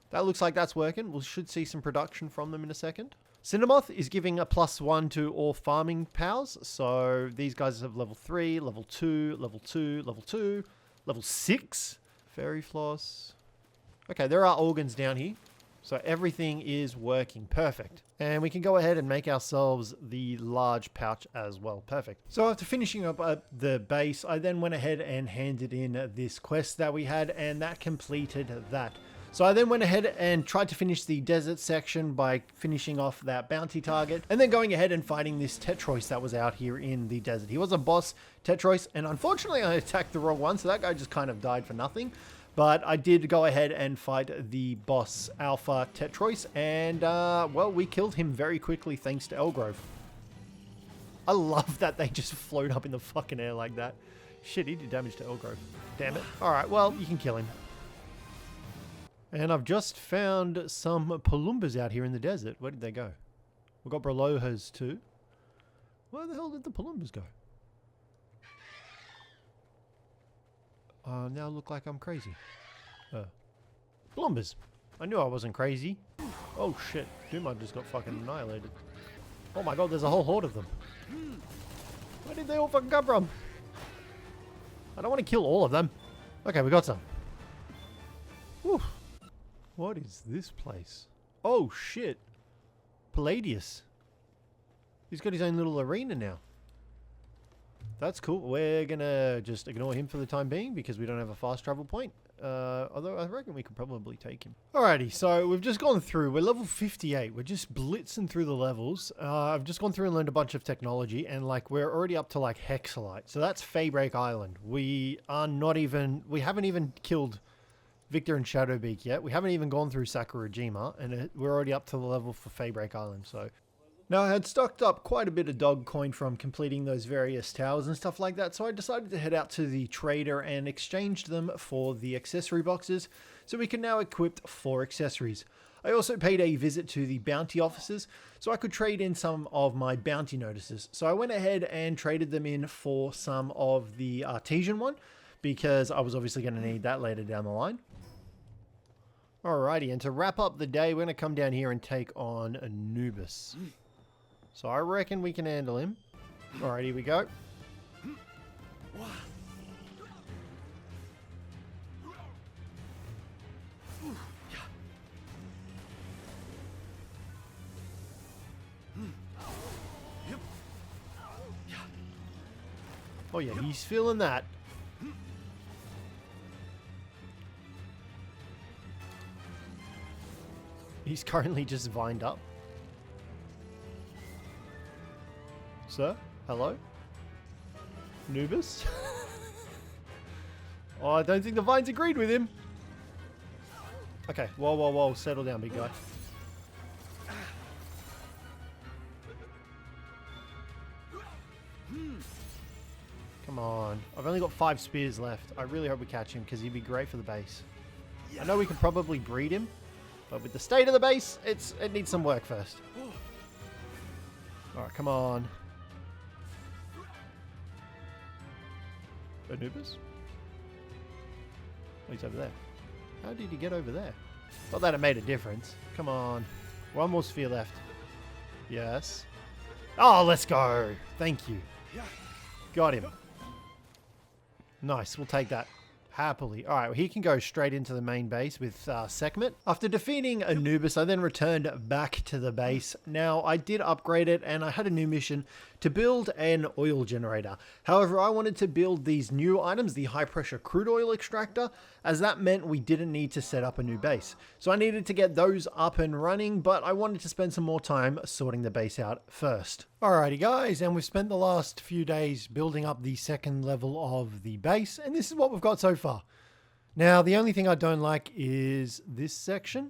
[SPEAKER 1] That looks like that's working. We should see some production from them in a second. Cinnamoth is giving a +1 to all farming powers. So these guys have level 3, level 2, level 2, level 2, level 6. Fairy floss. Okay, there are organs down here. So everything is working perfect. And we can go ahead and make ourselves the large pouch as well. Perfect. So after finishing up the base, I then went ahead and handed in this quest that we had, and that completed that. So I then went ahead and tried to finish the desert section by finishing off that bounty target, and then going ahead and fighting this Tetrois that was out here in the desert. He was a boss Tetrois, and unfortunately I attacked the wrong one, so that guy just kind of died for nothing. But I did go ahead and fight the boss Alpha Tetrois, and well, we killed him very quickly thanks to Elgrove. I love that they just float up in the fucking air like that. Shit, he did damage to Elgrove. Damn it. Alright, well, you can kill him. And I've just found some Palumbas out here in the desert. Where did they go? We've got Brelohas too. Where the hell did the Palumbas go? Now I look like I'm crazy. Palumbas. I knew I wasn't crazy. Oh shit. Duma just got fucking annihilated. Oh my god, there's a whole horde of them. Where did they all fucking come from? I don't want to kill all of them. Okay, we got some. Whew. What is this place? Oh shit. Palladius. He's got his own little arena now. That's cool. We're gonna just ignore him for the time being because we don't have a fast travel point. Although I reckon we could probably take him. Alrighty, so we've just gone through. We're level 58. We're just blitzing through the levels. I've just gone through and learned a bunch of technology, and like we're already up to like Hexalite. So that's Faebreak Island. We haven't even killed Viktor and Shadowbeak yet. We haven't even gone through Sakurajima, and we're already up to the level for Faebreak Island. So now I had stocked up quite a bit of dog coin from completing those various towers and stuff like that, so I decided to head out to the trader and exchange them for the accessory boxes, so we can now equip 4 accessories. I also paid a visit to the bounty offices, so I could trade in some of my bounty notices. So I went ahead and traded them in for some of the artesian one, because I was obviously going to need that later down the line. Alrighty, and to wrap up the day, we're going to come down here and take on Anubis. So I reckon we can handle him. Alright, here we go. Oh yeah, he's feeling that. He's currently just vined up. Sir? Hello? Anubis? Oh, I don't think the vines agreed with him. Okay, whoa, whoa, whoa. Settle down, big guy. Come on. I've only got 5 spears left. I really hope we catch him because he'd be great for the base. I know we can probably breed him, but with the state of the base, it needs some work first. Alright, come on. Anubis? Oh, he's over there. How did he get over there? Not that it made a difference. Come on. 1 more sphere left. Yes. Oh, let's go. Thank you. Got him. Nice. We'll take that. Happily. Alright, well, he can go straight into the main base with Sekhmet. After defeating Anubis, I then returned back to the base. Now, I did upgrade it, and I had a new mission to build an oil generator. However, I wanted to build these new items, the high-pressure crude oil extractor, as that meant we didn't need to set up a new base. So I needed to get those up and running, but I wanted to spend some more time sorting the base out first. Alrighty guys, and we've spent the last few days building up the 2nd level of the base, and this is what we've got so far. Now, the only thing I don't like is this section.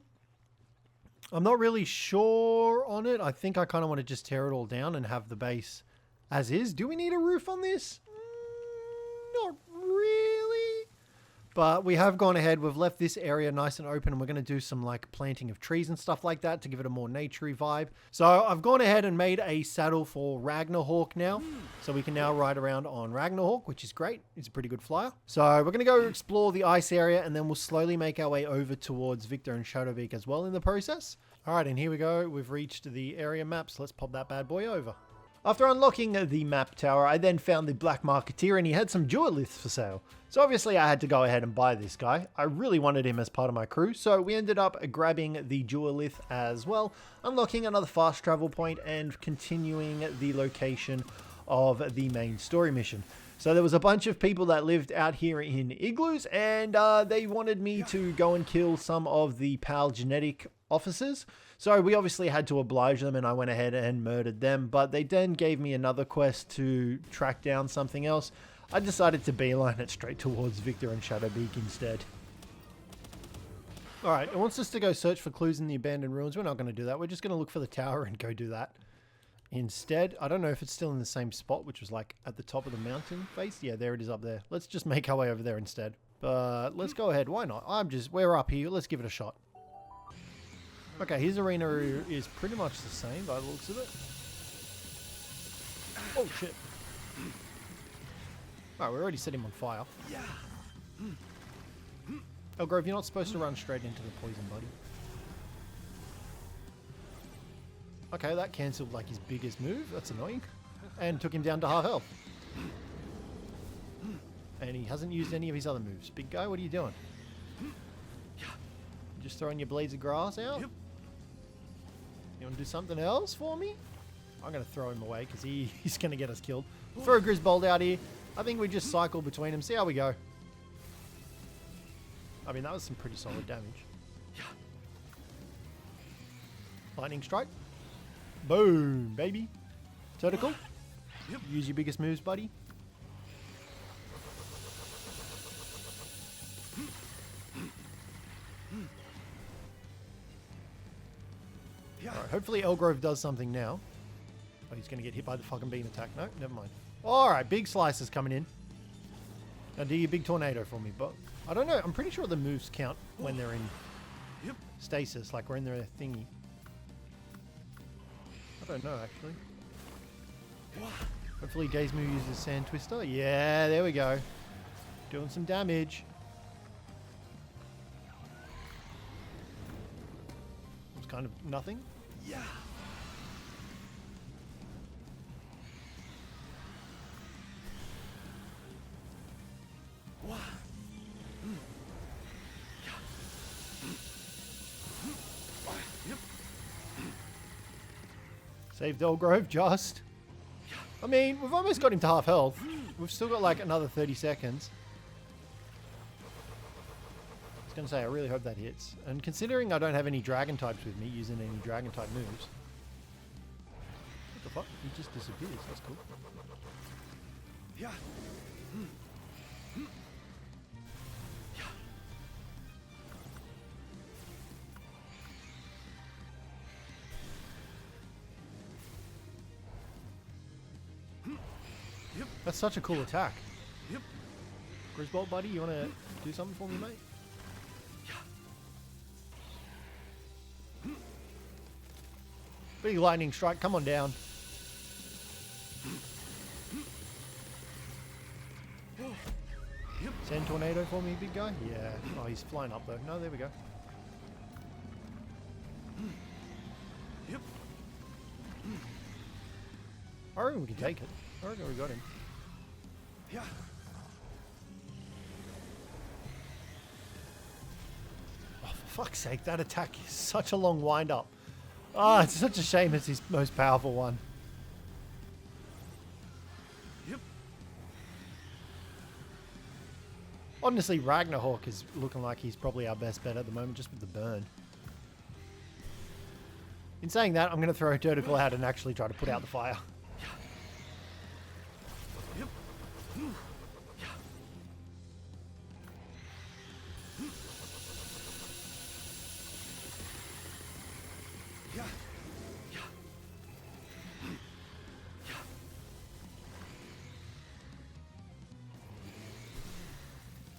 [SPEAKER 1] I'm not really sure on it. I think I kind of want to just tear it all down and have the base as is. Do we need a roof on this? Not really. But we have gone ahead. We've left this area nice and open, and we're going to do some like planting of trees and stuff like that to give it a more naturey vibe. So I've gone ahead and made a saddle for Ragnarhawk now. So we can now ride around on Ragnarhawk, which is great. It's a pretty good flyer. So we're going to go explore the ice area, and then we'll slowly make our way over towards Viktor and Shadowbeak as well in the process. All right, and here we go. We've reached the area maps. Let's pop that bad boy over. After unlocking the map tower, I then found the Black Marketeer and he had some dueliths for sale. So obviously I had to go ahead and buy this guy. I really wanted him as part of my crew, so we ended up grabbing the duelith as well, unlocking another fast travel point and continuing the location of the main story mission. So there was a bunch of people that lived out here in igloos and they wanted me to go and kill some of the PAL genetic officers. So we obviously had to oblige them and I went ahead and murdered them, but they then gave me another quest to track down something else. I decided to beeline it straight towards Viktor and Shadowbeak instead. Alright, it wants us to go search for clues in the abandoned ruins. We're not going to do that. We're just going to look for the tower and go do that. Instead, I don't know if it's still in the same spot, which was like at the top of the mountain face. Yeah, there it is up there. Let's just make our way over there instead. But let's go ahead. Why not? We're up here. Let's give it a shot. Okay, his arena is pretty much the same by the looks of it. Oh, shit. Alright, we already set him on fire. Elgrove, you're not supposed to run straight into the poison, buddy. Okay, that cancelled like his biggest move. That's annoying. And took him down to half health. And he hasn't used any of his other moves. Big guy, what are you doing? Just throwing your blades of grass out? You want to do something else for me? I'm going to throw him away because he's going to get us killed. Throw a Grizzbolt out here. I think we just cycle between them. See how we go. I mean, that was some pretty solid damage. Lightning strike. Boom, baby. Tentacle. Use your biggest moves, buddy. Alright, hopefully Elgrove does something now. Oh, he's going to get hit by the fucking beam attack. No, never mind. Alright, big slices coming in. Now do your big tornado for me, but I don't know. I'm pretty sure the moves count when they're in stasis, like we're in their thingy. I don't know, actually. Hopefully Gazmoo uses Sand Twister. Yeah, there we go. Doing some damage. It was kind of nothing. Yeah. Saved Elgrove just. I mean, we've almost got him to half health. We've still got like another 30 seconds. I was going to say, I really hope that hits. And considering I don't have any dragon types with me using any dragon type moves. What the fuck? He just disappears. That's cool. Yeah. That's such a cool attack. Yep. Grizzbolt, buddy, you want to do something for me, mate? Big lightning strike, come on down. Sand tornado for me, big guy? Yeah. Oh, he's flying up though. No, there we go. I reckon we can take it. I reckon we got him. Yeah. Oh, for fuck's sake, that attack is such a long wind up. Ah, oh, it's such a shame it's his most powerful one. Yep. Honestly, Ragnarhawk is looking like he's probably our best bet at the moment, just with the burn. In saying that, I'm going to throw a Tentacle out and actually try to put out the fire.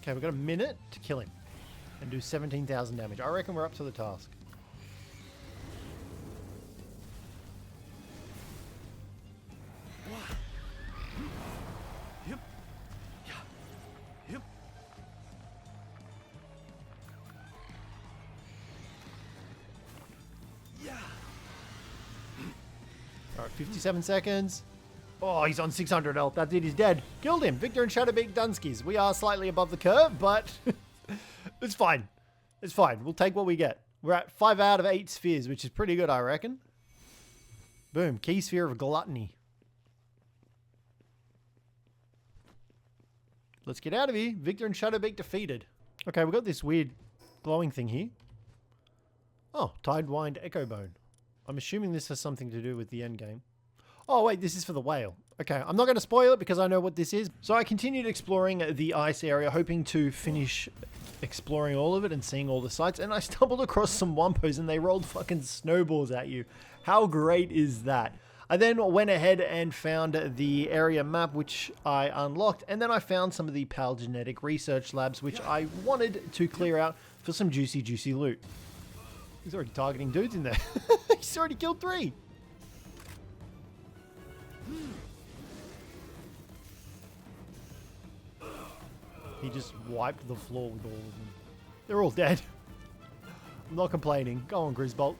[SPEAKER 1] Okay, we've got a minute to kill him and do 17,000 damage. I reckon we're up to the task. Yep. Yep. Yeah. All right, 57 seconds. Oh, he's on 600 health. That dude is dead. Killed him. Viktor and Shadowbeak Dunskies. We are slightly above the curve, but it's fine. It's fine. We'll take what we get. We're at 5 out of 8 spheres, which is pretty good, I reckon. Boom. Key sphere of gluttony. Let's get out of here. Viktor and Shadowbeak defeated. Okay, we've got this weird glowing thing here. Oh, Tidewind Echo Bone. I'm assuming this has something to do with the end game. Oh, wait, this is for the whale. Okay, I'm not going to spoil it because I know what this is. So I continued exploring the ice area, hoping to finish exploring all of it and seeing all the sights. And I stumbled across some Wampos and they rolled fucking snowballs at you. How great is that? I then went ahead and found the area map, which I unlocked. And then I found some of the PAL genetic research labs, which I wanted to clear out for some juicy, juicy loot. He's already targeting dudes in there. He's already killed 3. He just wiped the floor with all of them. They're all dead. I'm not complaining. Go on, Grizzbolt.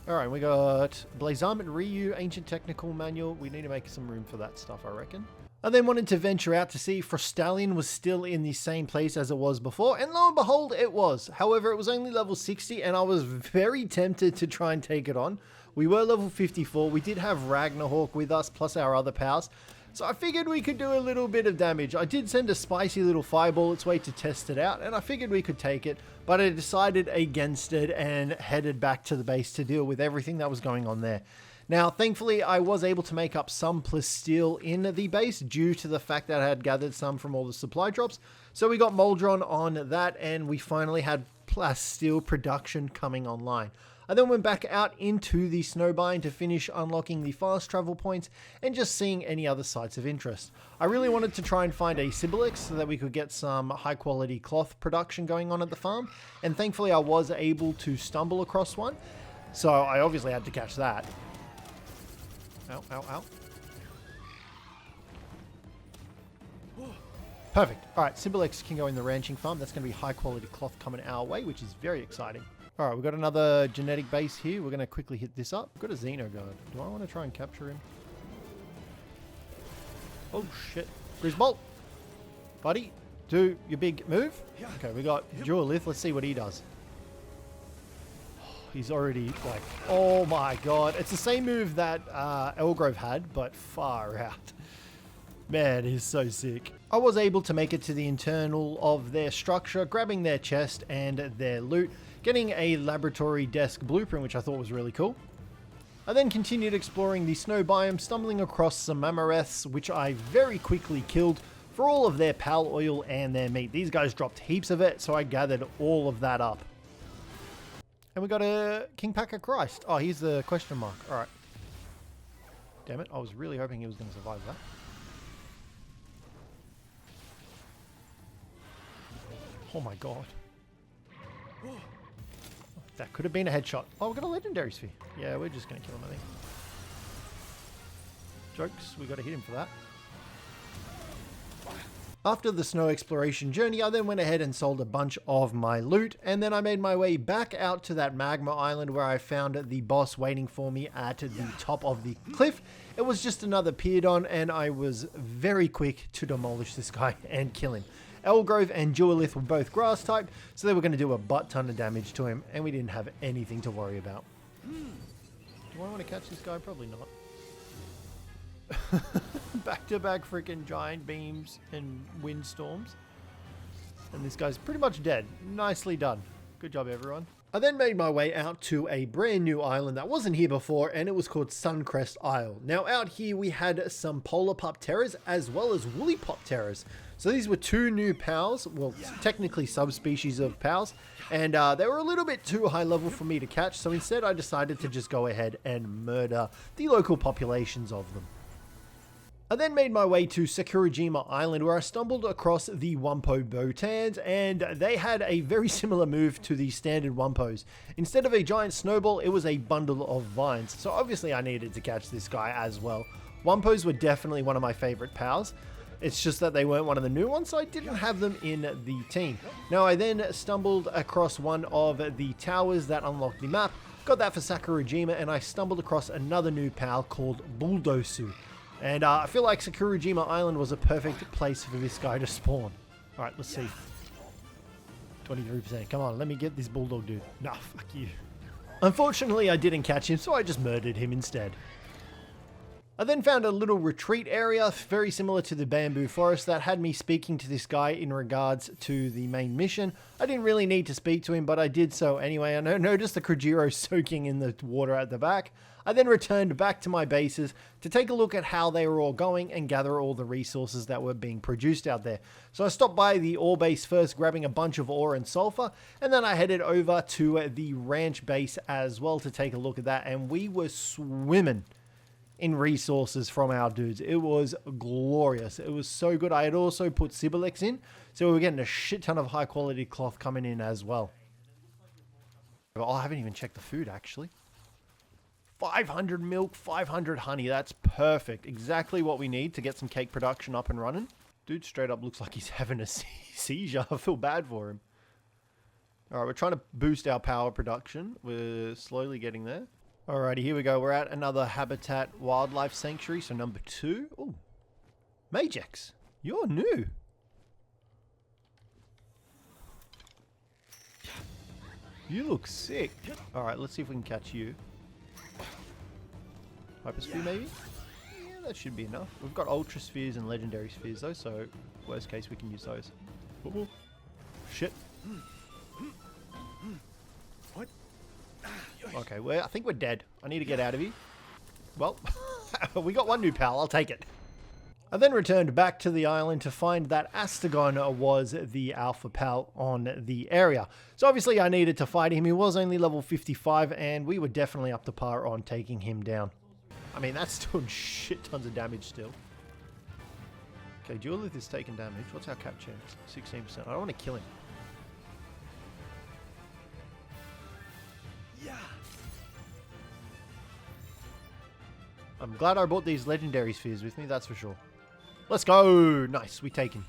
[SPEAKER 1] Alright, we got Blazarmit Ryu, Ancient Technical Manual. We need to make some room for that stuff, I reckon. I then wanted to venture out to see if Frostallion was still in the same place as it was before, and lo and behold, it was. However, it was only level 60, and I was very tempted to try and take it on. We were level 54, we did have Ragnarhawk with us, plus our other pals, so I figured we could do a little bit of damage. I did send a spicy little fireball its way to test it out, and I figured we could take it, but I decided against it and headed back to the base to deal with everything that was going on there. Now, thankfully, I was able to make up some plasteel in the base due to the fact that I had gathered some from all the supply drops. So we got Moldron on that, and we finally had plasteel production coming online. I then went back out into the snowbiome to finish unlocking the fast travel points and just seeing any other sites of interest. I really wanted to try and find a Sybilex so that we could get some high quality cloth production going on at the farm, and thankfully I was able to stumble across one, so I obviously had to catch that. Ow, ow, ow. Perfect. Alright, Sybilex can go in the ranching farm. That's going to be high quality cloth coming our way, which is very exciting. Alright, we've got another genetic base here. We're going to quickly hit this up. We've got a Xenoguard. Do I want to try and capture him? Oh shit. Grizzbolt. Buddy, do your big move. Okay, we got Dualith. Let's see what he does. He's already like, oh my god. It's the same move that Elgrove had, but far out. Man, he's so sick. I was able to make it to the internal of their structure, grabbing their chest and their loot, getting a laboratory desk blueprint, which I thought was really cool. I then continued exploring the snow biome, stumbling across some Mammoths, which I very quickly killed for all of their pal oil and their meat. These guys dropped heaps of it, so I gathered all of that up. And we got a King Packer Christ. Oh, here's the question mark. Alright. Damn it, I was really hoping he was going to survive that. Oh my god. That could have been a headshot. Oh, we got a legendary sphere. Yeah, we're just going to kill him, I think. Jokes, we got to hit him for that. After the snow exploration journey, I then went ahead and sold a bunch of my loot, and then I made my way back out to that magma island where I found the boss waiting for me at the top of the cliff. It was just another Peerdon, and I was very quick to demolish this guy and kill him. Elgrove and Dualith were both grass typed, so they were going to do a butt ton of damage to him, and we didn't have anything to worry about. Do I want to catch this guy? Probably not. Back-to-back freaking giant beams and windstorms. And this guy's pretty much dead. Nicely done. Good job, everyone. I then made my way out to a brand new island that wasn't here before, and it was called Suncrest Isle. Now out here we had some Polar Pup Terrors as well as Woolly Pup Terrors. So these were two new pals, well technically subspecies of pals, and they were a little bit too high level for me to catch, so instead I decided to just go ahead and murder the local populations of them. I then made my way to Sakurajima Island where I stumbled across the Wumpo Botans, and they had a very similar move to the standard Wumpos. Instead of a giant snowball, it was a bundle of vines, so obviously I needed to catch this guy as well. Wumpos were definitely one of my favorite pals. It's just that they weren't one of the new ones, so I didn't have them in the team. Now I then stumbled across one of the towers that unlocked the map, got that for Sakurajima, and I stumbled across another new pal called Bulldosu. And I feel like Sakurajima Island was a perfect place for this guy to spawn. Alright, let's see. 23%. Come on, let me get this bulldog dude. Nah, fuck you. Unfortunately, I didn't catch him, so I just murdered him instead. I then found a little retreat area, very similar to the bamboo forest, that had me speaking to this guy in regards to the main mission. I didn't really need to speak to him, but I did so anyway. I noticed the Krojiro soaking in the water at the back. I then returned back to my bases to take a look at how they were all going and gather all the resources that were being produced out there. So I stopped by the ore base first, grabbing a bunch of ore and sulfur, and then I headed over to the ranch base as well to take a look at that, and we were swimming in resources from our dudes. It was glorious. It was so good. I had also put Sibilex in, so we were getting a shit ton of high quality cloth coming in as well. Oh, I haven't even checked the food actually. 500 milk, 500 honey. That's perfect. Exactly what we need to get some cake production up and running. Dude straight up looks like he's having a seizure. I feel bad for him. Alright, we're trying to boost our power production. We're slowly getting there. Alrighty, here we go. We're at another habitat wildlife sanctuary. So number 2. Oh, Magex, you're new. You look sick. Alright, let's see if we can catch you. Hypersphere maybe? Yeah, that should be enough. We've got Ultra Spheres and Legendary Spheres though, so worst case we can use those. Oh, shit. What? Okay, I think we're dead. I need to get out of here. Well, we got one new pal. I'll take it. I then returned back to the island to find that Astagon was the alpha pal on the area. So obviously I needed to fight him. He was only level 55 and we were definitely up to par on taking him down. I mean, that's doing shit tons of damage still. Okay, Duelith is taking damage. What's our cap chance? 16%. I don't want to kill him. Yeah. I'm glad I brought these legendary spheres with me, that's for sure. Let's go! Nice, we take him.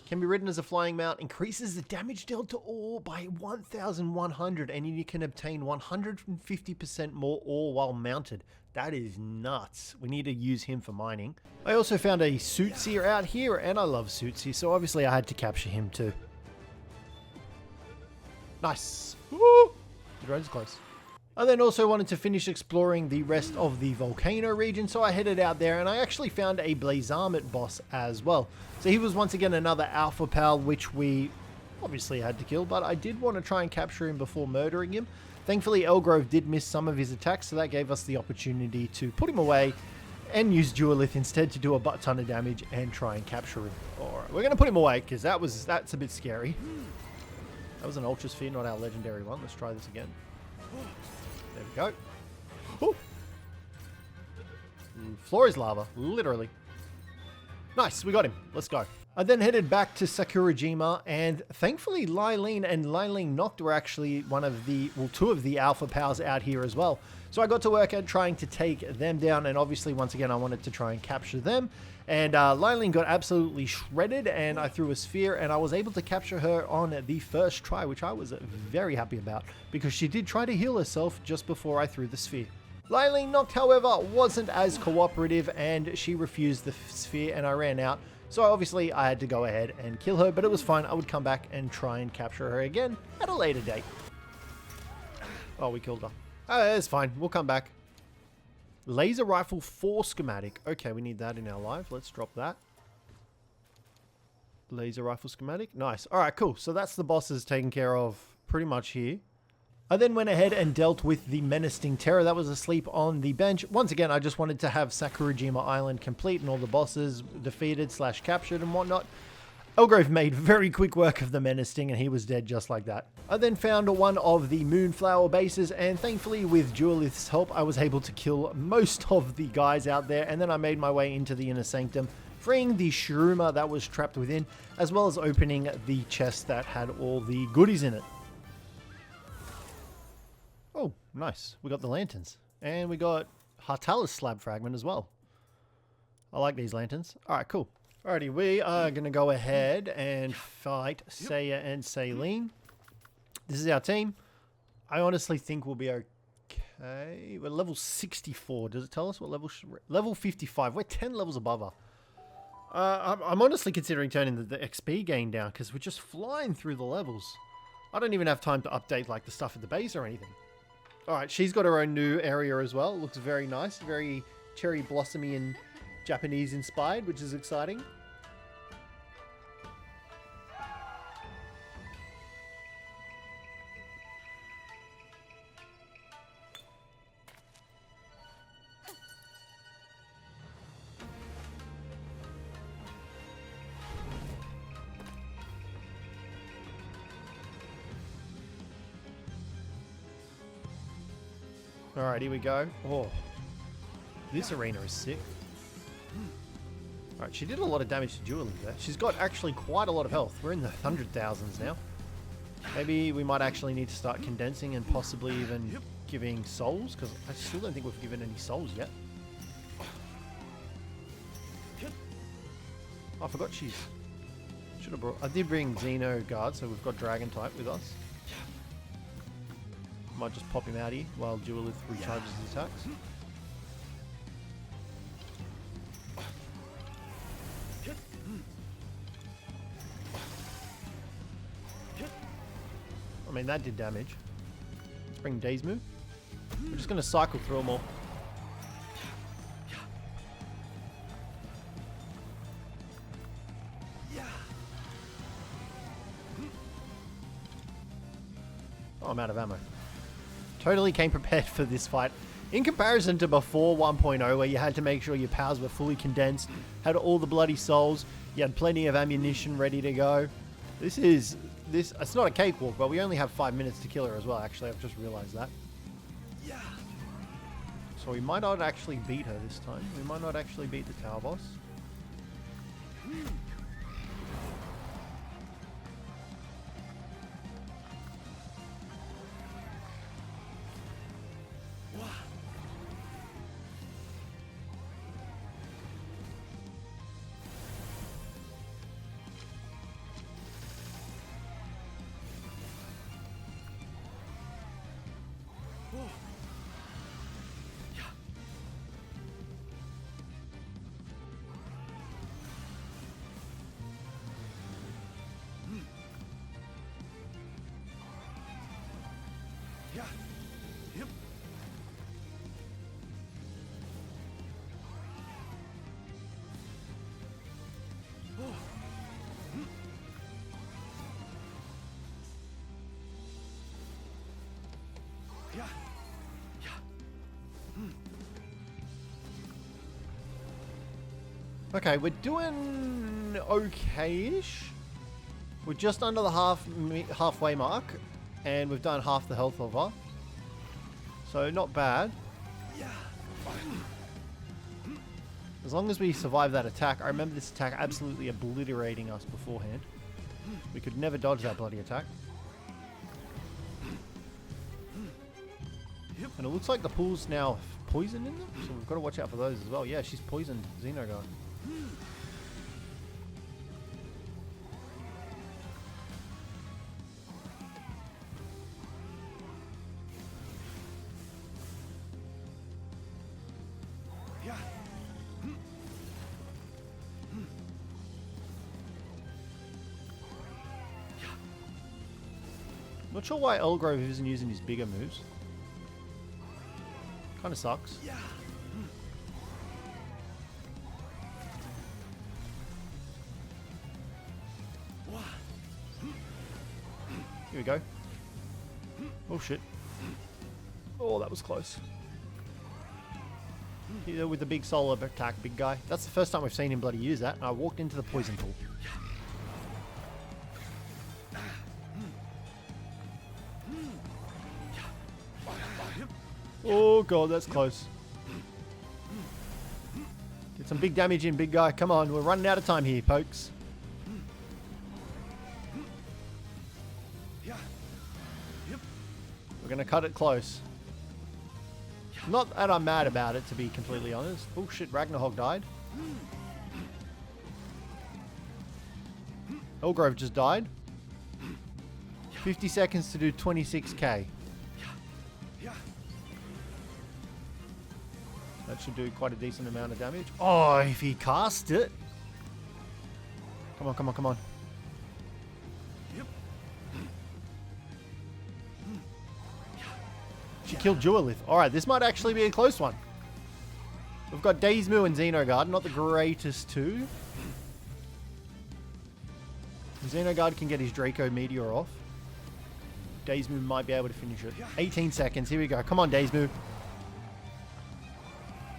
[SPEAKER 1] Can be ridden as a flying mount, increases the damage dealt to ore by 1,100, and you can obtain 150% more ore while mounted. That is nuts. We need to use him for mining. I also found a Sootsier out here, and I love Sootsier, so obviously I had to capture him too. Nice. Woo! The drone's close. I then also wanted to finish exploring the rest of the volcano region, so I headed out there and I actually found a Blazarmit boss as well. So he was once again another alpha pal, which we obviously had to kill, but I did want to try and capture him before murdering him. Thankfully, Elgrove did miss some of his attacks, so that gave us the opportunity to put him away and use Duelith instead to do a butt ton of damage and try and capture him. Alright, we're going to put him away because that's a bit scary. That was an Ultra Sphere, not our legendary one. Let's try this again. There we go. Ooh. Floor is lava, literally. Nice, we got him. Let's go. I then headed back to Sakurajima, and thankfully Lyleen and Lyleen Noct were actually two of the alpha pals out here as well. So I got to work at trying to take them down, and obviously once again I wanted to try and capture them. And Lyleen got absolutely shredded, and I threw a sphere, and I was able to capture her on the first try, which I was very happy about, because she did try to heal herself just before I threw the sphere. Lyleen Noct, however, wasn't as cooperative, and she refused the sphere, and I ran out. So obviously I had to go ahead and kill her, but it was fine. I would come back and try and capture her again at a later date. Oh, we killed her. Oh, it's fine. We'll come back. Laser rifle 4 schematic. Okay, we need that in our life. Let's drop that. Laser rifle schematic. Nice. All right, cool. So that's the bosses taken care of pretty much here. I then went ahead and dealt with the menacing terror that was asleep on the bench. Once again, I just wanted to have Sakurajima Island complete and all the bosses defeated / captured and whatnot. Elgrove made very quick work of the menacing and he was dead just like that. I then found one of the Moonflower bases, and thankfully with Duelith's help I was able to kill most of the guys out there, and then I made my way into the inner sanctum, freeing the Shroomer that was trapped within, as well as opening the chest that had all the goodies in it. Oh, nice. We got the lanterns. And we got Hartalis slab fragment as well. I like these lanterns. Alright, cool. Alrighty, we are going to go ahead and fight Seiya and Seylene. This is our team. I honestly think we'll be Okay, we're level 64. Does it tell us what level? Level 55. We're 10 levels above her. I'm honestly considering turning the XP gain down because we're just flying through the levels. I don't even have time to update like the stuff at the base or anything. All right, she's got her own new area as well. Looks very nice, very cherry blossomy and Japanese inspired, which is exciting. Alright, here we go. Oh, this arena is sick. Alright, she did a lot of damage to Julie there. She's got actually quite a lot of health. We're in the 100,000s now. Maybe we might actually need to start condensing and possibly even giving souls, because I still don't think we've given any souls yet. Oh, I forgot she's... Should have brought... I did bring Xeno Guard, so we've got Dragon type with us. Might just pop him out here while Julie recharges his attacks. I mean, that did damage. Let's bring Daze Move. We're just going to cycle through them all. Oh, I'm out of ammo. Totally came prepared for this fight. In comparison to before 1.0, where you had to make sure your powers were fully condensed, had all the bloody souls, you had plenty of ammunition ready to go. It's not a cakewalk, but we only have 5 minutes to kill her as well, actually. I've just realized that. So we might not actually beat her this time. We might not actually beat the tower boss. Okay, we're doing okay-ish. We're just under the halfway mark, and we've done half the health of her. So not bad. As long as we survive that attack. I remember this attack absolutely obliterating us beforehand. We could never dodge that bloody attack. And it looks like the pool's now poisoned in them, so we've got to watch out for those as well. Yeah, she's poisoned Xenoguard. Not sure why Elgrove isn't using his bigger moves. Kind of sucks. Here we go. Oh shit. Oh, that was close. Here with the big solo attack, big guy. That's the first time we've seen him bloody use that. And I walked into the poison pool. Oh god, that's close. Get some big damage in, big guy. Come on, we're running out of time here, folks. We're gonna cut it close. Not that I'm mad about it, to be completely honest. Oh shit, Ragnarhog died. Elgrove just died. 50 seconds to do 26k. That should do quite a decent amount of damage. Oh, if he cast it. Come on, come on, come on. She killed Duelith. Alright, this might actually be a close one. We've got Dazemoo and Xenogard, not the greatest two. Xenogard can get his Draco Meteor off. Dazemoo might be able to finish it. 18 seconds, here we go. Come on, Dazemoo.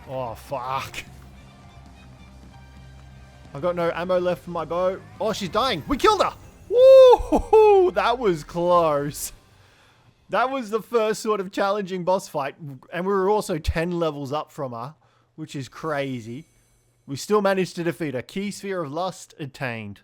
[SPEAKER 1] Oh, fuck. I've got no ammo left for my bow. Oh, she's dying. We killed her! Woo! That was close. That was the first sort of challenging boss fight. And we were also 10 levels up from her, which is crazy. We still managed to defeat her. Key Sphere of Lust attained.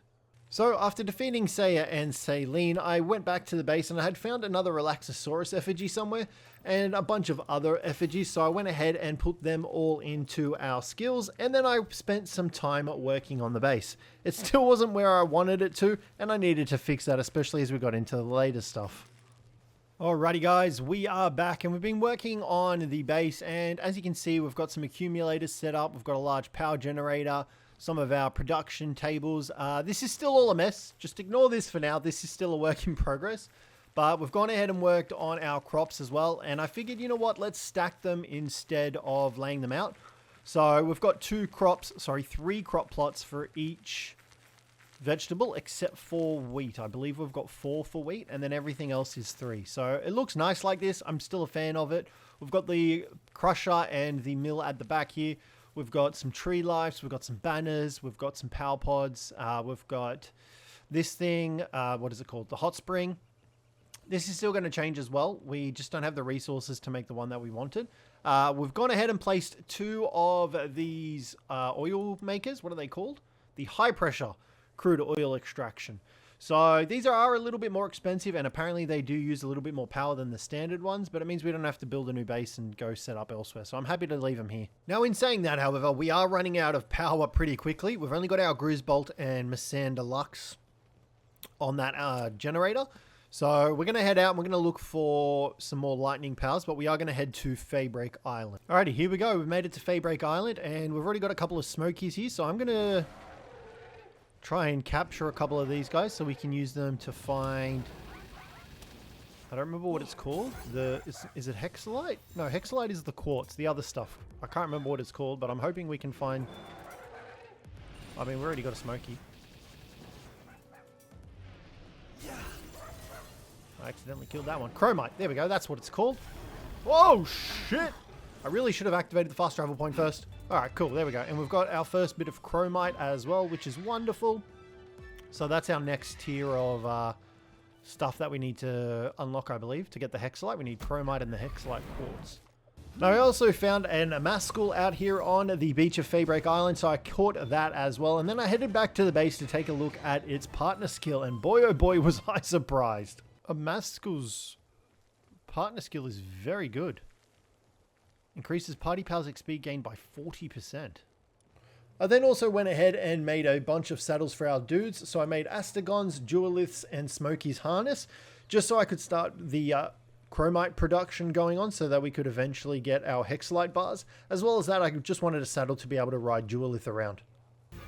[SPEAKER 1] So after defeating Seiya and Seylene, I went back to the base and I had found another Relaxosaurus effigy somewhere and a bunch of other effigies. So I went ahead and put them all into our skills, and then I spent some time working on the base. It still wasn't where I wanted it to, and I needed to fix that, especially as we got into the later stuff. Alrighty guys, we are back and we've been working on the base, and as you can see, we've got some accumulators set up. We've got a large power generator, some of our production tables. This is still all a mess. Just ignore this for now. This is still a work in progress. But we've gone ahead and worked on our crops as well. And I figured, you know what, let's stack them instead of laying them out. So we've got three crop plots for each vegetable except for wheat. I believe we've got 4 for wheat, and then everything else is 3. So it looks nice like this. I'm still a fan of it. We've got the crusher and the mill at the back here. We've got some tree lives, we've got some banners, we've got some power pods, we've got this thing, what is it called? The hot spring. This is still going to change as well. We just don't have the resources to make the one that we wanted. We've gone ahead and placed 2 of these oil makers. What are they called? The high pressure crude oil extraction. So these are a little bit more expensive, and apparently they do use a little bit more power than the standard ones, but it means we don't have to build a new base and go set up elsewhere. So I'm happy to leave them here. Now, in saying that, however, we are running out of power pretty quickly. We've only got our Grizzbolt and Massander Lux on that generator. So we're going to head out and we're going to look for some more lightning powers, but we are going to head to Faybreak Island. Alrighty, here we go. We've made it to Faybreak Island, and we've already got a couple of smokies here, so I'm going to try and capture a couple of these guys so we can use them to find... I don't remember what it's called. Is it Hexalite? No, Hexalite is the quartz, the other stuff. I can't remember what it's called, but I'm hoping we can find... I mean, we already got a smoky. I accidentally killed that one. Chromite. There we go. That's what it's called. Whoa, shit! I really should have activated the fast travel point first. Alright, cool. There we go. And we've got our first bit of chromite as well, which is wonderful. So that's our next tier of stuff that we need to unlock, I believe. To get the Hexalite, we need chromite and the Hexalite quartz. Now, I also found an Amaskul out here on the beach of Faybreak Island, so I caught that as well. And then I headed back to the base to take a look at its partner skill, and boy oh boy was I surprised. Amaskul's partner skill is very good. Increases party powers XP gain by 40%. I then also went ahead and made a bunch of saddles for our dudes. So I made Astegons, Dueliths, and Smokey's harness, just so I could start the chromite production going on so that we could eventually get our Hexalite bars. As well as that, I just wanted a saddle to be able to ride Duelith around.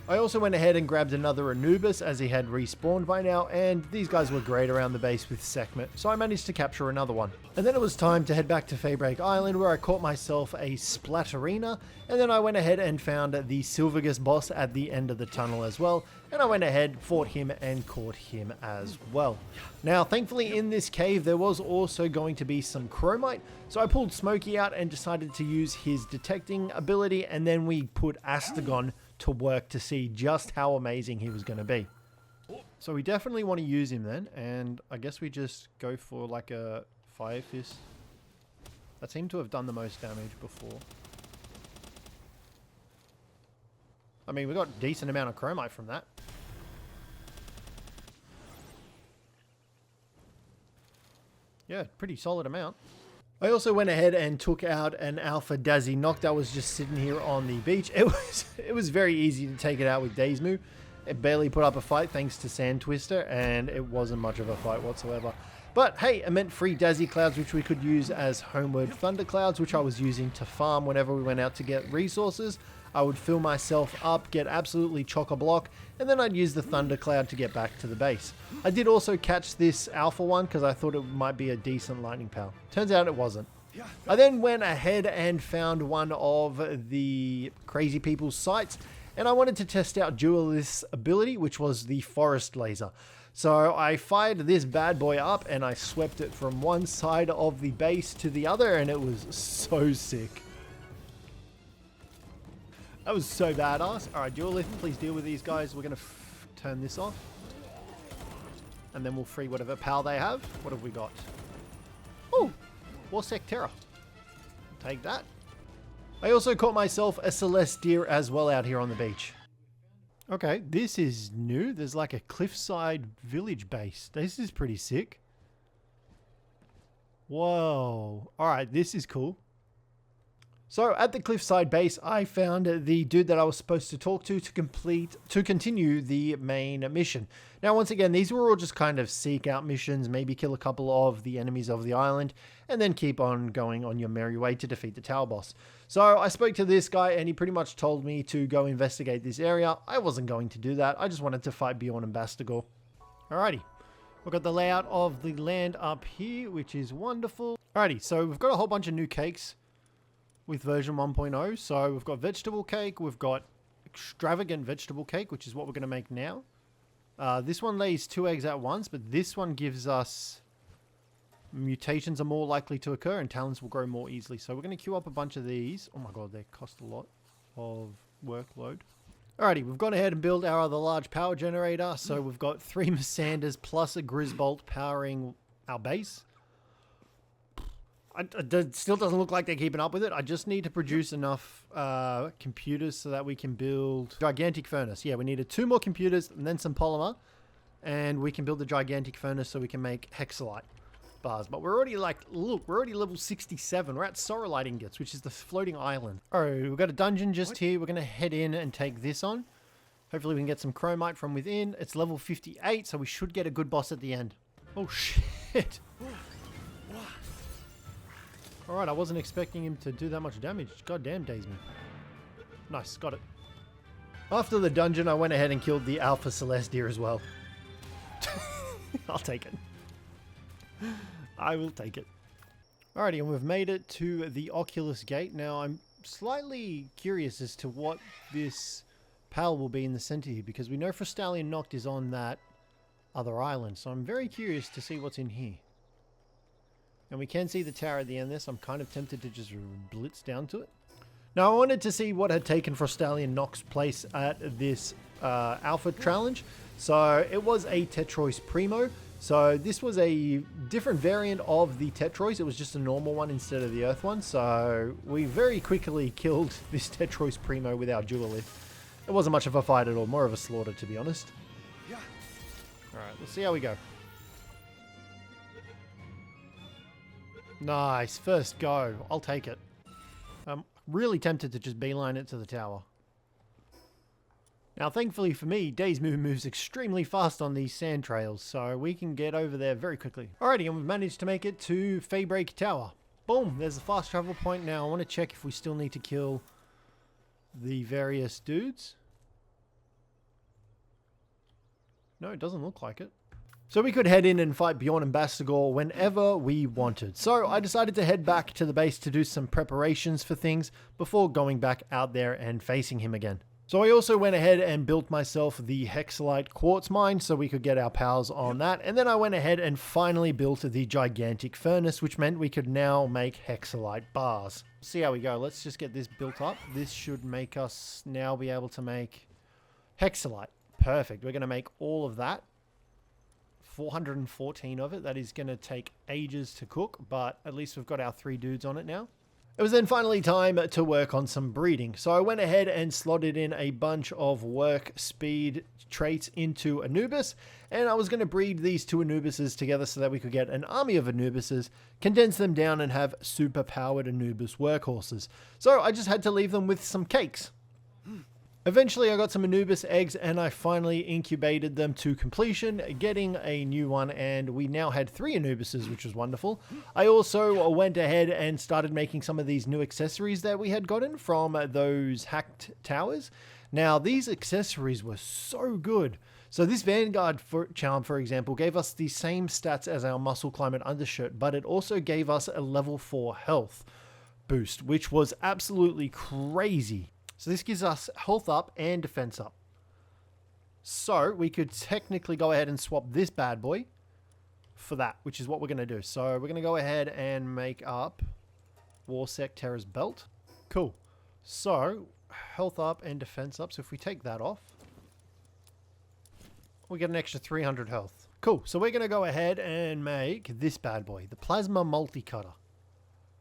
[SPEAKER 1] I also went ahead and grabbed another Anubis as he had respawned by now, and these guys were great around the base with Sekhmet, so I managed to capture another one. And then it was time to head back to Faybreak Island, where I caught myself a Splatterina, and then I went ahead and found the Silvergus boss at the end of the tunnel as well, and I went ahead, fought him, and caught him as well. Now, thankfully in this cave there was also going to be some chromite, so I pulled Smokey out and decided to use his detecting ability, and then we put Astegon to work to see just how amazing he was going to be. So we definitely want to use him then, and I guess we just go for like a Fire Fist. That seemed to have done the most damage before. I mean, we got a decent amount of chromite from that. Yeah, pretty solid amount. I also went ahead and took out an Alpha Dazzy Knock that was just sitting here on the beach. It was very easy to take it out with Dazemoo. It barely put up a fight thanks to Sand Twister, and it wasn't much of a fight whatsoever. But hey, it meant free Dazzy Clouds, which we could use as Homeward Thunder Clouds, which I was using to farm whenever we went out to get resources. I would fill myself up, get absolutely chock-a-block, and then I'd use the Thunder Cloud to get back to the base. I did also catch this Alpha one because I thought it might be a decent lightning power. Turns out it wasn't. I then went ahead and found one of the crazy people's sites, and I wanted to test out Duelist's ability, which was the Forest Laser. So I fired this bad boy up and I swept it from one side of the base to the other, and it was so sick. That was so badass. Alright, Duelist, please deal with these guys. We're going to turn this off. And then we'll free whatever power they have. What have we got? Oh, Warsec Terror. Take that. I also caught myself a Celeste Deer as well out here on the beach. Okay, this is new. There's like a cliffside village base. This is pretty sick. Whoa. Alright, this is cool. So at the cliffside base, I found the dude that I was supposed to talk to continue the main mission. Now, once again, these were all just kind of seek out missions, maybe kill a couple of the enemies of the island, and then keep on going on your merry way to defeat the tower boss. So I spoke to this guy and he pretty much told me to go investigate this area. I wasn't going to do that. I just wanted to fight Bjorn and Bastigor. Alrighty. We've got the layout of the land up here, which is wonderful. Alrighty, so we've got a whole bunch of new cakes with version 1.0. So we've got vegetable cake, we've got extravagant vegetable cake, which is what we're going to make now. This one lays 2 eggs at once, but this one gives us mutations are more likely to occur and talents will grow more easily. So we're going to queue up a bunch of these. Oh my god, they cost a lot of workload. Alrighty, we've gone ahead and built our other large power generator. So we've got 3 Missanders plus a Grizzbolt powering our base. It still doesn't look like they're keeping up with it. I just need to produce enough computers so that we can build gigantic furnace. Yeah, we needed 2 more computers and then some polymer, and we can build the gigantic furnace so we can make hexalite bars. But we're already like, look, we're already level 67. We're at Sorrelite ingots, which is the floating island. All right, we've got a dungeon just here. We're going to head in and take this on. Hopefully we can get some chromite from within. It's level 58, so we should get a good boss at the end. Oh shit. Alright, I wasn't expecting him to do that much damage. God damn, daze me. Nice, got it. After the dungeon, I went ahead and killed the Alpha Celeste Deer as well. I'll take it. I will take it. Alrighty, and we've made it to the Oculus Gate. Now, I'm slightly curious as to what this PAL will be in the center here, because we know Frostallion Noct is on that other island, so I'm very curious to see what's in here. And we can see the tower at the end of this. I'm kind of tempted to just blitz down to it. Now, I wanted to see what had taken Frostallion Noct's place at this Alpha challenge. So, it was a Tetrois Primo. So, this was a different variant of the Tetrois. It was just a normal one instead of the Earth one. So, we very quickly killed this Tetrois Primo with our Duelist. It wasn't much of a fight at all. More of a slaughter, to be honest. Alright, let's see how we go. Nice, first go. I'll take it. I'm really tempted to just beeline it to the tower. Now, thankfully for me, Daze moves extremely fast on these sand trails, so we can get over there very quickly. Alrighty, and we've managed to make it to Faybreak Tower. Boom, there's the fast travel point. Now, I want to check if we still need to kill the various dudes. No, it doesn't look like it. So we could head in and fight Bjorn and Bastigor whenever we wanted. So I decided to head back to the base to do some preparations for things before going back out there and facing him again. So I also went ahead and built myself the Hexalite Quartz Mine so we could get our powers on that. And then I went ahead and finally built the gigantic furnace, which meant we could now make Hexalite bars. See how we go. Let's just get this built up. This should make us now be able to make Hexalite. Perfect. We're going to make all of that. 414 of it. That is going to take ages to cook, but at least we've got our 3 dudes on it now. It was then finally time to work on some breeding. So I went ahead and slotted in a bunch of work speed traits into Anubis, and I was going to breed these 2 Anubises together so that we could get an army of Anubises, condense them down and have super powered Anubis workhorses. So I just had to leave them with some cakes. Eventually I got some Anubis eggs and I finally incubated them to completion, getting a new one, and we now had 3 Anubises, which was wonderful. I also went ahead and started making some of these new accessories that we had gotten from those hacked towers. Now these accessories were so good. So this Vanguard charm, for example, gave us the same stats as our Muscle Climate undershirt, but it also gave us a level 4 health boost, which was absolutely crazy. So this gives us health up and defense up. So we could technically go ahead and swap this bad boy for that, which is what we're going to do. So we're going to go ahead and make up Orserk Terra's belt. Cool. So health up and defense up. So if we take that off, we get an extra 300 health. Cool. So we're going to go ahead and make this bad boy, the Plasma Multi-Cutter.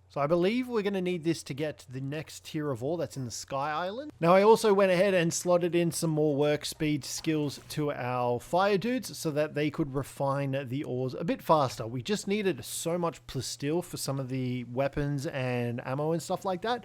[SPEAKER 1] So I believe we're going to need this to get to the next tier of ore that's in the Sky Island. Now I also went ahead and slotted in some more work speed skills to our fire dudes so that they could refine the ores a bit faster. We just needed so much plasteel for some of the weapons and ammo and stuff like that.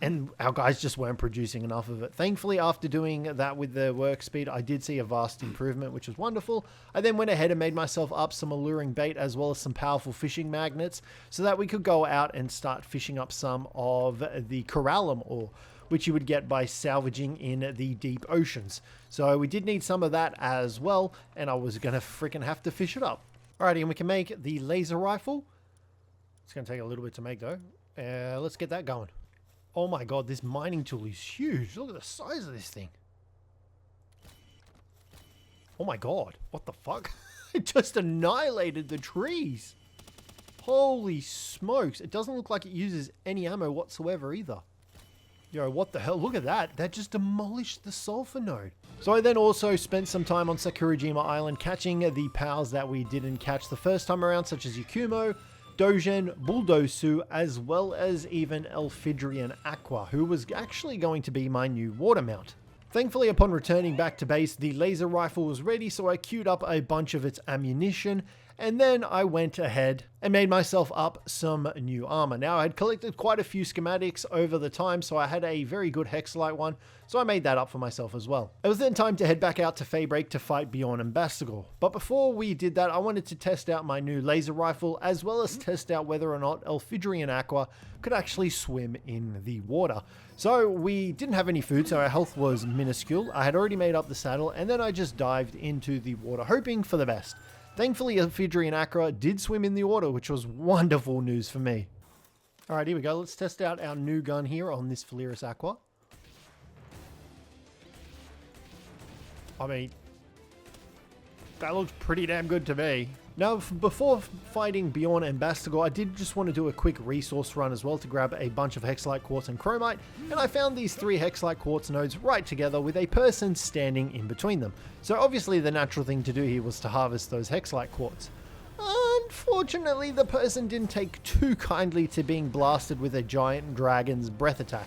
[SPEAKER 1] And our guys just weren't producing enough of it. Thankfully, after doing that with the work speed, I did see a vast improvement, which was wonderful. I then went ahead and made myself up some alluring bait as well as some powerful fishing magnets so that we could go out and start fishing up some of the corallum ore, which you would get by salvaging in the deep oceans. So we did need some of that as well, and I was going to freaking have to fish it up. Alrighty, and we can make the laser rifle. It's going to take a little bit to make though. Let's get that going. Oh my god, this mining tool is huge. Look at the size of this thing. Oh my god, what the fuck? It just annihilated the trees. Holy smokes. It doesn't look like it uses any ammo whatsoever either. Yo, what the hell? Look at that. That just demolished the sulfur node. So I then also spent some time on Sakurajima Island catching the pals that we didn't catch the first time around, such as Yakumo, Dogen, Bulldosu, as well as even Elfidrian Aqua, who was actually going to be my new water mount. Thankfully, upon returning back to base, the laser rifle was ready, so I queued up a bunch of its ammunition, and then I went ahead and made myself up some new armor. Now, I had collected quite a few schematics over the time, so I had a very good Hexalite one, so I made that up for myself as well. It was then time to head back out to Faybreak to fight Bjorn and Bastigor. But before we did that, I wanted to test out my new laser rifle, as well as test out whether or not Elfidrian Aqua could actually swim in the water. So we didn't have any food, so our health was minuscule. I had already made up the saddle, and then I just dived into the water, hoping for the best. Thankfully, Elfidrian Aqua did swim in the water, which was wonderful news for me. Alright, here we go. Let's test out our new gun here on this Faleris Aqua. I mean, that looks pretty damn good to me. Now, before fighting Bjorn and Bastigor, I did just want to do a quick resource run as well to grab a bunch of Hexalite Quartz and Chromite, and I found these 3 Hexalite Quartz nodes right together with a person standing in between them. So obviously the natural thing to do here was to harvest those Hexalite Quartz. Unfortunately, the person didn't take too kindly to being blasted with a giant dragon's breath attack.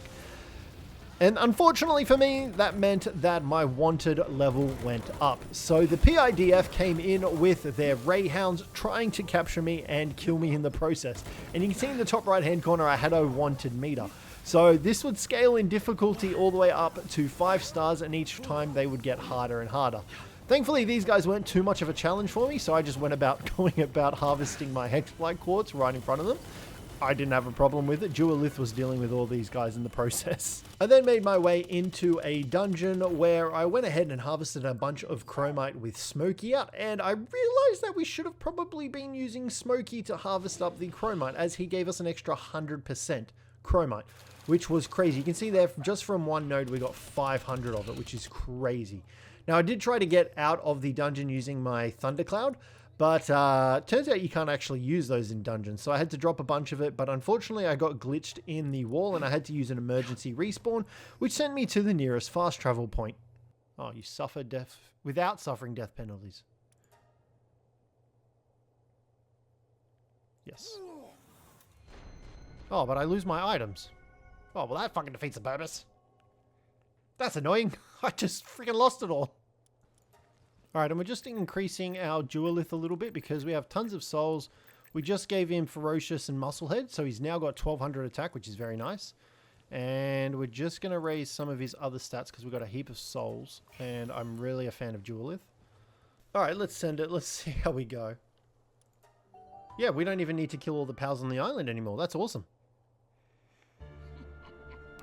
[SPEAKER 1] And unfortunately for me, that meant that my wanted level went up. So the PIDF came in with their Ray Hounds trying to capture me and kill me in the process. And you can see in the top right hand corner, I had a wanted meter. So this would scale in difficulty all the way up to 5 stars, and each time they would get harder and harder. Thankfully, these guys weren't too much of a challenge for me, so I just went about going about harvesting my Hexalite Quartz right in front of them. I didn't have a problem with it. Dualith was dealing with all these guys in the process. I then made my way into a dungeon where I went ahead and harvested a bunch of Chromite with Smokey out, and I realized that we should have probably been using Smokey to harvest up the Chromite, as he gave us an extra 100% Chromite, which was crazy. You can see there, just from one node, we got 500 of it, which is crazy. Now, I did try to get out of the dungeon using my Thundercloud, but turns out you can't actually use those in dungeons, so I had to drop a bunch of it, but unfortunately I got glitched in the wall and I had to use an emergency respawn, which sent me to the nearest fast travel point. Oh, you suffered death without suffering death penalties. Yes. Oh, but I lose my items. Oh, well that fucking defeats the purpose. That's annoying. I just freaking lost it all. Alright, and we're just increasing our Dualith a little bit because we have tons of souls. We just gave him Ferocious and Musclehead, so he's now got 1200 attack, which is very nice. And we're just going to raise some of his other stats because we've got a heap of souls. And I'm really a fan of Duelith. Alright, let's send it. Let's see how we go. Yeah, we don't even need to kill all the pals on the island anymore. That's awesome.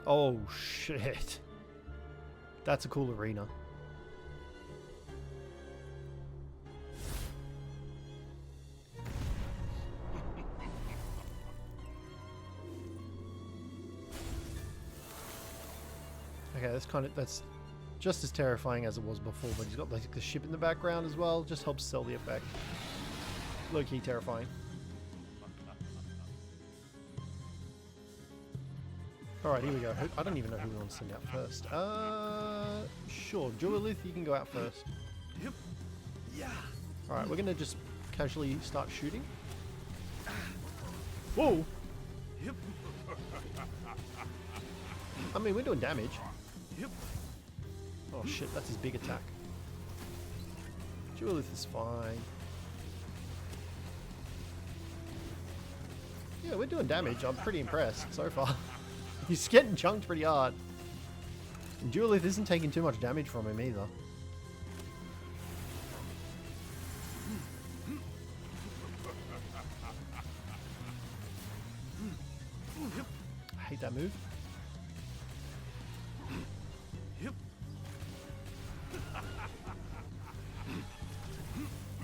[SPEAKER 1] Oh, shit. That's a cool arena. Okay, that's just as terrifying as it was before, but he's got like the ship in the background as well. Just helps sell the effect. Low-key terrifying. Alright, here we go. I don't even know who we want to send out first. Sure. Duelith, you can go out first. Alright, we're going to just casually start shooting. Whoa! I mean, we're doing damage. Oh shit, that's his big attack. Duelith is fine. Yeah, we're doing damage. I'm pretty impressed so far. He's getting chunked pretty hard. And Duelith isn't taking too much damage from him either. I hate that move.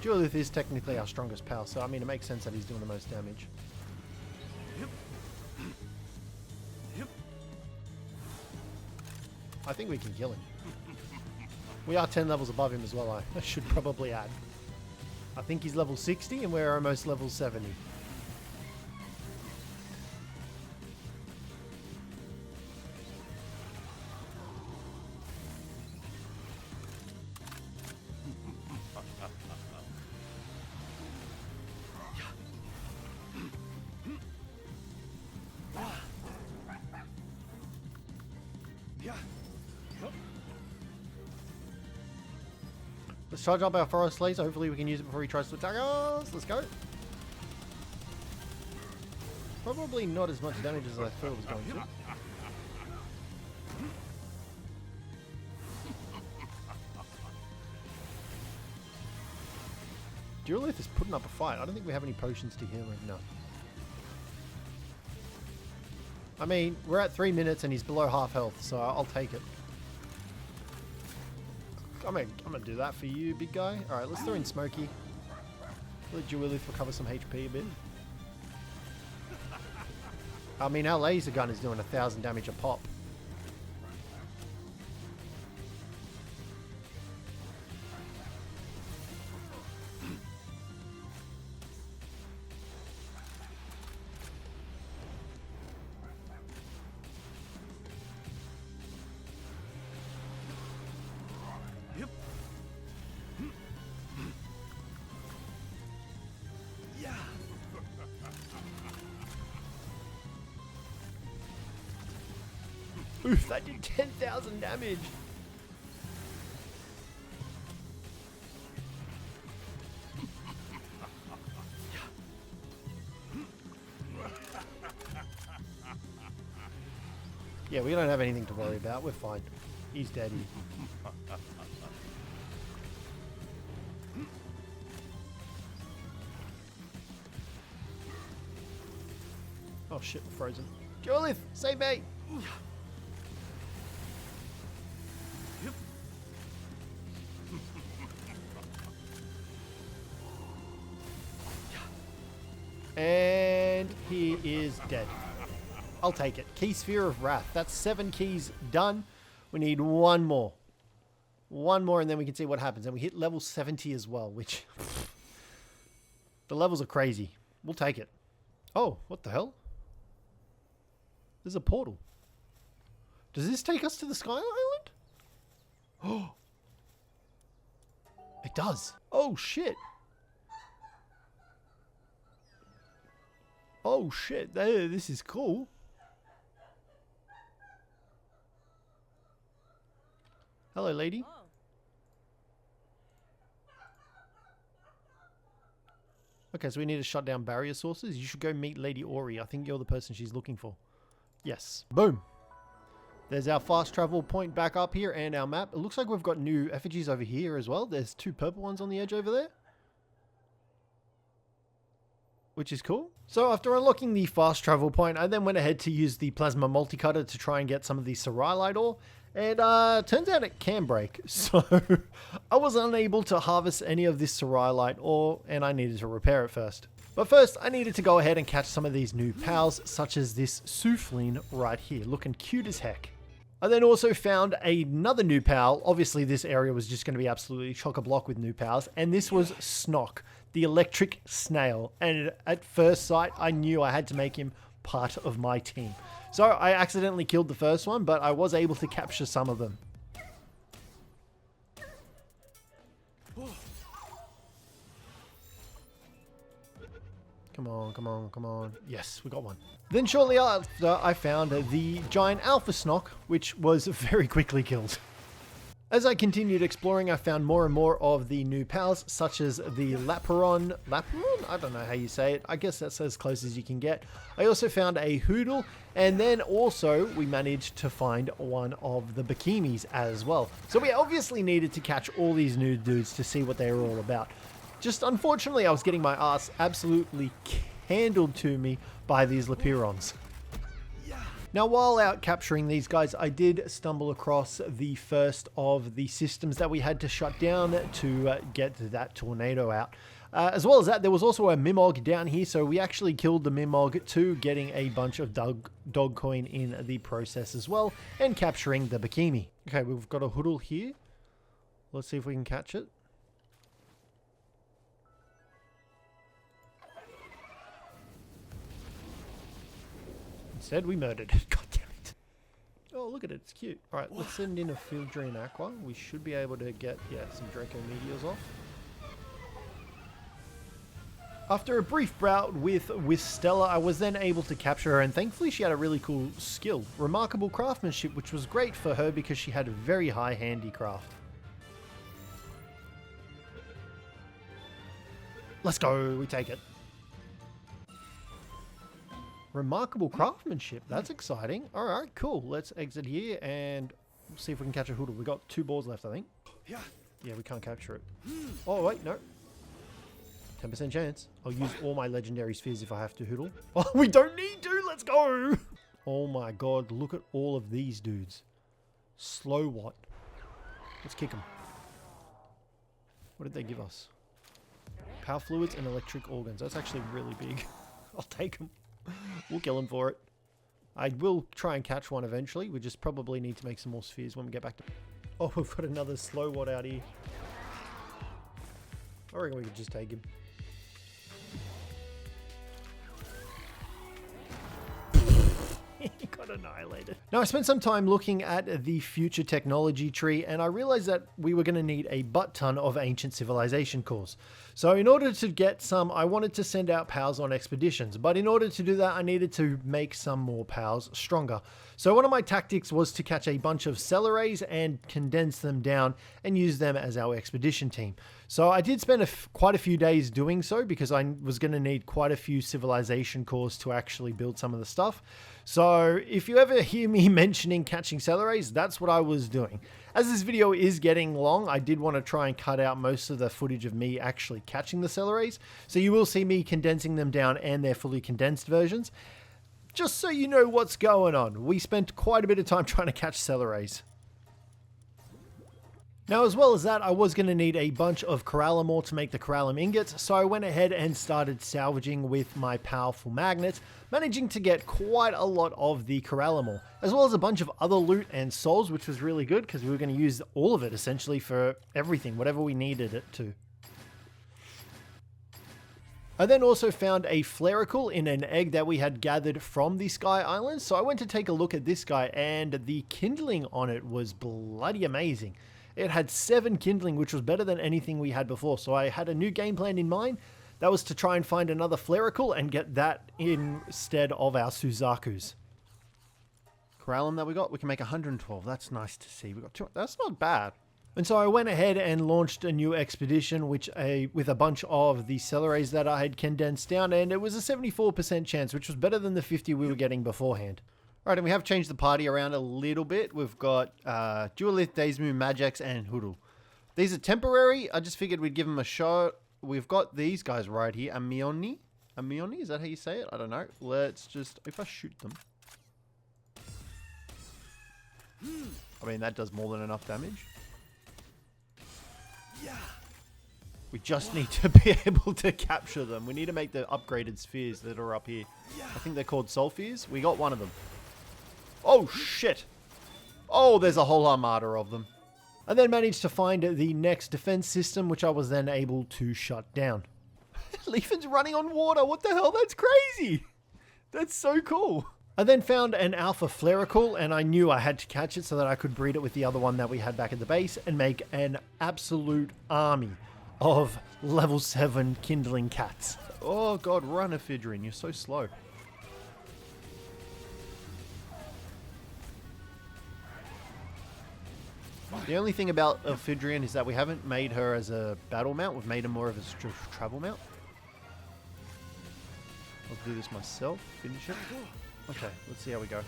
[SPEAKER 1] Duelith is technically our strongest pal, so I mean it makes sense that he's doing the most damage. I think we can kill him. We are 10 levels above him as well, I should probably add. I think he's level 60 and we're almost level 70. Let's charge up our forest laser. Hopefully we can use it before he tries to attack us. Let's go. Probably not as much damage as I thought it was going to. Duelith is putting up a fight. I don't think we have any potions to heal him. No. I mean, we're at 3 minutes and he's below half health, so I'll take it. I'm gonna do that for you, big guy. Alright, let's throw in Smokey. Let Duelith recover some HP a bit. I mean, our laser gun is doing 1,000 damage a pop. Oof, that did 10,000 damage. Yeah, we don't have anything to worry about. We're fine. He's dead. Oh shit, we're frozen. Duelith, save me! And he is dead. I'll take it. Key Sphere of Wrath. That's 7 keys done. We need one more. One more and then we can see what happens. And we hit level 70 as well, which... the levels are crazy. We'll take it. Oh, what the hell? There's a portal. Does this take us to the Sky Island? Oh. It does. Oh, shit. Oh shit, this is cool. Hello, lady.
[SPEAKER 2] Oh.
[SPEAKER 1] Okay, so we need to shut down barrier sources. You should go meet Lady Auri. I think you're the person she's looking for. Yes. Boom. There's our fast travel point back up here and our map. It looks like we've got new effigies over here as well. There's 2 purple ones on the edge over there, which is cool. So after unlocking the fast travel point, I then went ahead to use the plasma multicutter to try and get some of the Seylene ore. And turns out it can break. So I was unable to harvest any of this Seylene ore and I needed to repair it first. But first, I needed to go ahead and catch some of these new pals, such as this Seylene right here, looking cute as heck. I then also found another new pal. Obviously, this area was just going to be absolutely chock-a-block with new pals, and this was Snock, the electric snail. And at first sight, I knew I had to make him part of my team. So I accidentally killed the first one, but I was able to capture some of them. Come on, come on, come on. Yes, we got one. Then shortly after, I found the giant alpha Snock, which was very quickly killed. As I continued exploring, I found more and more of the new pals, such as the Laperon? I don't know how you say it. I guess that's as close as you can get. I also found a Hoodle, and then also we managed to find one of the Bikinis as well. So we obviously needed to catch all these new dudes to see what they were all about. Just unfortunately, I was getting my ass absolutely handled to me by these Laperons. Now, while out capturing these guys, I did stumble across the first of the systems that we had to shut down to get that tornado out. As well as that, there was also a Mimog down here, so we actually killed the Mimog too, getting a bunch of dog coin in the process as well, and capturing the Bikini. Okay, we've got a Hoodle here. Let's see if we can catch it. Instead, we murdered it. God damn it. Oh, look at it. It's cute. All right, let's send in a Fildrine Aqua. We should be able to get, some Draco Meteors off. After a brief bout with Stella, I was then able to capture her, and thankfully she had a really cool skill. Remarkable craftsmanship, which was great for her because she had a very high handicraft. Let's go. We take it. Remarkable craftsmanship. That's exciting. All right, cool. Let's exit here and see if we can catch a Hoodle. We got 2 balls left, I think. Yeah, we can't capture it. Oh, wait, no. 10% chance. I'll use all my legendary spheres if I have to Hoodle. Oh, we don't need to. Let's go. Oh my god, look at all of these dudes. Slow what? Let's kick them. What did they give us? Power fluids and electric organs. That's actually really big. I'll take them. We'll kill him for it. I will try and catch one eventually. We just probably need to make some more spheres when we get back to... Oh, we've got another slow wad out here. I reckon we could just take him. He got annihilated. Now, I spent some time looking at the future technology tree, and I realized that we were going to need a butt ton of ancient civilization cores. So in order to get some, I wanted to send out pals on expeditions, but in order to do that, I needed to make some more pals stronger. So one of my tactics was to catch a bunch of Faleris and condense them down and use them as our expedition team. So I did spend quite a few days doing so because I was going to need quite a few civilization cores to actually build some of the stuff. So if you ever hear me mentioning catching Faleris, that's what I was doing. As this video is getting long, I did want to try and cut out most of the footage of me actually catching the Faleris. So you will see me condensing them down and their fully condensed versions. Just so you know what's going on. We spent quite a bit of time trying to catch Faleris. Now, as well as that, I was going to need a bunch of Corallum ore to make the Corallum ingots, so I went ahead and started salvaging with my powerful magnets, managing to get quite a lot of the Corallum ore, as well as a bunch of other loot and souls, which was really good because we were going to use all of it essentially for everything, whatever we needed it to. I then also found a Flericle in an egg that we had gathered from the Sky Islands, so I went to take a look at this guy, and the kindling on it was bloody amazing. It had 7 kindling, which was better than anything we had before. So I had a new game plan in mind. That was to try and find another Flericle and get that instead of our Suzakus. Corallum that we can make 112. That's nice to see. We got 2. That's not bad. And so I went ahead and launched a new expedition, with a bunch of the Faleris that I had condensed down, and it was a 74% chance, which was better than the 50 we were getting beforehand. Alright, and we have changed the party around a little bit. We've got Duelith, Dazemoon, Majax, and Hoodle. These are temporary. I just figured we'd give them a shot. We've got these guys right here. Amioni? Amioni? Is that how you say it? I don't know. Let's just... If I shoot them... I mean, that does more than enough damage. Yeah. We just need to be able to capture them. We need to make the upgraded spheres that are up here. I think they're called Soul Spheres. We got one of them. Oh, shit. Oh, there's a whole armada of them. I then managed to find the next defense system, which I was then able to shut down. Leafen's running on water. What the hell? That's crazy. That's so cool. I then found an alpha Flerical, and I knew I had to catch it so that I could breed it with the other one that we had back at the base and make an absolute army of level 7 kindling cats. Oh god, run Ephedrine, you're so slow. The only thing about Ephedrine is that we haven't made her as a battle mount, we've made her more of a travel mount. I'll do this myself, finish it. Okay, let's see how we go.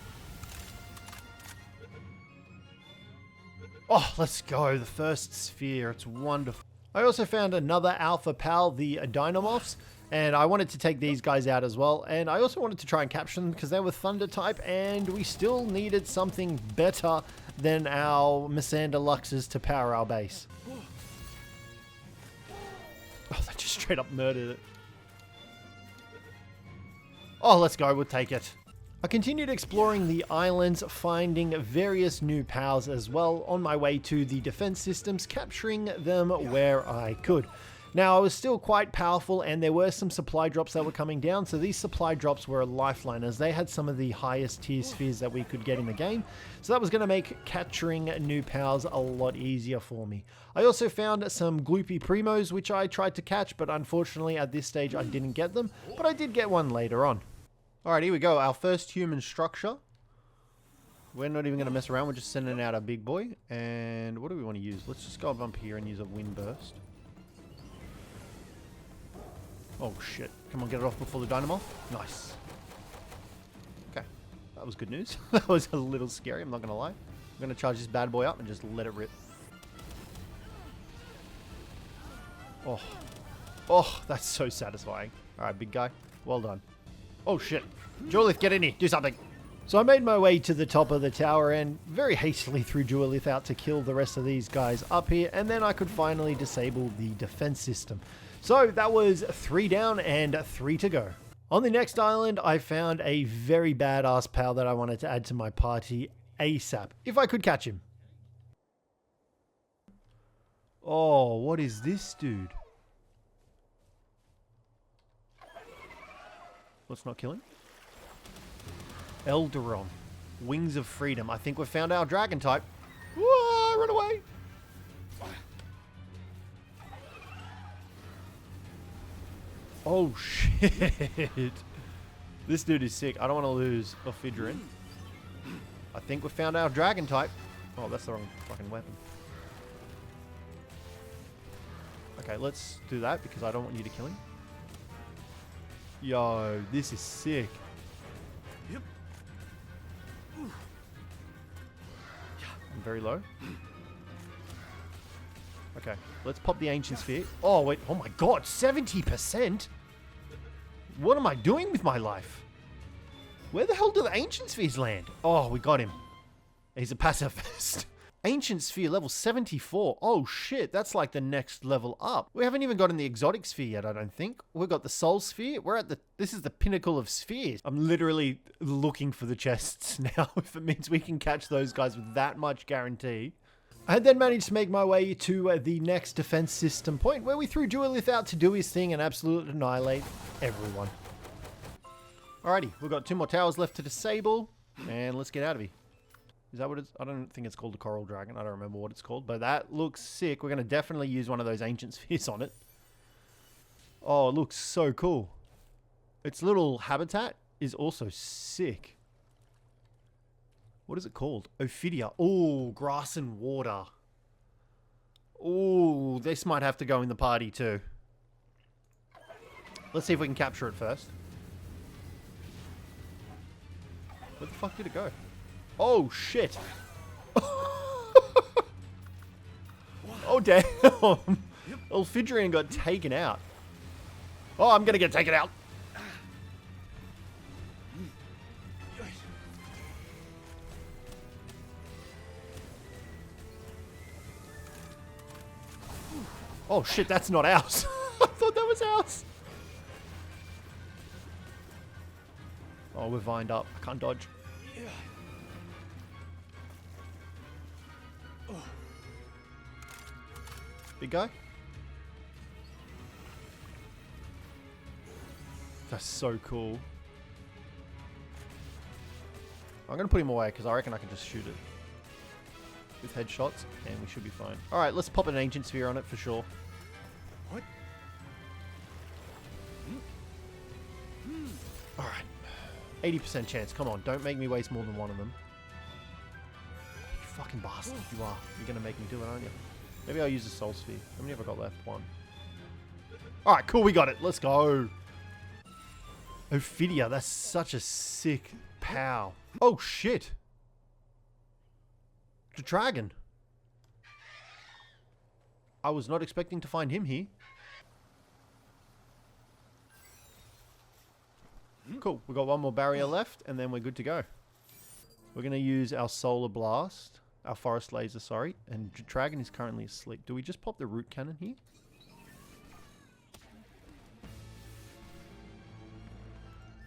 [SPEAKER 1] Oh, let's go, the first sphere, it's wonderful. I also found another alpha pal, the Dynamos, and I wanted to take these guys out as well. And I also wanted to try and capture them because they were thunder type, and we still needed something better than our Missandei Luxes to power our base. Oh, they just straight up murdered it. Oh, let's go, we'll take it. I continued exploring the islands, finding various new pals as well on my way to the defense systems, capturing them where I could. Now, I was still quite powerful and there were some supply drops that were coming down, so these supply drops were a lifeline as they had some of the highest tier spheres that we could get in the game, so that was going to make capturing new pals a lot easier for me. I also found some gloopy primos which I tried to catch, but unfortunately at this stage I didn't get them, but I did get one later on. Alright, here we go. Our first human structure. We're not even going to mess around. We're just sending out our big boy. And what do we want to use? Let's just go up here and use a wind burst. Oh, shit. Come on, get it off before the dynamo. Nice. Okay. That was good news. That was a little scary, I'm not going to lie. I'm going to charge this bad boy up and just let it rip. Oh. Oh, that's so satisfying. Alright, big guy. Well done. Oh shit. Duelith, get in here. Do something. So I made my way to the top of the tower and very hastily threw Duelith out to kill the rest of these guys up here, and then I could finally disable the defense system. So that was 3 down and 3 to go. On the next island, I found a very badass pal that I wanted to add to my party ASAP, if I could catch him. Oh, what is this dude? Let's not kill him. Elderon. Wings of Freedom. I think we've found our dragon type. Whoa, run away. Oh, shit. This dude is sick. I don't want to lose Ephedrine. I think we found our dragon type. Oh, that's the wrong fucking weapon. Okay, let's do that because I don't want you to kill him. Yo, this is sick. Yep. I'm very low. Okay, let's pop the Ancient Sphere. Oh, wait. Oh my god, 70%? What am I doing with my life? Where the hell do the Ancient Spheres land? Oh, we got him. He's a pacifist. Ancient Sphere level 74. Oh shit, that's like the next level up. We haven't even gotten the exotic sphere yet, I don't think. We've got the Soul Sphere. We're at this is the pinnacle of spheres. I'm literally looking for the chests now, if it means we can catch those guys with that much guarantee. I had then managed to make my way to the next defense system point where we threw Duelith out to do his thing and absolutely annihilate everyone. Alrighty, we've got 2 more towers left to disable, and let's get out of here. Is that what it's... I don't think it's called the Coral Dragon. I don't remember what it's called. But that looks sick. We're going to definitely use one of those Ancient Spheres on it. Oh, it looks so cool. Its little habitat is also sick. What is it called? Ophidia. Oh, grass and water. Oh, this might have to go in the party too. Let's see if we can capture it first. Where the fuck did it go? Oh, shit. Oh, damn. Elfidrian got taken out. Oh, I'm going to get taken out. Oh, shit, that's not ours. I thought that was ours. Oh, we're vined up. I can't dodge. Big guy? That's so cool. I'm going to put him away because I reckon I can just shoot it with headshots and we should be fine. Alright, let's pop an Ancient Sphere on it for sure. What? Alright. 80% chance. Come on, don't make me waste more than one of them. You fucking bastard. You are. You're going to make me do it, aren't you? Maybe I'll use the Soul Sphere. How many have I got left? One. Alright, cool. We got it. Let's go. Ophidia. That's such a sick pow. Oh, shit. The dragon. I was not expecting to find him here. Cool. We've got one more barrier left, and then we're good to go. We're going to use our Solar Blast. Our Forest Laser, sorry. And Dragon is currently asleep. Do we just pop the Root Cannon here?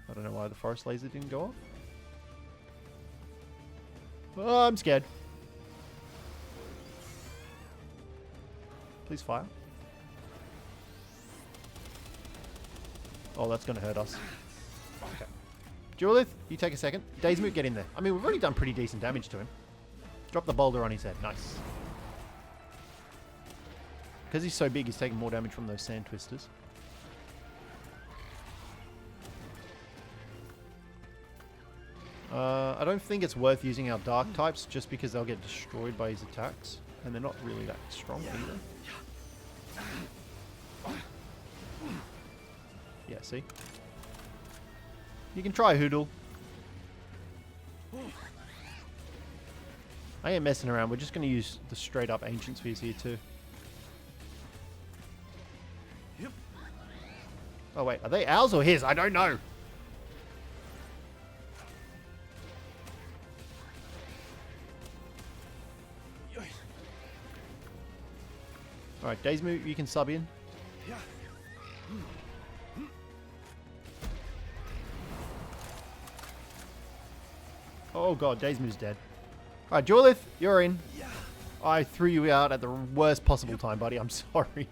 [SPEAKER 1] I don't know why the Forest Laser didn't go off. Oh, I'm scared. Please fire. Oh, that's going to hurt us. Okay. Duelith, you take a second. Dazemoot, get in there. I mean, we've already done pretty decent damage to him. Drop the boulder on his head. Nice. Because he's so big, he's taking more damage from those Sand Twisters. I don't think it's worth using our Dark types just because they'll get destroyed by his attacks. And they're not really that strong either. Yeah, see? You can try Hoodle. I ain't messing around. We're just going to use the straight up Ancient Spheres here too. Oh wait, are they ours or his? I don't know. Alright, Dazemoot, you can sub in. Oh god, Dazemoot's dead. Alright, Duelith, you're in. I threw you out at the worst possible time, buddy. I'm sorry.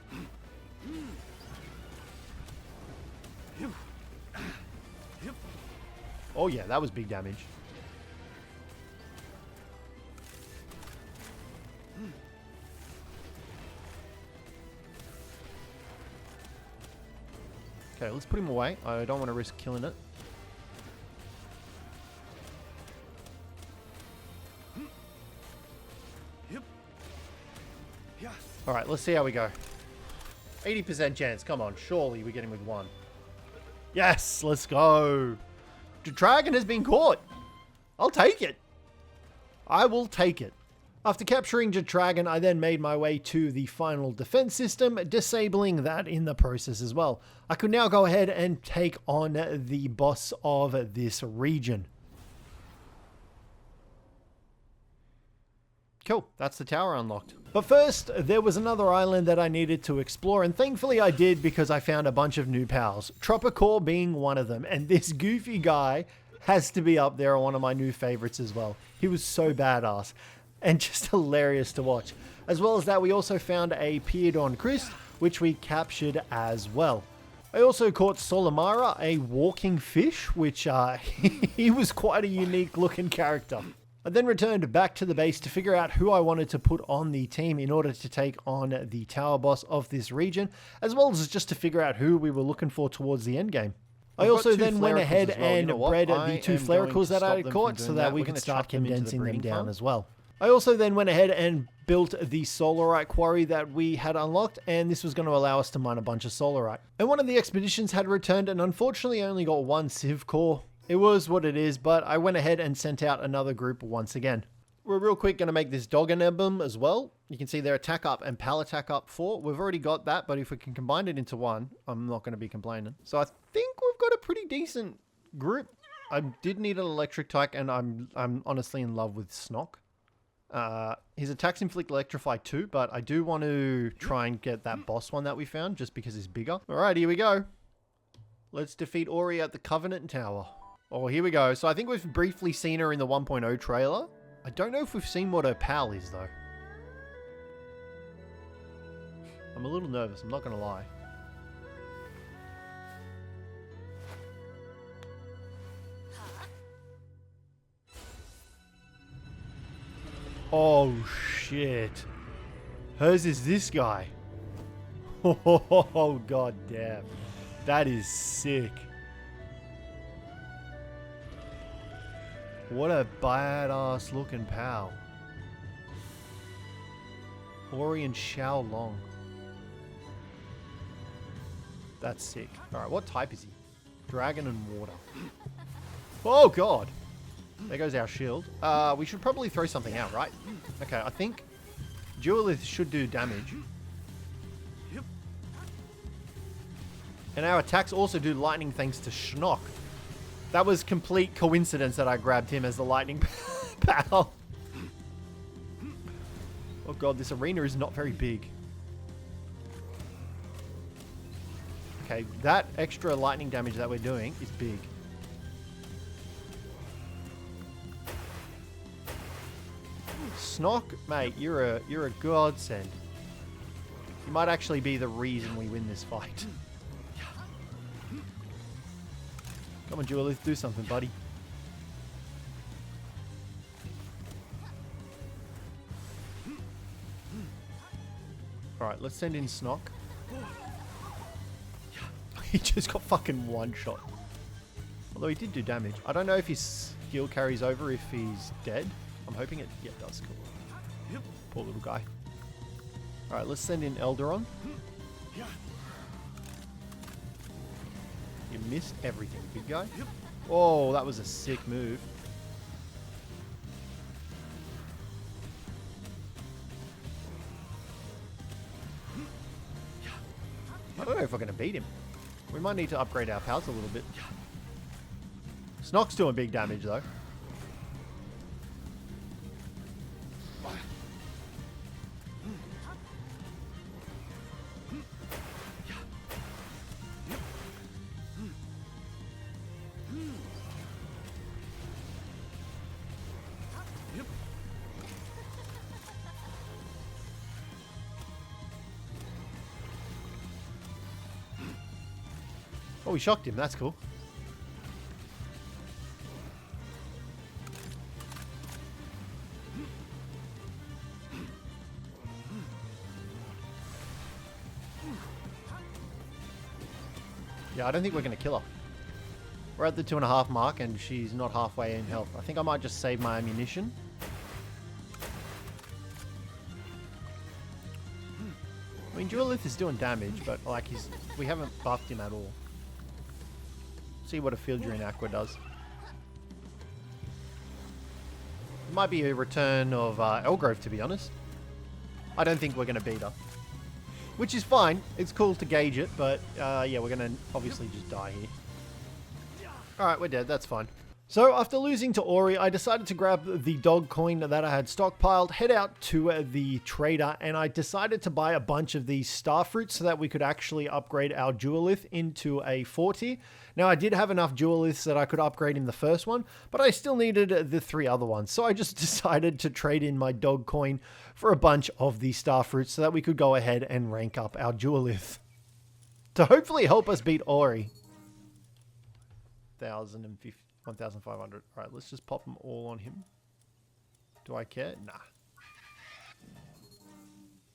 [SPEAKER 1] Oh yeah, that was big damage. Okay, let's put him away. I don't want to risk killing it. Alright, let's see how we go. 80% chance. Come on, surely we get him with one. Yes, let's go. The dragon has been caught. I'll take it. I will take it. After capturing the dragon, I then made my way to the final defense system, disabling that in the process as well. I could now go ahead and take on the boss of this region. Cool, that's the tower unlocked. But first, there was another island that I needed to explore, and thankfully I did because I found a bunch of new pals. Tropicore being one of them, and this goofy guy has to be up there, one of my new favorites as well. He was so badass and just hilarious to watch. As well as that, we also found a Piedon Christ, which we captured as well. I also caught Solimara, a walking fish, which he was quite a unique looking character. I then returned back to the base to figure out who I wanted to put on the team in order to take on the tower boss of this region, as well as just to figure out who we were looking for towards the end game. I also then went ahead and bred the two Flericals that I had caught so that we could start condensing them down as well. I also then went ahead and built the Solarite quarry that we had unlocked, and this was going to allow us to mine a bunch of Solarite. And one of the expeditions had returned and unfortunately only got one Civ core. It was what it is, but I went ahead and sent out another group once again. We're real quick going to make this dog emblem as well. You can see their attack up and pal attack up 4. We've already got that, but if we can combine it into one, I'm not going to be complaining. So I think we've got a pretty decent group. I did need an electric type, and I'm honestly in love with Snock. His attacks inflict electrify too, but I do want to try and get that boss one that we found just because he's bigger. All right, here we go. Let's defeat Auri at the Covenant Tower. Oh, here we go. So I think we've briefly seen her in the 1.0 trailer. I don't know if we've seen what her pal is, though. I'm a little nervous, I'm not going to lie. Oh, shit. Hers is this guy. Oh, god damn. That is sick. What a badass looking pal. Auri and Shaolong. That's sick. Alright, what type is he? Dragon and water. Oh god! There goes our shield. We should probably throw something out, right? Okay, I think Duelith should do damage. And our attacks also do lightning thanks to Schnock. That was complete coincidence that I grabbed him as the lightning pal. Oh god, this arena is not very big. Okay, that extra lightning damage that we're doing is big. Snock, mate, you're a godsend. You might actually be the reason we win this fight. Come on, Jewel, let's do something, buddy. Alright, let's send in Snock. He just got fucking one shot. Although he did do damage. I don't know if his skill carries over if he's dead. I'm hoping it, yeah, it does. Cool. Poor little guy. Alright, let's send in Elderon. You missed everything, big guy. Oh, that was a sick move. I don't know if we're going to beat him. We might need to upgrade our pals a little bit. Snock's doing big damage, though. Oh, we shocked him. That's cool. Yeah, I don't think we're going to kill her. We're at the 2.5 mark and she's not halfway in health. I think I might just save my ammunition. I mean, Duelith is doing damage, but like we haven't buffed him at all. See what a Fieldry and Aqua does. It might be a return of Elgrove, to be honest. I don't think we're going to beat her. Which is fine. It's cool to gauge it, but yeah, we're going to obviously just die here. Alright, we're dead. That's fine. So after losing to Auri, I decided to grab the dog coin that I had stockpiled, head out to the trader, and I decided to buy a bunch of these star fruits so that we could actually upgrade our Duelith into a 40. Now, I did have enough Dueliths that I could upgrade in the first one, but I still needed the 3 other ones. So I just decided to trade in my dog coin for a bunch of the star fruits so that we could go ahead and rank up our Duelith to hopefully help us beat Auri. 1,050. 1,500. Alright, let's just pop them all on him. Do I care? Nah.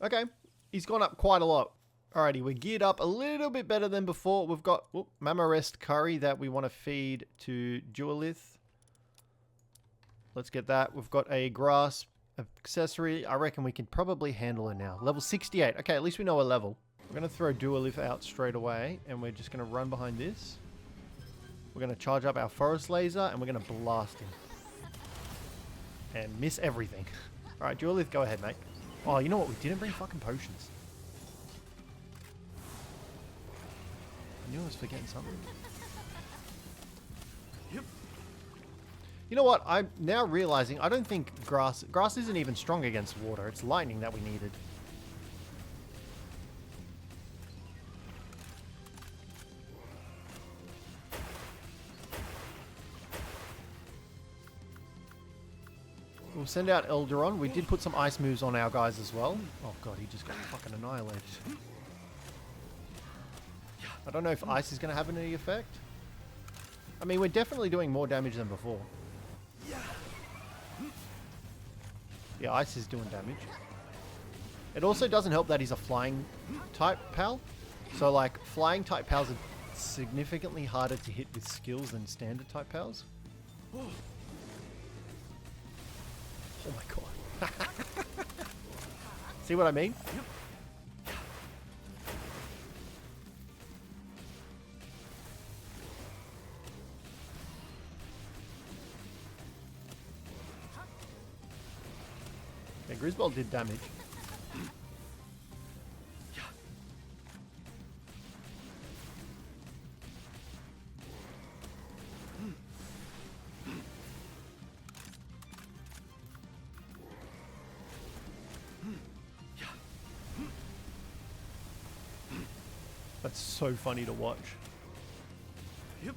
[SPEAKER 1] Okay, he's gone up quite a lot. Alrighty, we're geared up a little bit better than before. We've got Mama Rest Curry that we want to feed to Duelith. Let's get that. We've got a grass accessory. I reckon we can probably handle it now. Level 68. Okay, at least we know a level. We're going to throw Duelith out straight away, and we're just going to run behind this. We're going to charge up our forest laser and we're going to blast him. And miss everything. Alright, Duelith, go ahead, mate. Oh, you know what? We didn't bring fucking potions. I knew I was forgetting something.
[SPEAKER 2] Yep.
[SPEAKER 1] You know what? I'm now realizing I don't think grass isn't even strong against water. It's lightning that we needed. We'll send out Elderon. We did put some ice moves on our guys as well. Oh god, he just got fucking annihilated. I don't know if ice is going to have any effect. I mean, we're definitely doing more damage than before. Yeah, ice is doing damage. It also doesn't help that he's a flying type pal. So like, flying type pals are significantly harder to hit with skills than standard type pals. Oh my god. See what I mean? Yeah, Grizzbolt did damage. That's so funny to watch.
[SPEAKER 2] Yep.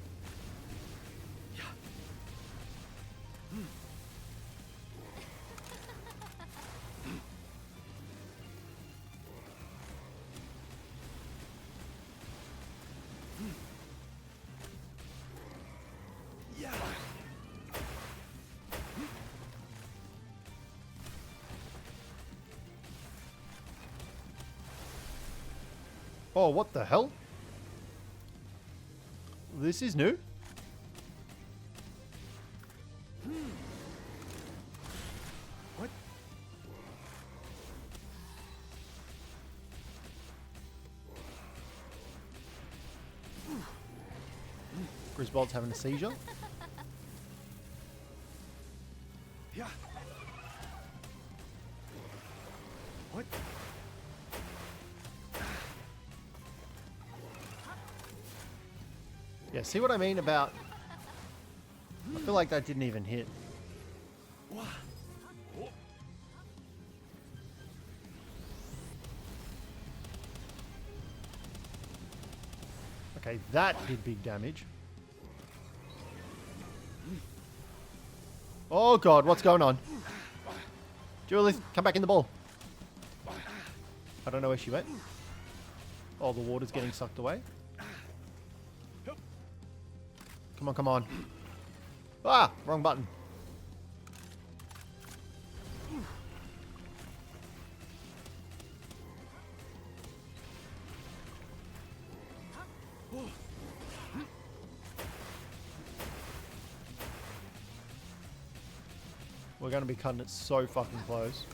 [SPEAKER 1] Oh, what the hell? This is new?
[SPEAKER 2] What?
[SPEAKER 1] Grizzbolt's having a seizure.
[SPEAKER 2] Yeah. What?
[SPEAKER 1] Yeah, see what I mean about... I feel like that didn't even hit. Okay, that did big damage. Oh god, what's going on? Julie, come back in the ball. I don't know where she went. Oh, the water's getting sucked away. Come on, come on. Ah, wrong button. We're going to be cutting it so fucking close.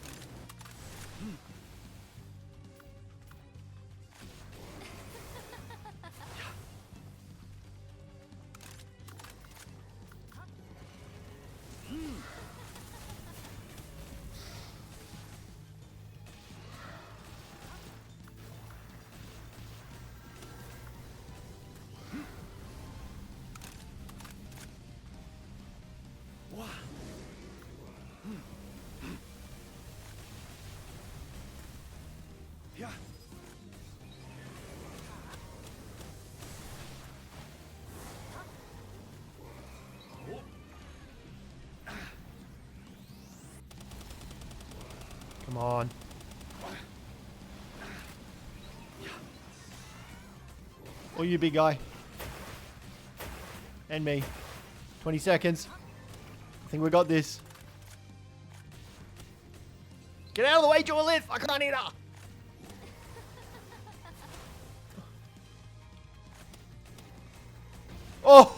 [SPEAKER 2] Yeah.
[SPEAKER 1] Come on. Oh, you big guy. And me. 20 seconds. I think we got this. Get out of the way, Jolith! I can't eat her! Oh!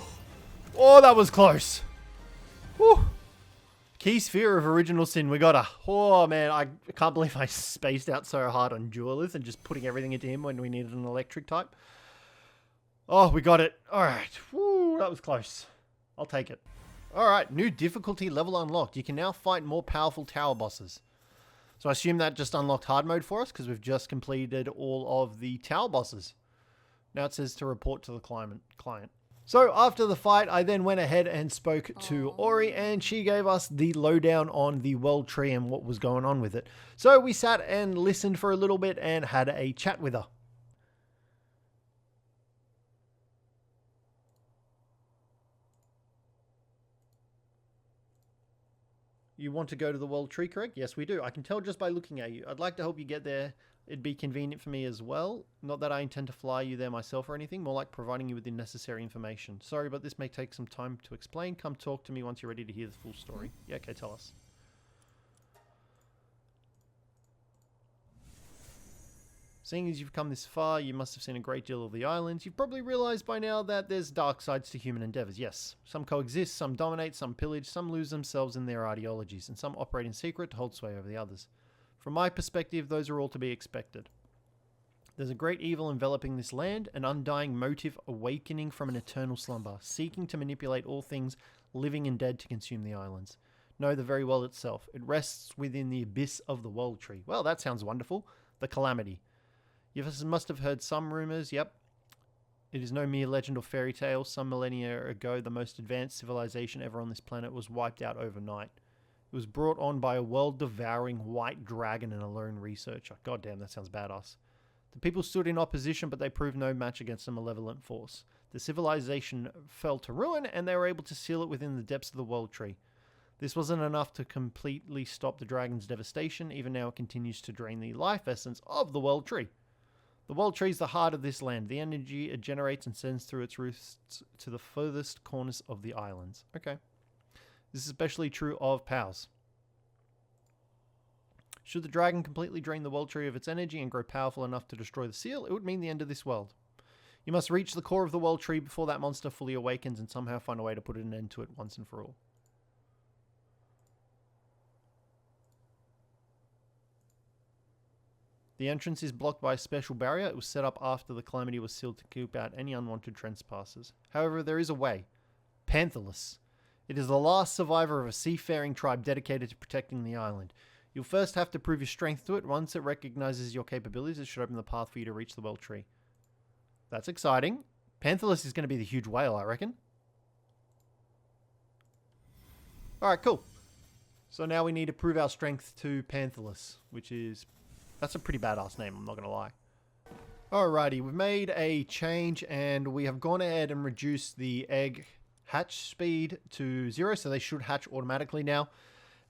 [SPEAKER 1] Oh, that was close. Whew. Key Sphere of Original Sin, we got her. Oh, man, I can't believe I spaced out so hard on Duelith and just putting everything into him when we needed an electric type. Oh, we got it. All right. Woo, that was close. I'll take it. All right, new difficulty level unlocked. You can now fight more powerful tower bosses. So I assume that just unlocked hard mode for us because we've just completed all of the tower bosses. Now it says to report to the client. So after the fight, I then went ahead and spoke to Auri, and she gave us the lowdown on the world tree and what was going on with it. So we sat and listened for a little bit and had a chat with her. You want to go to the world tree, correct? Yes, we do. I can tell just by looking at you. I'd like to help you get there. It'd be convenient for me as well. Not that I intend to fly you there myself or anything, more like providing you with the necessary information. Sorry, but this may take some time to explain. Come talk to me once you're ready to hear the full story. Yeah, okay, tell us. Seeing as you've come this far, you must have seen a great deal of the islands. You've probably realized by now that there's dark sides to human endeavors. Yes, some coexist, some dominate, some pillage, some lose themselves in their ideologies, and some operate in secret to hold sway over the others. From my perspective, those are all to be expected. There's a great evil enveloping this land, an undying motive awakening from an eternal slumber, seeking to manipulate all things living and dead to consume the islands. No, the very world itself. It rests within the abyss of the world tree. Well, that sounds wonderful. The calamity. You must have heard some rumors. Yep. It is no mere legend or fairy tale. Some millennia ago, the most advanced civilization ever on this planet was wiped out overnight. It was brought on by a world-devouring white dragon and a lone researcher. God damn, that sounds badass. The people stood in opposition, but they proved no match against a malevolent force. The civilization fell to ruin, and they were able to seal it within the depths of the world tree. This wasn't enough to completely stop the dragon's devastation. Even now, it continues to drain the life essence of the world tree. The world tree is the heart of this land. The energy it generates and sends through its roots to the furthest corners of the islands. Okay. This is especially true of PALs. Should the dragon completely drain the world tree of its energy and grow powerful enough to destroy the seal, it would mean the end of this world. You must reach the core of the world tree before that monster fully awakens and somehow find a way to put an end to it once and for all. The entrance is blocked by a special barrier. It was set up after the calamity was sealed to keep out any unwanted trespassers. However, there is a way. Panthalus. It is the last survivor of a seafaring tribe dedicated to protecting the island. You'll first have to prove your strength to it. Once it recognizes your capabilities, it should open the path for you to reach the world tree. That's exciting. Panthalus is going to be the huge whale, I reckon. Alright, cool. So now we need to prove our strength to Panthalus, which is... That's a pretty badass name, I'm not going to lie. Alrighty, we've made a change and we have gone ahead and reduced the egg hatch speed to 0, so they should hatch automatically now.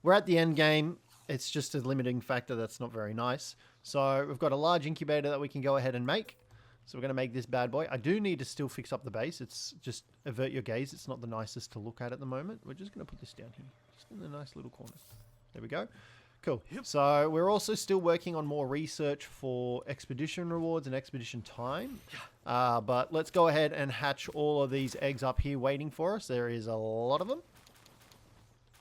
[SPEAKER 1] We're at the end game. It's just a limiting factor that's not very nice. So we've got a large incubator that we can go ahead and make. So we're going to make this bad boy. I do need to still fix up the base. It's just avert your gaze. It's not the nicest to look at the moment. We're just going to put this down here, just in the nice little corner. There we go. Cool. Yep. So we're also still working on more research for expedition rewards and expedition time. But let's go ahead and hatch all of these eggs up here waiting for us. There is a lot of them.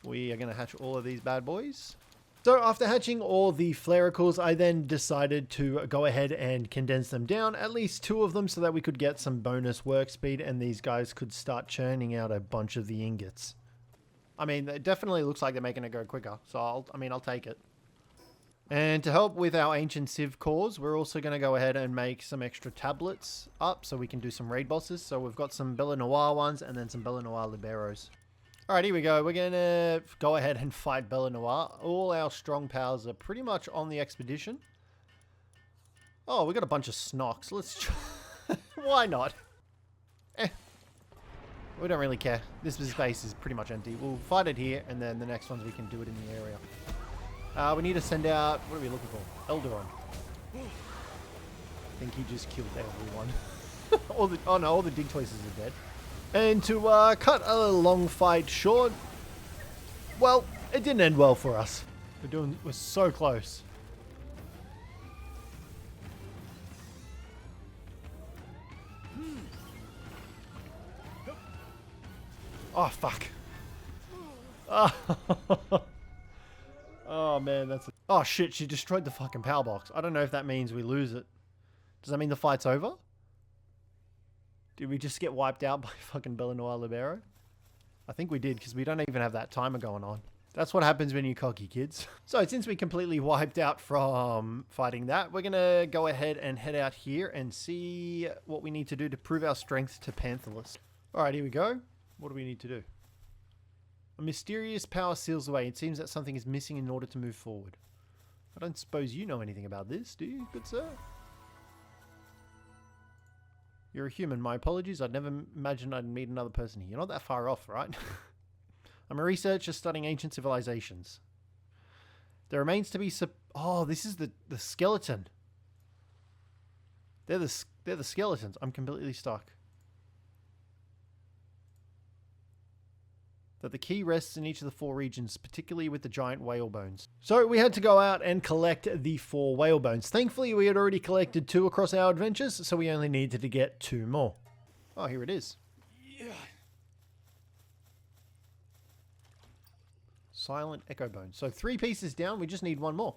[SPEAKER 1] We are going to hatch all of these bad boys. So after hatching all the flaricles, I then decided to go ahead and condense them down, at least 2 of them, so that we could get some bonus work speed and these guys could start churning out a bunch of the ingots. I mean, it definitely looks like they're making it go quicker, so I'll take it. And to help with our ancient civ cores, we're also going to go ahead and make some extra tablets up so we can do some raid bosses. So we've got some Bella Noir ones and then some Bella Noir Liberos. Alright, here we go. We're going to go ahead and fight Bella Noir. All our strong powers are pretty much on the expedition. Oh, we got a bunch of snocks. Let's try. Why not? We don't really care. This space is pretty much empty. We'll fight it here, and then the next ones we can do it in the area. We need to send out... What are we looking for? Elderon. I think he just killed everyone. all the dig choices are dead. And to cut a long fight short, well, it didn't end well for us. We're so close. Oh, fuck. Oh, man, that's... Oh, shit, she destroyed the fucking power box. I don't know if that means we lose it. Does that mean the fight's over? Did we just get wiped out by fucking Bellanoir Libero? I think we did, because we don't even have that timer going on. That's what happens when you're cocky, kids. So since we completely wiped out from fighting that, we're going to go ahead and head out here and see what we need to do to prove our strength to Panthalus. Alright, here we go. What do we need to do? A mysterious power seals the way. It seems that something is missing in order to move forward. I don't suppose you know anything about this, do you, good sir? You're a human. My apologies. I'd never imagined I'd meet another person here. You're not that far off, right? I'm a researcher studying ancient civilizations. There remains to be... Oh, this is the skeleton. They're the skeletons. I'm completely stuck. That the key rests in each of the 4 regions, particularly with the giant whale bones. So we had to go out and collect the 4 whale bones. Thankfully, we had already collected 2 across our adventures, so we only needed to get 2 more. Oh, here it is.
[SPEAKER 2] Yeah.
[SPEAKER 1] Silent echo bone. So 3 pieces down, we just need 1 more.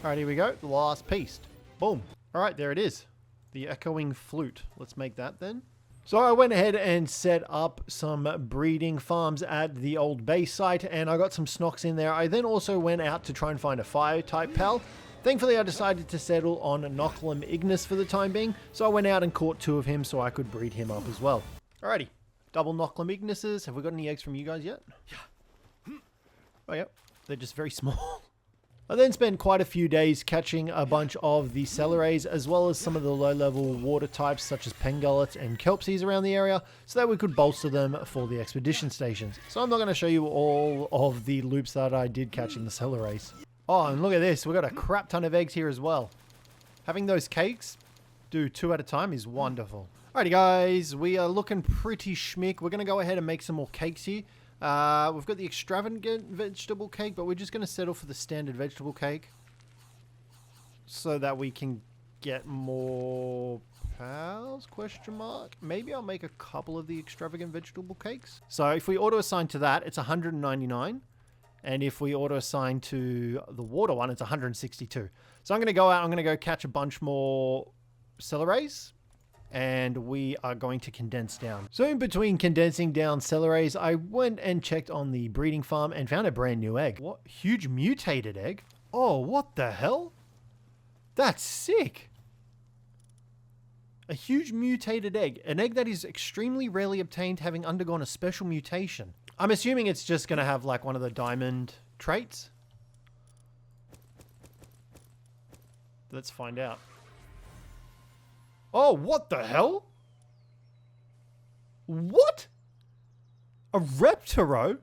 [SPEAKER 1] Alright, here we go. The last piece. Boom. Alright, there it is. The echoing flute. Let's make that then. So I went ahead and set up some breeding farms at the old base site, and I got some snocks in there. I then also went out to try and find a fire type pal. Thankfully, I decided to settle on Nochlum Ignis for the time being, so I went out and caught 2 of him so I could breed him up as well. Alrighty, double Nochlum Ignises. Have we got any eggs from you guys yet?
[SPEAKER 2] Yeah.
[SPEAKER 1] Oh, yep, they're just very small. I then spent quite a few days catching a bunch of the Faleris, as well as some of the low-level water types such as pengullets and kelpsies around the area, so that we could bolster them for the expedition stations. So I'm not going to show you all of the loops that I did catching the Faleris. Oh, and look at this, we've got a crap ton of eggs here as well. Having those cakes do 2 at a time is wonderful. Alrighty guys, we are looking pretty schmick. We're going to go ahead and make some more cakes here. We've got the extravagant vegetable cake, but we're just going to settle for the standard vegetable cake so that we can get more pals, question mark. Maybe I'll make a couple of the extravagant vegetable cakes. So if we auto assign to that, it's 199. And if we auto assign to the water one, it's 162. So I'm going to go out, I'm going to go catch a bunch more Faleris. And we are going to condense down. So in between condensing down Faleris, I went and checked on the breeding farm and found a brand new egg. What? Huge mutated egg? Oh, what the hell? That's sick. A huge mutated egg. An egg that is extremely rarely obtained, having undergone a special mutation. I'm assuming it's just going to have like one of the diamond traits. Let's find out. Oh, what the hell? What? A Reptaro?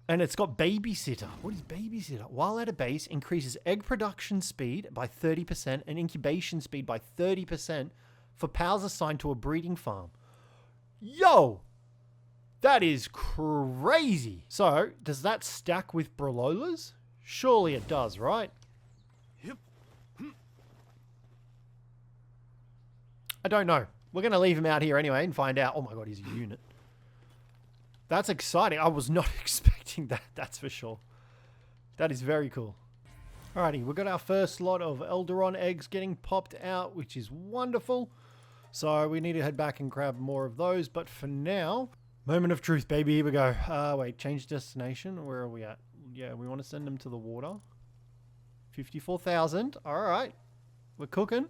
[SPEAKER 1] And it's got babysitter. What is babysitter? While at a base, increases egg production speed by 30% and incubation speed by 30% for pals assigned to a breeding farm. Yo! That is crazy. So, does that stack with Brololas? Surely it does, right? I don't know. We're going to leave him out here anyway and find out. Oh my god, he's a unit. That's exciting. I was not expecting that, that's for sure. That is very cool. Alrighty, we've got our first lot of Elderon eggs getting popped out, which is wonderful. So we need to head back and grab more of those. But for now, moment of truth, baby. Here we go. Wait, change destination. Where are we at? Yeah, we want to send them to the water. 54,000. Alright. We're cooking.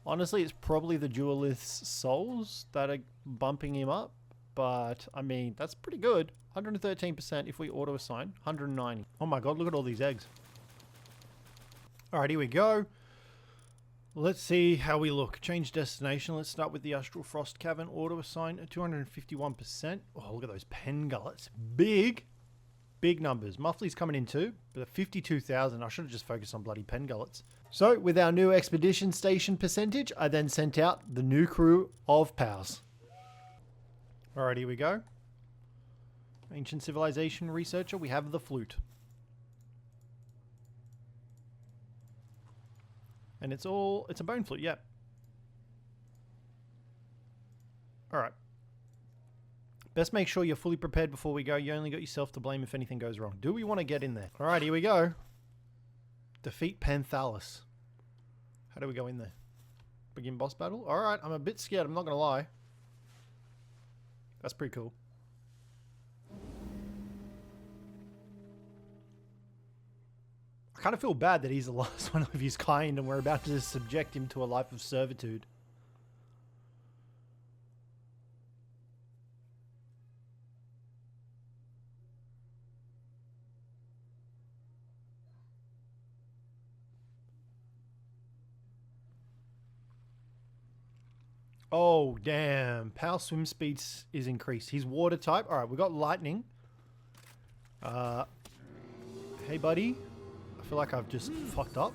[SPEAKER 1] Honestly, it's probably the duelist's souls that are bumping him up. But, I mean, that's pretty good. 113% if we auto-assign. 190. Oh my god, look at all these eggs. Alright, here we go. Let's see how we look. Change destination. Let's start with the Astral Frost Cavern. Auto-assign at 251%. Oh, look at those pen gullets. Big. Big numbers. Muffley's coming in too. But 52,000. I should have just focused on bloody pen gullets. So, with our new expedition station percentage, I then sent out the new crew of pals. Alright, here we go. Ancient civilization researcher, we have the flute. And it's a bone flute, yep. Alright. Best make sure you're fully prepared before we go. You only got yourself to blame if anything goes wrong. Do we want to get in there? Alright, here we go. Defeat Panthalus. How do we go in there? Begin boss battle. Alright, I'm a bit scared, I'm not gonna lie. That's pretty cool. I kind of feel bad that he's the last one of his kind and we're about to subject him to a life of servitude. Oh, damn. Power swim speed is increased. He's water type. Alright, we got lightning. Hey, buddy. I feel like I've just fucked up.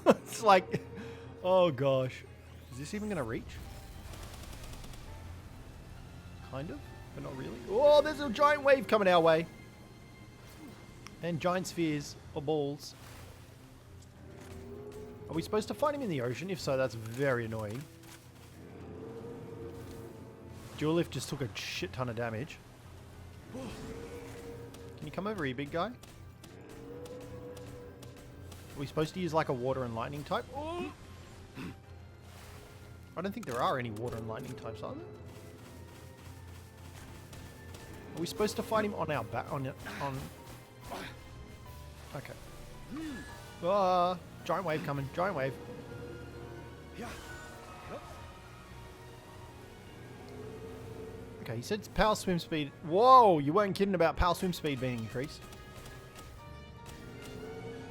[SPEAKER 1] It's like... Oh, gosh. Is this even going to reach? Kind of, but not really. Oh, there's a giant wave coming our way. And giant spheres or balls. Are we supposed to fight him in the ocean? If so, that's very annoying. Dual Lift just took a shit ton of damage. Can you come over here, big guy? Are we supposed to use like a water and lightning type? I don't think there are any water and lightning types, are there? Are we supposed to fight him on our back? On. Okay. Giant wave coming. Giant wave. Okay, he said power swim speed. Whoa, you weren't kidding about power swim speed being increased.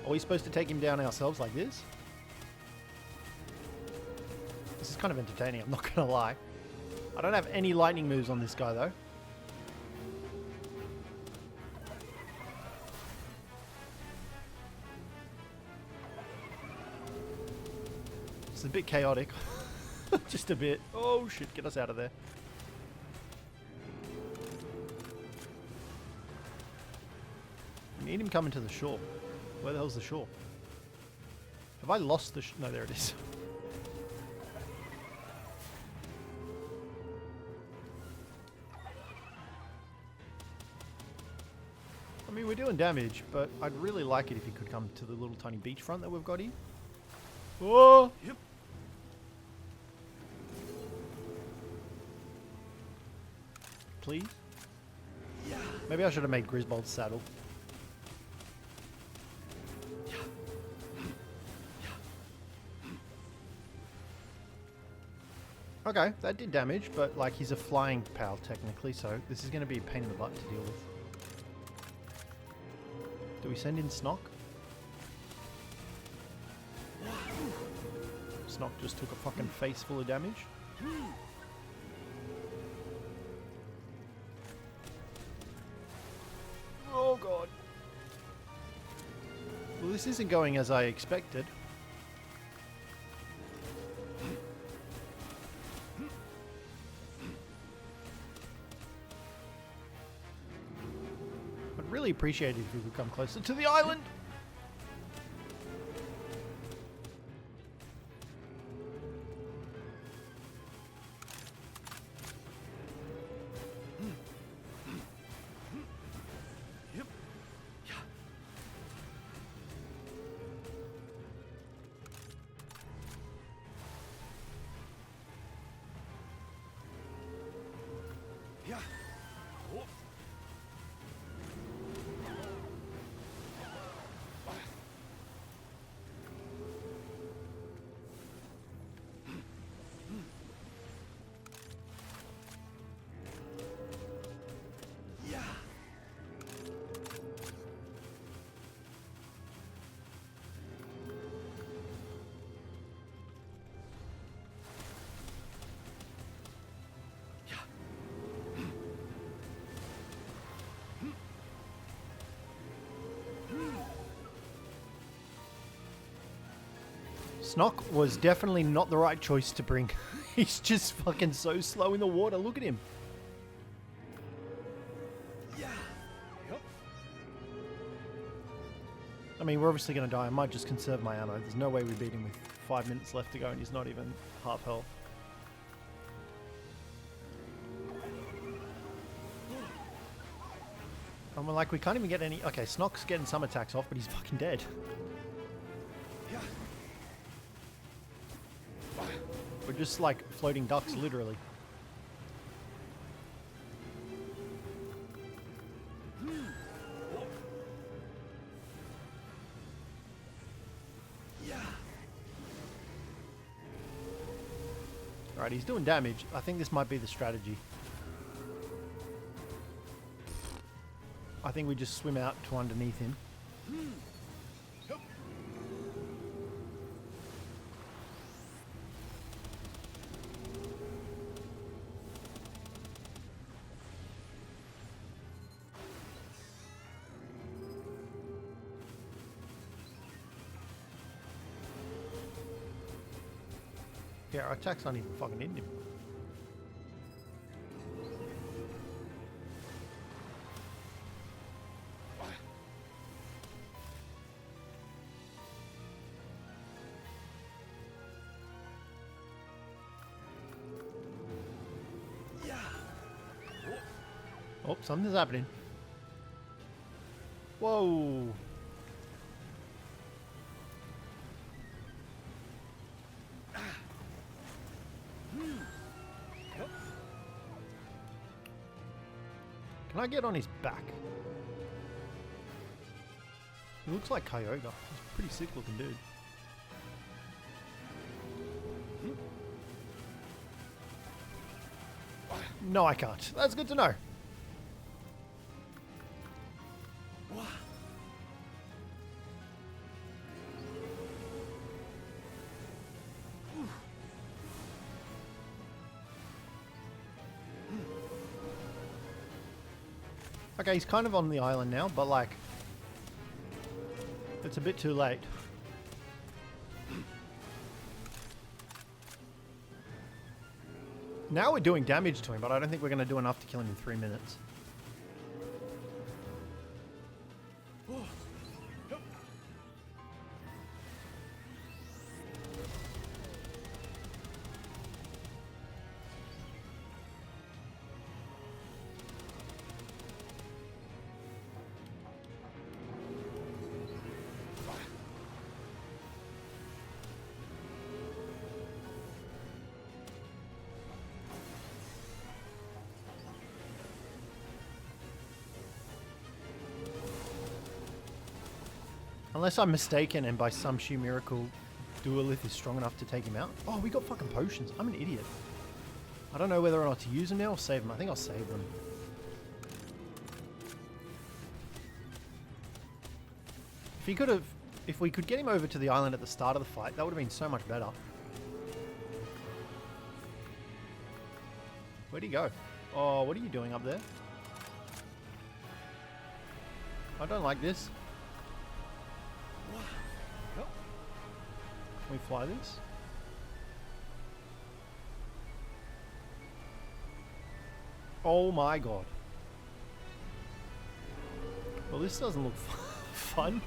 [SPEAKER 1] Are we supposed to take him down ourselves like this? This is kind of entertaining, I'm not gonna lie. I don't have any lightning moves on this guy though. It's a bit chaotic. Just a bit. Oh shit, get us out of there. We need him coming to the shore. Where the hell's the shore? Have I lost the no, there it is. I mean, we're doing damage, but I'd really like it if he could come to the little tiny beachfront that we've got here. Oh! Yep. Please? Yeah. Maybe I should have made Grizzbolt's saddle. Okay, that did damage, but like he's a flying pal technically, so this is going to be a pain in the butt to deal with. Do we send in Snock? Snock just took a fucking face full of damage. Oh god. Well, this isn't going as I expected. I'd really appreciate it if we could come closer to the island. Snock was definitely not the right choice to bring. He's just fucking so slow in the water. Look at him. Yeah. Yep. I mean, we're obviously going to die. I might just conserve my ammo. There's no way we beat him with 5 minutes left to go and he's not even half health. And we're like, we can't even get any... Okay, Snock's getting some attacks off, but he's fucking dead. We're just like floating ducks, literally. Alright, he's doing damage. I think this might be the strategy. I think we just swim out to underneath him. Yeah, our attack's not even fucking hitting him. Oh, something's happening. Whoa. Can I get on his back? He looks like Kyogre. He's a pretty sick looking dude. No, I can't. That's good to know. Okay, he's kind of on the island now, but like, it's a bit too late. Now we're doing damage to him, but I don't think we're going to do enough to kill him in 3 minutes. Unless I'm mistaken and by some sheer miracle Duelith is strong enough to take him out. Oh, we got fucking potions. I'm an idiot. I don't know whether or not to use them now or save them. I think I'll save them. If we could get him over to the island at the start of the fight, that would have been so much better. Where'd he go? Oh, what are you doing up there? I don't like this. Can we fly this? Oh my god. Well, this doesn't look fun.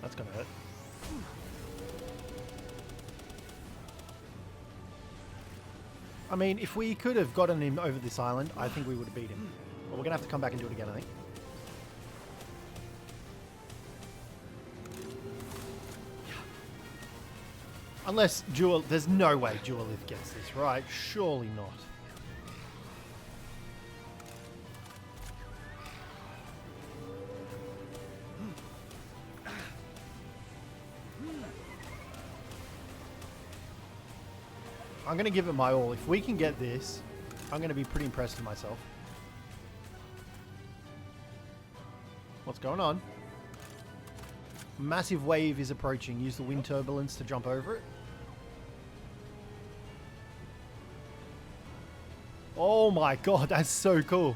[SPEAKER 1] That's gonna hurt. I mean, if we could have gotten him over this island, I think we would have beat him. But we're going to have to come back and do it again, I think. Unless there's no way Duelith gets this, right? Surely not. I'm going to give it my all. If we can get this, I'm going to be pretty impressed with myself. What's going on? Massive wave is approaching. Use the wind turbulence to jump over it. Oh my god, that's so cool.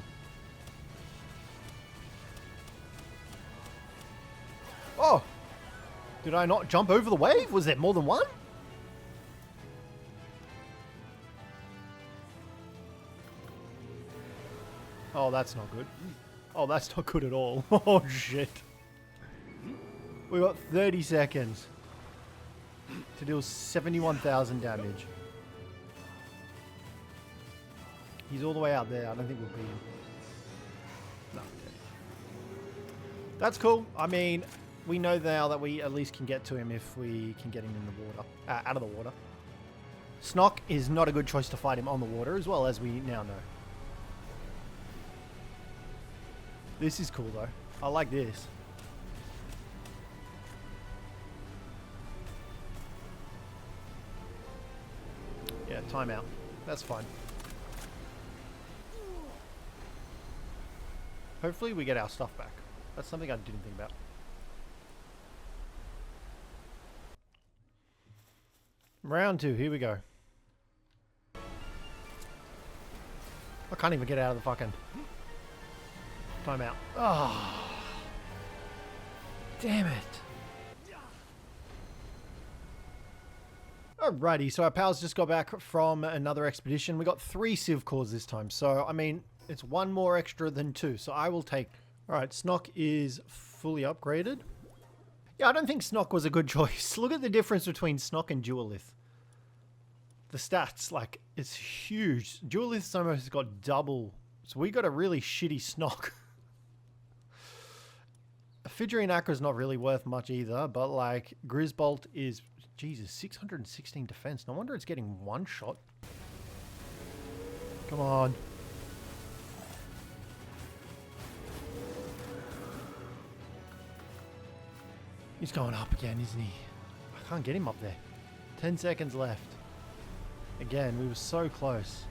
[SPEAKER 1] Oh! Did I not jump over the wave? Was there more than one? Oh, that's not good. Oh, that's not good at all. Oh, shit. We got 30 seconds to deal 71,000 damage. He's all the way out there. I don't think we'll beat him. No. Okay. That's cool. I mean, we know now that we at least can get to him if we can get him in the water. Out of the water. Snock is not a good choice to fight him on the water, as well as we now know. This is cool, though. I like this. Yeah, timeout. That's fine. Hopefully we get our stuff back. That's something I didn't think about. Round 2, here we go. I can't even get out of the fucking timeout. Oh, damn it. Alrighty, so our pals just got back from another expedition. We got 3 Civ cores this time. So, I mean, it's 1 more extra than 2. So I will take... Alright, Snock is fully upgraded. Yeah, I don't think Snock was a good choice. Look at the difference between Snock and Duelith. The stats, like, it's huge. Duelith's almost got double. So we got a really shitty Snock. Fidgery Akra's not really worth much either, but, like, Grizzbolt is... Jesus, 616 defense. No wonder it's getting 1 shot. Come on. He's going up again, isn't he? I can't get him up there. 10 seconds left. Again, we were so close.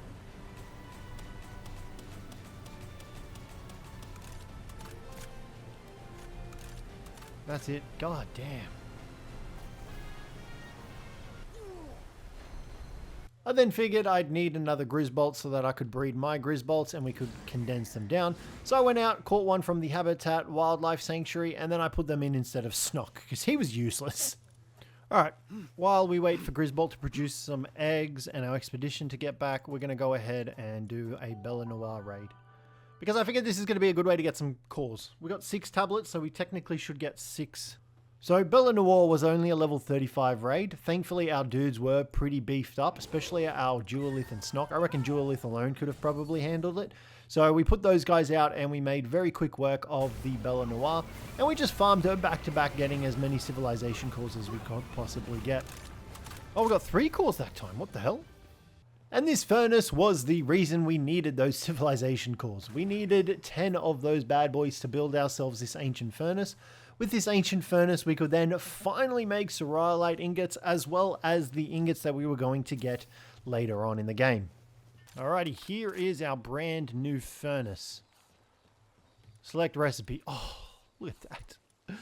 [SPEAKER 1] That's it. God damn. I then figured I'd need another Grizzbolt so that I could breed my Grizzbolts and we could condense them down. So I went out, caught one from the Habitat Wildlife Sanctuary, and then I put them in instead of Snock, because he was useless. Alright, while we wait for Grizzbolt to produce some eggs and our expedition to get back, we're going to go ahead and do a Bella Noir raid. Because I figured this is going to be a good way to get some cores. We got 6 tablets, so we technically should get 6. So Bella Noir was only a level 35 raid. Thankfully, our dudes were pretty beefed up, especially our Duelith and Snock. I reckon Duelith alone could have probably handled it. So we put those guys out and we made very quick work of the Bella Noir. And we just farmed her back to back, getting as many civilization cores as we could possibly get. Oh, we got 3 cores that time. What the hell? And this furnace was the reason we needed those civilization cores. We needed 10 of those bad boys to build ourselves this ancient furnace. With this ancient furnace, we could then finally make Sorrelite ingots, as well as the ingots that we were going to get later on in the game. Alrighty, here is our brand new furnace. Select recipe. Oh, look at that.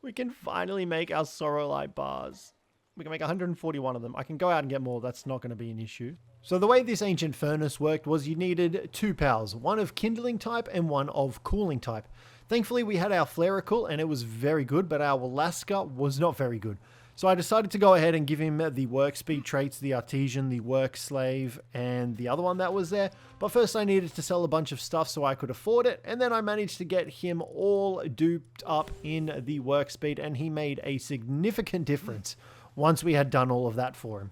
[SPEAKER 1] We can finally make our Sorrelite bars. We can make 141 of them. I can go out and get more. That's not going to be an issue. So the way this ancient furnace worked was you needed 2 pals, one of kindling type and one of cooling type. Thankfully, we had our Flericle and it was very good, but our Lasker was not very good. So I decided to go ahead and give him the work speed traits, the artisan, the work slave, and the other one that was there. But first I needed to sell a bunch of stuff so I could afford it, and then I managed to get him all duped up in the work speed, and he made a significant difference once we had done all of that for him.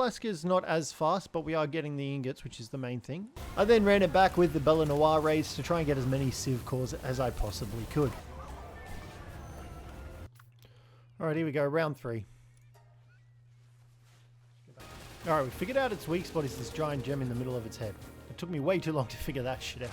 [SPEAKER 1] Lasker's not as fast, but we are getting the ingots, which is the main thing. I then ran it back with the Bella Noir raids to try and get as many Civ cores as I possibly could. Alright, here we go, round 3. Alright, we figured out its weak spot is this giant gem in the middle of its head. It took me way too long to figure that shit out.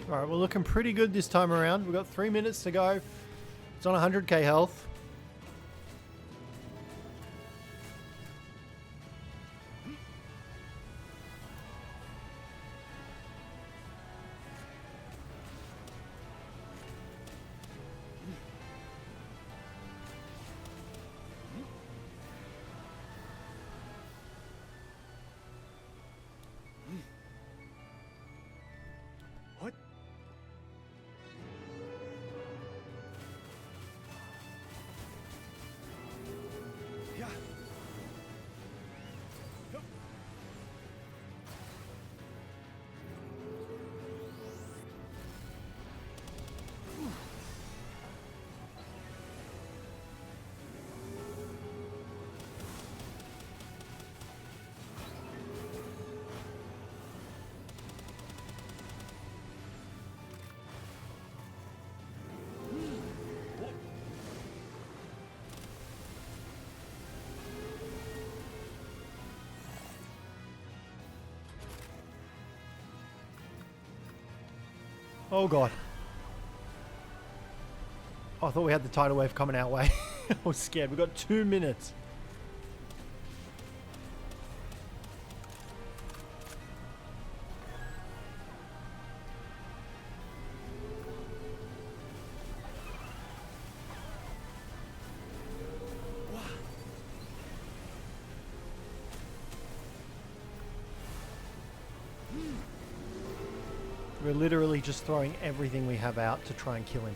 [SPEAKER 1] Alright, we're looking pretty good this time around. We've got 3 minutes to go. It's on 100k health. Oh god. Oh, I thought we had the tidal wave coming our way. I was scared. We've got 2 minutes. We're literally just throwing everything we have out to try and kill him.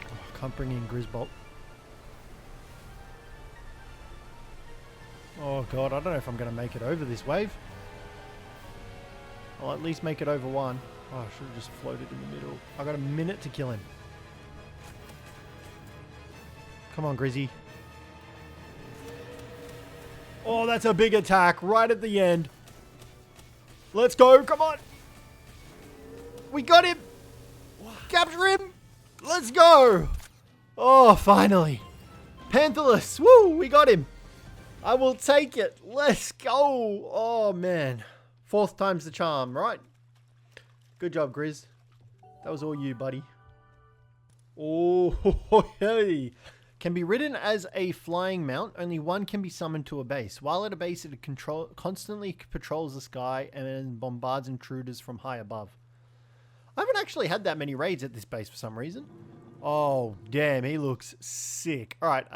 [SPEAKER 1] Oh, I can't bring in Grizzbolt. Oh god, I don't know if I'm going to make it over this wave. I'll at least make it over one. Oh, I should have just floated in the middle. I got a minute to kill him. Come on, Grizzy. Oh, that's a big attack right at the end. Let's go. Come on. We got him. Capture him. Let's go. Oh, finally. Panthalus. Woo, we got him. I will take it. Let's go. Oh, man. 4th time's the charm, right? Good job, Grizz. That was all you, buddy. Oh, hey. Can be ridden as a flying mount. Only one can be summoned to a base. While at a base, it constantly patrols the sky and bombards intruders from high above. I haven't actually had that many raids at this base for some reason. Oh, damn, he looks sick. All right,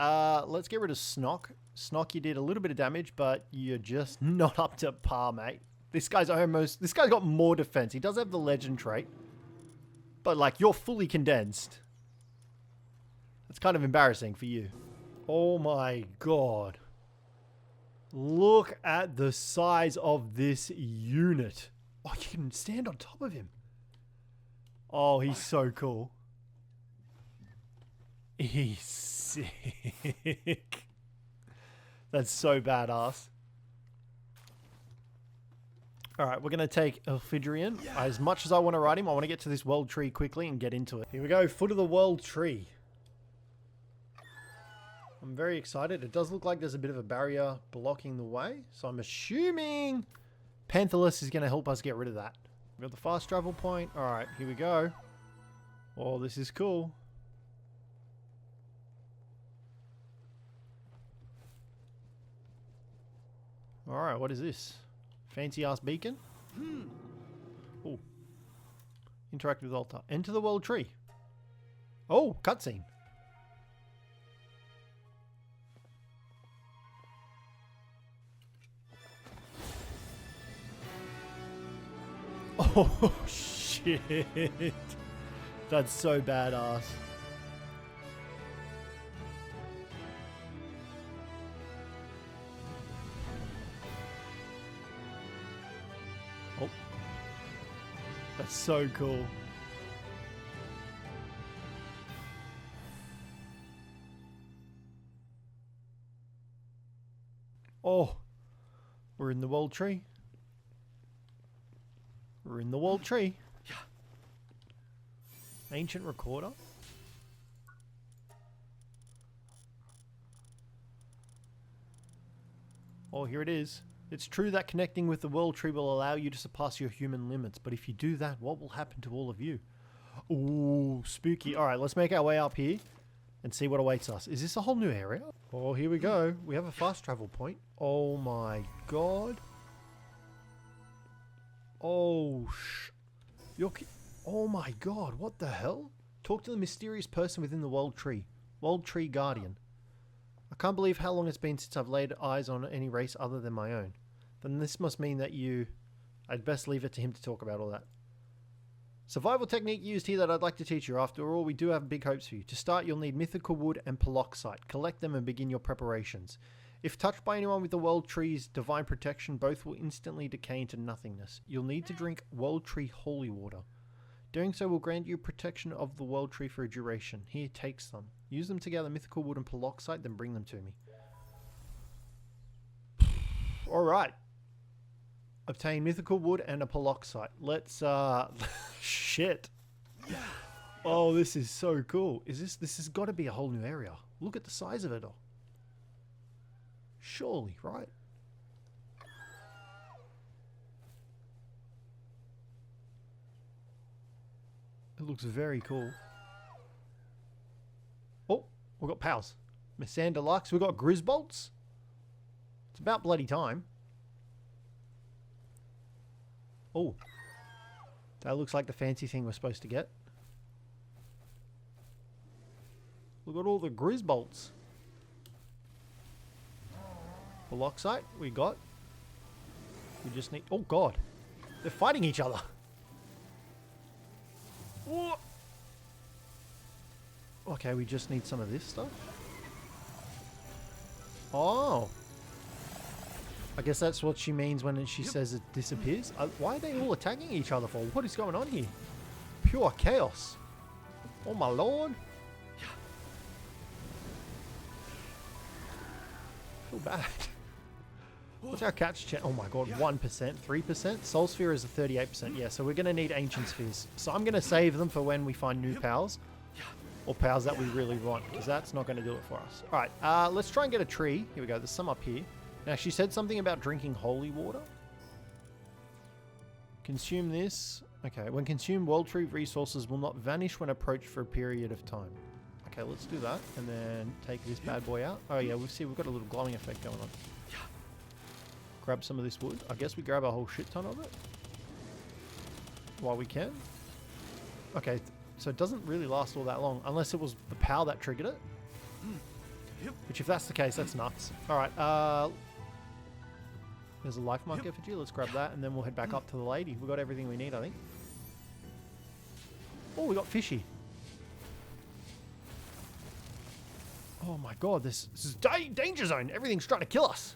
[SPEAKER 1] let's get rid of Snock. Snock, you did a little bit of damage, but you're just not up to par, mate. This guy's got more defense. He does have the legend trait, but like, you're fully condensed. It's kind of embarrassing for you. Oh my god. Look at the size of this unit. Oh, you can stand on top of him. Oh, he's so cool. He's sick. That's so badass. Alright, we're going to take Elfidrian. As much as I want to ride him, I want to get to this world tree quickly and get into it. Here we go, foot of the world tree. I'm very excited. It does look like there's a bit of a barrier blocking the way. So I'm assuming Panthalus is going to help us get rid of that. We've got the fast travel point. Alright, here we go. Oh, this is cool. Alright, what is this? Fancy ass beacon? Oh. Interact with altar. Enter the world tree. Oh, cutscene. Oh, shit. That's so badass. Oh. That's so cool. Oh. We're in the world tree. We're in the world tree. Ancient recorder. Oh, here it is. It's true that connecting with the world tree will allow you to surpass your human limits, but if you do that, what will happen to all of you? Ooh, spooky. Alright, let's make our way up here and see what awaits us. Is this a whole new area? Oh, here we go. We have a fast travel point. Oh my god. Oh, oh my god, what the hell? Talk to the mysterious person within the world tree. World tree guardian. I can't believe how long it's been since I've laid eyes on any race other than my own. Then this must mean that I'd best leave it to him to talk about all that. Survival technique used here that I'd like to teach you. After all, we do have big hopes for you. To start, you'll need mythical wood and peroxite. Collect them and begin your preparations. If touched by anyone with the World Tree's divine protection, both will instantly decay into nothingness. You'll need to drink World Tree holy water. Doing so will grant you protection of the World Tree for a duration. Here, take some. Use them together, mythical wood and peroxite, then bring them to me. Alright. Obtain mythical wood and a peroxite. Let's, shit. Oh, this is so cool. This has got to be a whole new area. Look at the size of it all. Surely, right? It looks very cool. Oh, we've got pals. Panthalus. We've got Grizzbolts. It's about bloody time. Oh. That looks like the fancy thing we're supposed to get. Look at all the Grizzbolts. Peloxite, we got. We just need... Oh, God. They're fighting each other. Whoa. Okay, we just need some of this stuff. Oh. I guess that's what she means when she says it disappears. Why are they all attacking each other for? What is going on here? Pure chaos. Oh, my lord. I feel bad. What's our catch chance? Oh my god, 1%, 3%. Soul Sphere is a 38%. Yeah, so we're going to need Ancient Spheres. So I'm going to save them for when we find new pals. Or pals that we really want, because that's not going to do it for us. Alright, let's try and get a tree. Here we go, there's some up here. Now, she said something about drinking holy water. Consume this. Okay, when consumed, World Tree resources will not vanish when approached for a period of time. Okay, let's do that. And then take this bad boy out. Oh yeah, we've got a little glowing effect going on. Grab some of this wood. I guess we grab a whole shit ton of it. While we can. Okay, so it doesn't really last all that long. Unless it was the power that triggered it. Which if that's the case, that's nuts. Alright, there's a life mark effigy. Let's grab that and then we'll head back up to the lady. We've got everything we need, I think. Oh, we got fishy. Oh my god, this is danger zone. Everything's trying to kill us.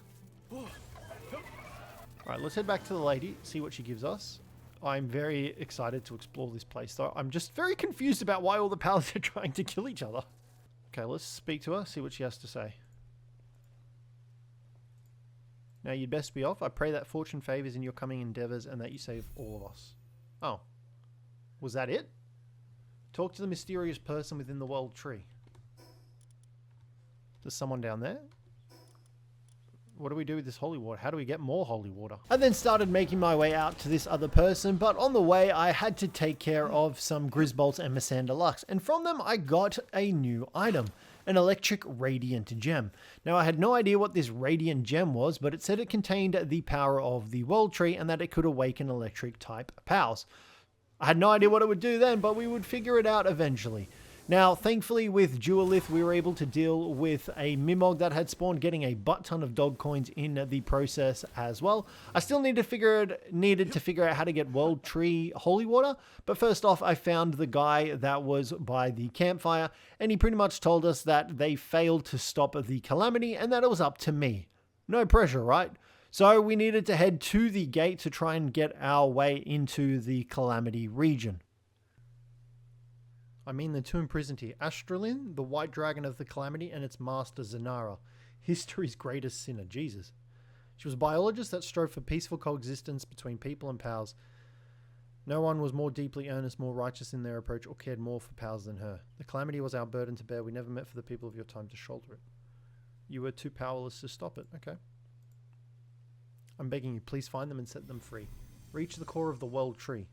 [SPEAKER 1] Alright, let's head back to the lady, see what she gives us. I'm very excited to explore this place, though. I'm just very confused about why all the pals are trying to kill each other. Okay, let's speak to her, see what she has to say. Now, you'd best be off. I pray that fortune favors in your coming endeavors and that you save all of us. Oh. Was that it? Talk to the mysterious person within the world tree. There's someone down there. What do we do with this holy water? How do we get more holy water? I then started making my way out to this other person, but on the way I had to take care of some Grizzbolts and Panthalus, and from them I got a new item, an electric radiant gem. Now I had no idea what this radiant gem was, but it said it contained the power of the world tree and that it could awaken electric type pals. I had no idea what it would do then, but we would figure it out eventually. Now, thankfully, with Duelith, we were able to deal with a Mimog that had spawned, getting a butt ton of dog coins in the process as well. I still needed to figure out how to get World Tree Holy Water, but first off, I found the guy that was by the campfire, and he pretty much told us that they failed to stop the calamity and that it was up to me. No pressure, right? So we needed to head to the gate to try and get our way into the calamity region. I mean the two imprisoned here. Astralin, the white dragon of the calamity, and its master Zanara, history's greatest sinner. Jesus. She was a biologist that strove for peaceful coexistence between people and pals. No one was more deeply earnest, more righteous in their approach, or cared more for pals than her. The calamity was our burden to bear. We never meant for the people of your time to shoulder it. You were too powerless to stop it. Okay. I'm begging you, please find them and set them free. Reach the core of the world tree.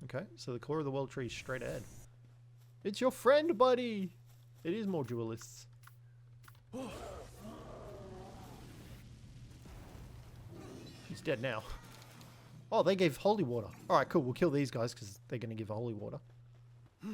[SPEAKER 1] Okay, so the core of the world tree is straight ahead. It's your friend, buddy! It is more duelists. He's dead now. Oh, they gave holy water. Alright, cool. We'll kill these guys because they're going to give holy water.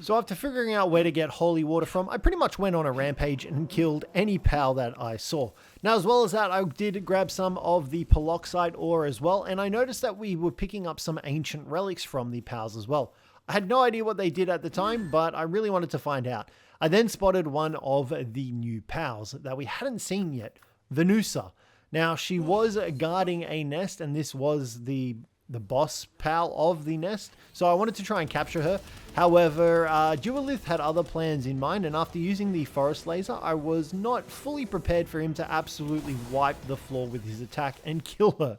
[SPEAKER 1] So after figuring out where to get holy water from, I pretty much went on a rampage and killed any pal that I saw. Now, as well as that, I did grab some of the peroxide ore as well, and I noticed that we were picking up some ancient relics from the pals as well. I had no idea what they did at the time, but I really wanted to find out. I then spotted one of the new pals that we hadn't seen yet, Venusa. Now, she was guarding a nest, and this was the boss pal of the nest, so I wanted to try and capture her. However, Duelith had other plans in mind, and after using the forest laser, I was not fully prepared for him to absolutely wipe the floor with his attack and kill her.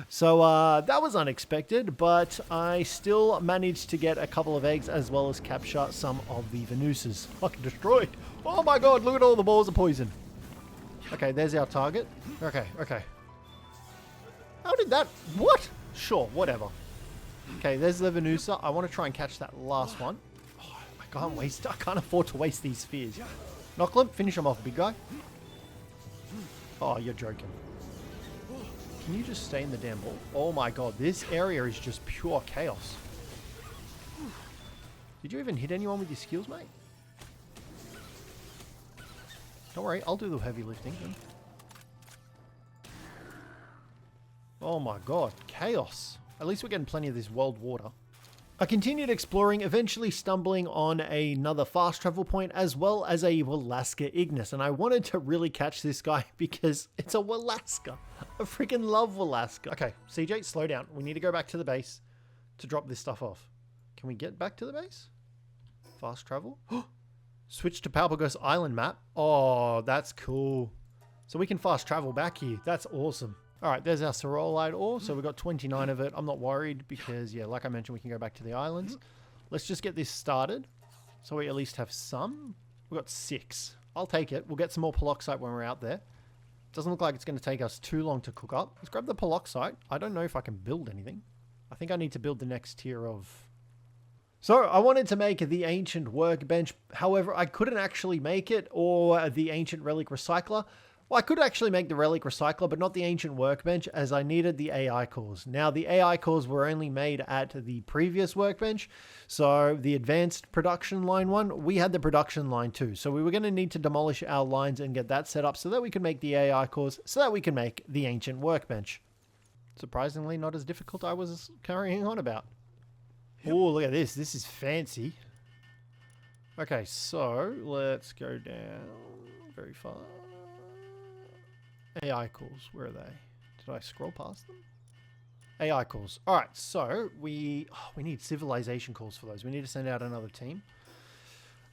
[SPEAKER 1] So that was unexpected, but I still managed to get a couple of eggs as well as capture some of the Venusas. Fucking destroyed. Oh my god, look at all the balls of poison. Okay, there's our target. Okay, okay. How did that... What? Sure, whatever. Okay, there's the Venusa. I want to try and catch that last one. Oh, I can't afford to waste these spheres. Knocklimp, finish him off, big guy. Oh, you're joking. Can you just stay in the damn ball? Oh my god, this area is just pure chaos. Did you even hit anyone with your skills, mate? Don't worry, I'll do the heavy lifting then. Oh my god, chaos. At least we're getting plenty of this world water. I continued exploring, eventually stumbling on another fast travel point as well as a Walaska Ignis. And I wanted to really catch this guy because it's a Walaska. I freaking love Walaska. Okay, CJ, slow down. We need to go back to the base to drop this stuff off. Can we get back to the base? Fast travel? Switch to Palworld Island map. Oh, that's cool. So we can fast travel back here. That's awesome. All right, there's our Cerolite ore. So we've got 29 of it. I'm not worried because, yeah, like I mentioned, we can go back to the islands. Let's just get this started so we at least have some. We've got 6. I'll take it. We'll get some more Paloxite when we're out there. Doesn't look like it's going to take us too long to cook up. Let's grab the Paloxite. I don't know if I can build anything. I think I need to build the next tier of... So I wanted to make the Ancient Workbench. However, I couldn't actually make it, or the Ancient Relic Recycler. Well, I could actually make the Relic Recycler, but not the Ancient Workbench, as I needed the AI cores. Now, the AI cores were only made at the previous workbench, so the Advanced Production Line one, we had the Production Line too. So we were going to need to demolish our lines and get that set up so that we can make the AI cores, so that we can make the Ancient Workbench. Surprisingly, not as difficult I was carrying on about. Oh, look at this. This is fancy. Okay, so let's go down very far. AI calls, where are they? Did I scroll past them? AI calls. All right, so we need civilization calls for those. We need to send out another team.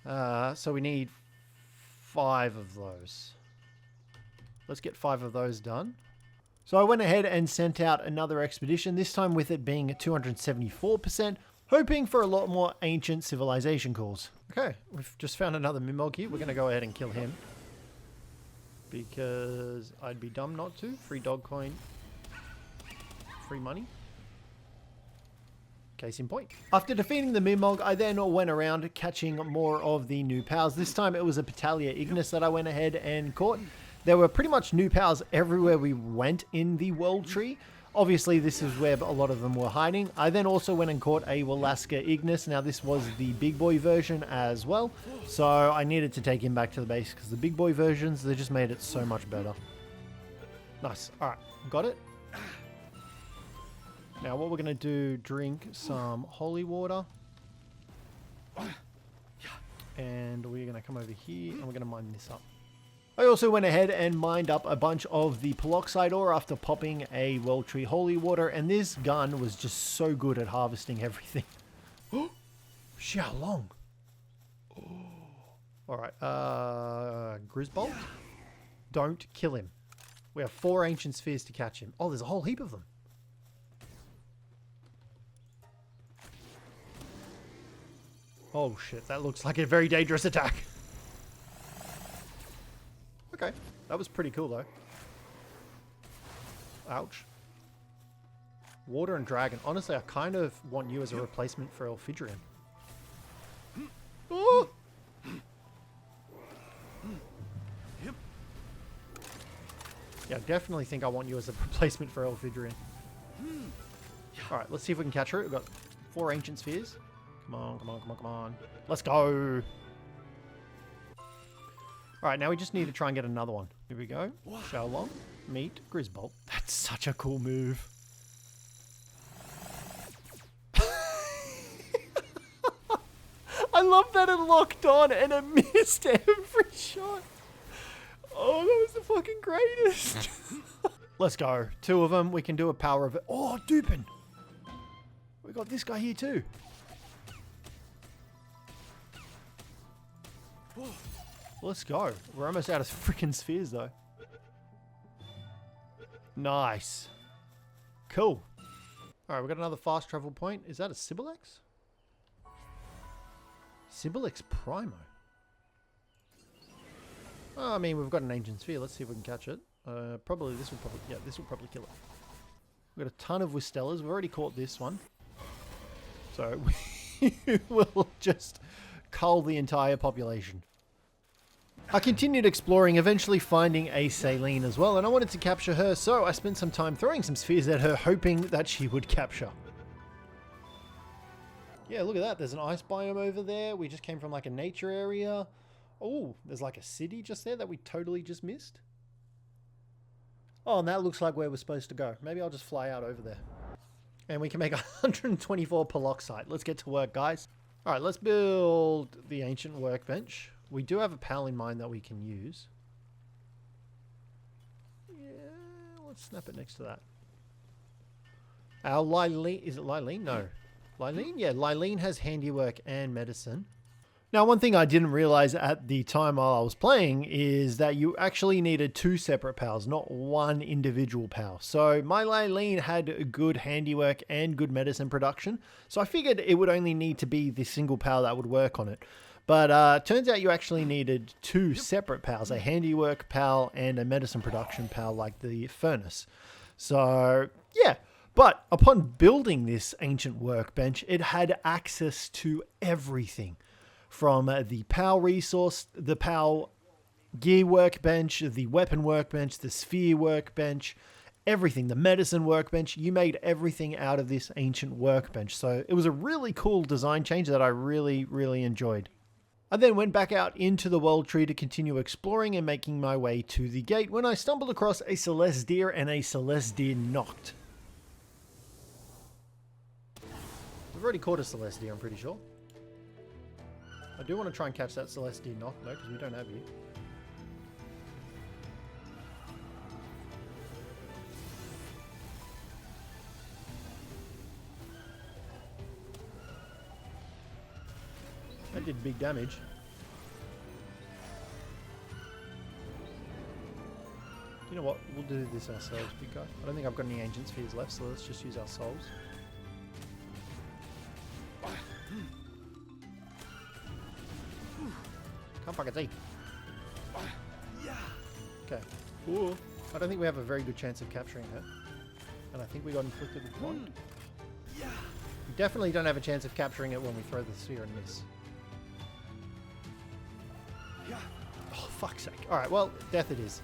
[SPEAKER 1] So we need 5 of those. Let's get 5 of those done. So I went ahead and sent out another expedition, this time with it being 274%, hoping for a lot more ancient civilization calls. Okay, we've just found another Mimog here. We're going to go ahead and kill him. Because I'd be dumb not to. Free dog coin. Free money. Case in point. After defeating the Mimog, I then went around catching more of the new pals. This time it was a Petalia Ignis that I went ahead and caught. There were pretty much new pals everywhere we went in the world tree. Obviously, this is where a lot of them were hiding. I then also went and caught a Walaska Ignis. Now, this was the big boy version as well. So I needed to take him back to the base because the big boy versions, they just made it so much better. Nice. All right. Got it. Now, what we're going to do, drink some holy water. And we're going to come over here and we're going to mine this up. I also went ahead and mined up a bunch of the Paloxite ore after popping a World Tree Holy Water, and this gun was just so good at harvesting everything. Shaolong. Alright, Grizzbolt. Don't kill him. We have 4 ancient spheres to catch him. Oh, there's a whole heap of them. Oh shit, that looks like a very dangerous attack. Okay, that was pretty cool though. Ouch. Water and Dragon. Honestly, I kind of want you as a replacement for Elfidrian. Oh! Yeah, I definitely think I want you as a replacement for Elfidrian. Alright, let's see if we can catch her. We've got 4 ancient spheres. Come on, come on, come on, come on. Let's go! Alright, now we just need to try and get another one. Here we go. Shaolong, meet Grizzbolt. That's such a cool move. I love that it locked on and it missed every shot. Oh, that was the fucking greatest. Let's go. 2 of them. We can do a power of it. Oh, Dupin. We got this guy here too. Let's go. We're almost out of freaking spheres though. Nice. Cool. Alright, we've got another fast travel point. Is that a Sibilex? Sibilex Primo. Oh, I mean, we've got an ancient sphere. Let's see if we can catch it. Probably this will probably, yeah, this will probably kill it. We've got a ton of Wistellas. We've already caught this one. So we will just cull the entire population. I continued exploring, eventually finding a Seylene as well, and I wanted to capture her, so I spent some time throwing some spheres at her, hoping that she would capture. Yeah, look at that. There's an ice biome over there. We just came from like a nature area. Oh, there's like a city just there that we totally just missed. Oh, and that looks like where we're supposed to go. Maybe I'll just fly out over there. And we can make 124 peroxide. Let's get to work, guys. All right, let's build the ancient workbench. We do have a PAL in mind that we can use. Yeah, let's snap it next to that. Our Lyleen, is it Lyleen? No. Lyleen? Yeah, Lyleen has handiwork and medicine. Now, one thing I didn't realize at the time while I was playing is that you actually needed 2 separate PALs, not one individual PAL. So my Lyleen had good handiwork and good medicine production. So I figured it would only need to be the single PAL that would work on it. But turns out you actually needed 2 separate PALs, a handiwork PAL and a medicine production PAL like the furnace. So yeah, but upon building this ancient workbench, it had access to everything. From the PAL resource, the PAL gear workbench, the weapon workbench, the sphere workbench, everything, the medicine workbench. You made everything out of this ancient workbench. So it was a really cool design change that I really, really enjoyed. I then went back out into the world tree to continue exploring and making my way to the gate when I stumbled across a Celesteer and a Celesteer Noct. We've already caught a Celesteer, I'm pretty sure. I do want to try and catch that Celesteer Noct though, because we don't have you. That did big damage. You know what? We'll do this ourselves, big guy. I don't think I've got any ancient spheres left, so let's just use our souls. Can't fucking see. Okay. Ooh. I don't think we have a very good chance of capturing her. And I think we got inflicted with one. We definitely don't have a chance of capturing it when we throw the sphere and miss. Oh, fuck's sake. Alright, well, death it is.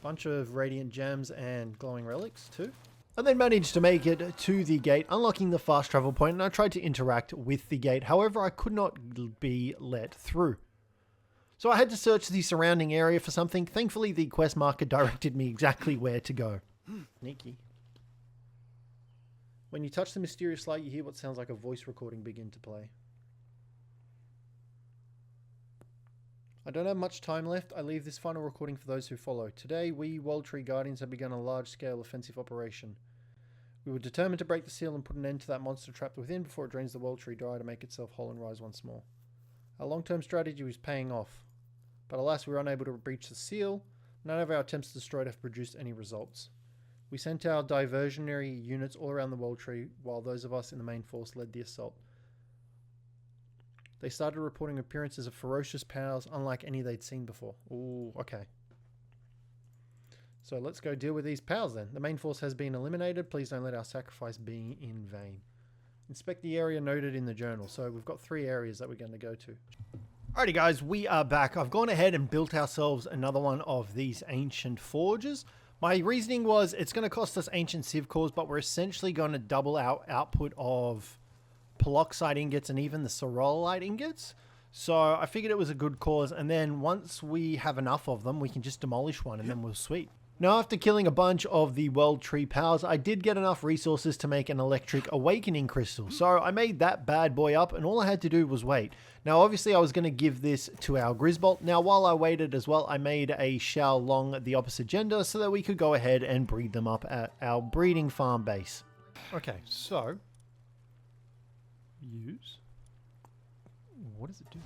[SPEAKER 1] Bunch of radiant gems and glowing relics too. I then managed to make it to the gate, unlocking the fast travel point, and I tried to interact with the gate. However, I could not be let through. So I had to search the surrounding area for something. Thankfully, the quest marker directed me exactly where to go. Sneaky. When you touch the mysterious light, you hear what sounds like a voice recording begin to play. I don't have much time left. I leave this final recording for those who follow. Today, we World Tree Guardians have begun a large-scale offensive operation. We were determined to break the seal and put an end to that monster trapped within before it drains the World Tree dry to make itself whole and rise once more. Our long-term strategy was paying off, but alas we were unable to breach the seal. None of our attempts to destroy it have produced any results. We sent our diversionary units all around the World Tree, while those of us in the main force led the assault. They started reporting appearances of ferocious powers unlike any they'd seen before. Ooh, okay. So let's go deal with these powers then. The main force has been eliminated. Please don't let our sacrifice be in vain. Inspect the area noted in the journal. So we've got 3 areas that we're going to go to. Alrighty guys, we are back. I've gone ahead and built ourselves another one of these ancient forges. My reasoning was it's going to cost us ancient civ cores, but we're essentially going to double our output of peroxide ingots and even the cerolite ingots. So I figured it was a good cause, and then once we have enough of them, we can just demolish one and then we'll sweep. Now, after killing a bunch of the World Tree powers, I did get enough resources to make an electric awakening crystal. So I made that bad boy up, and all I had to do was wait. Now, obviously, I was going to give this to our Grizzbolt. Now, while I waited as well, I made a Shaolong the opposite gender so that we could go ahead and breed them up at our breeding farm base. Okay, so use. What does it do?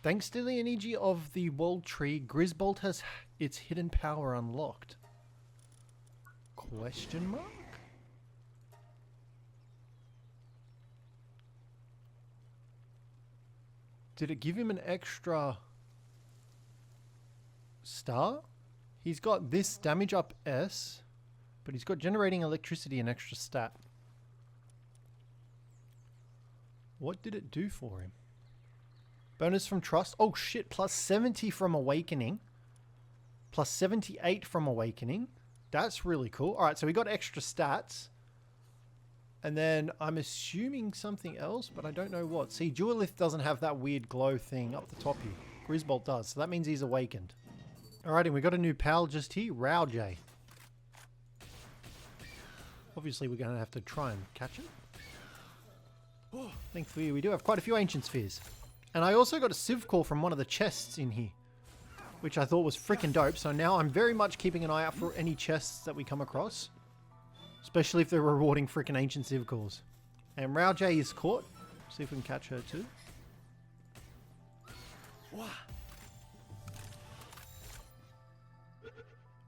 [SPEAKER 1] Thanks to the energy of the World Tree, Grizzbolt has its hidden power unlocked. Question mark? Did it give him an extra star? He's got this damage up S, but he's got generating electricity an extra stat. What did it do for him? Bonus from Trust. Oh shit, plus 70 from Awakening. Plus 78 from Awakening. That's really cool. Alright, so we got extra stats. And then I'm assuming something else, but I don't know what. See, Duelith doesn't have that weird glow thing up the top here. Grizzbolt does, so that means he's awakened. Alright, and we got a new pal just here, Rowjay. Obviously, we're going to have to try and catch him. Thankfully, we do have quite a few Ancient Spheres. And I also got a Civ Core from one of the chests in here, which I thought was freaking dope. So now I'm very much keeping an eye out for any chests that we come across, especially if they're rewarding freaking Ancient Civ Cores. And Rowjay is caught. See if we can catch her too.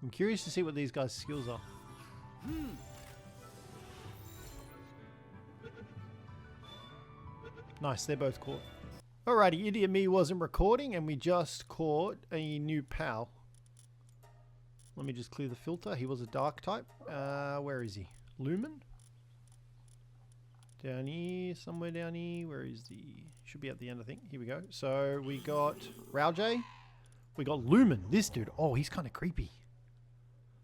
[SPEAKER 1] I'm curious to see what these guys' skills are. Nice, they're both caught. Alrighty, Idiot Me wasn't recording and we just caught a new pal. Let me just clear the filter. He was a dark type. Where is he? Lumen? Down here, somewhere down here. Where is he? Should be at the end, I think. Here we go. So we got Rowjay. We got Lumen. This dude. Oh, he's kind of creepy.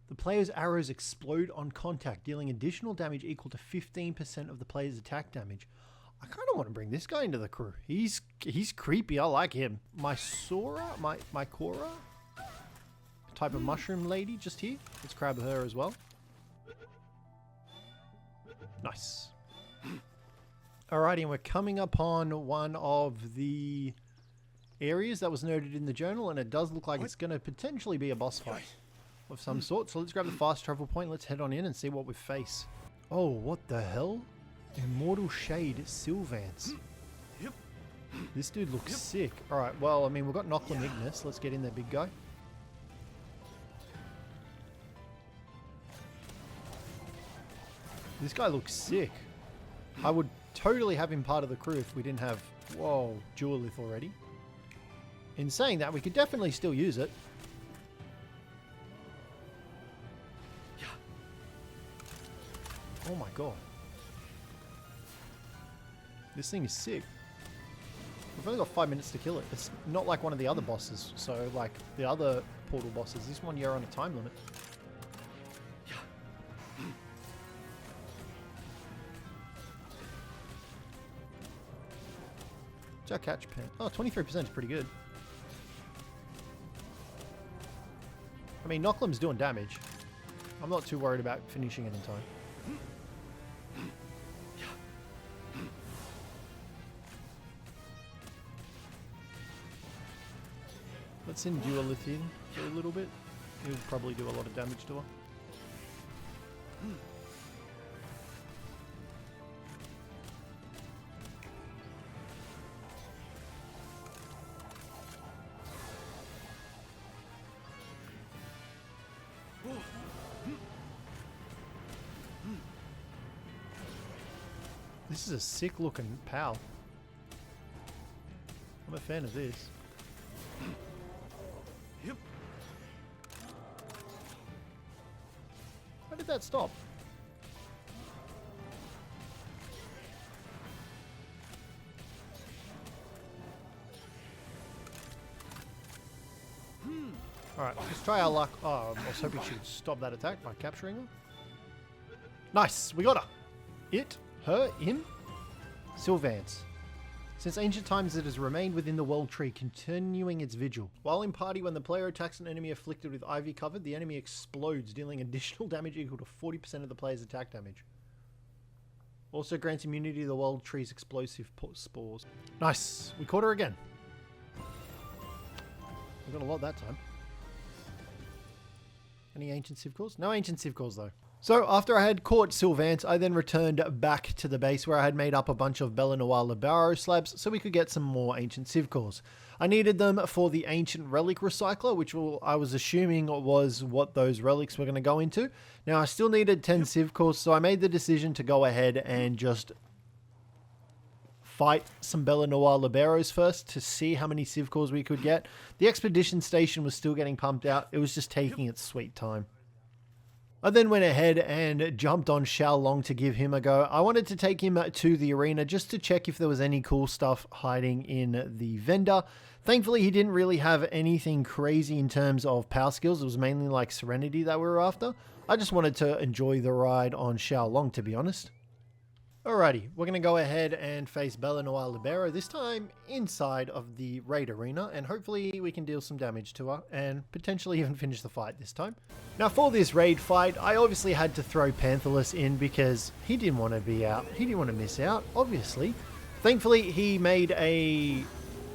[SPEAKER 1] The player's arrows explode on contact, dealing additional damage equal to 15% of the player's attack damage. I kind of want to bring this guy into the crew. He's creepy. I like him. My Sora? My Cora? Type of mushroom lady just here. Let's grab her as well. Nice. Alrighty, and we're coming upon one of the areas that was noted in the journal, and it does look like it's going to potentially be a boss fight of some sort. So let's grab the fast travel point. Let's head on in and see what we face. Oh, what the hell? Immortal Shade Sylvance. This dude looks sick. Alright, well, I mean, we've got Nochlum Ignis. Let's get in there, big guy. This guy looks sick. I would totally have him part of the crew if we didn't have, whoa, Duelith already. In saying that, we could definitely still use it. Oh my god. This thing is sick. We've only got 5 minutes to kill it. It's not like one of the other bosses. So, like the other portal bosses. This one, you're on a time limit. What's our catch pen? Oh, 23% is pretty good. I mean, Nochlum's doing damage. I'm not too worried about finishing it in time. Let's send Duelith in for a little bit. He'll probably do a lot of damage to her. This is a sick looking pal. I'm a fan of this. How did that stop? Alright, let's try our luck. Oh, I was hoping she would stop that attack by capturing her. Nice, we got her. It, her, him, Sylvance. Since ancient times it has remained within the World Tree, continuing its vigil. While in party, when the player attacks an enemy afflicted with ivy covered, the enemy explodes, dealing additional damage equal to 40% of the player's attack damage. Also grants immunity to the World Tree's explosive spores. Nice! We caught her again. We got a lot that time. Any ancient Civ cores? No ancient Civ cores though. So after I had caught Sylvance, I then returned back to the base where I had made up a bunch of Belanoir Libaro slabs so we could get some more ancient Civ cores. I needed them for the ancient relic recycler, which I was assuming was what those relics were going to go into. Now I still needed 10 Civ cores, so I made the decision to go ahead and just fight some Bella Noir Liberos first to see how many Civ cores we could get. The expedition station was still getting pumped out. It was just taking its sweet time. I then went ahead and jumped on Shaolong to give him a go. I wanted to take him to the arena just to check if there was any cool stuff hiding in the vendor. Thankfully, he didn't really have anything crazy in terms of power skills. It was mainly like Serenity that we were after. I just wanted to enjoy the ride on Shaolong, to be honest. Alrighty, we're going to go ahead and face Bella Noir Libero, this time inside of the raid arena, and hopefully we can deal some damage to her and potentially even finish the fight this time. Now for this raid fight, I obviously had to throw Panthalus in because he didn't want to be out. He didn't want to miss out, obviously. Thankfully, he made a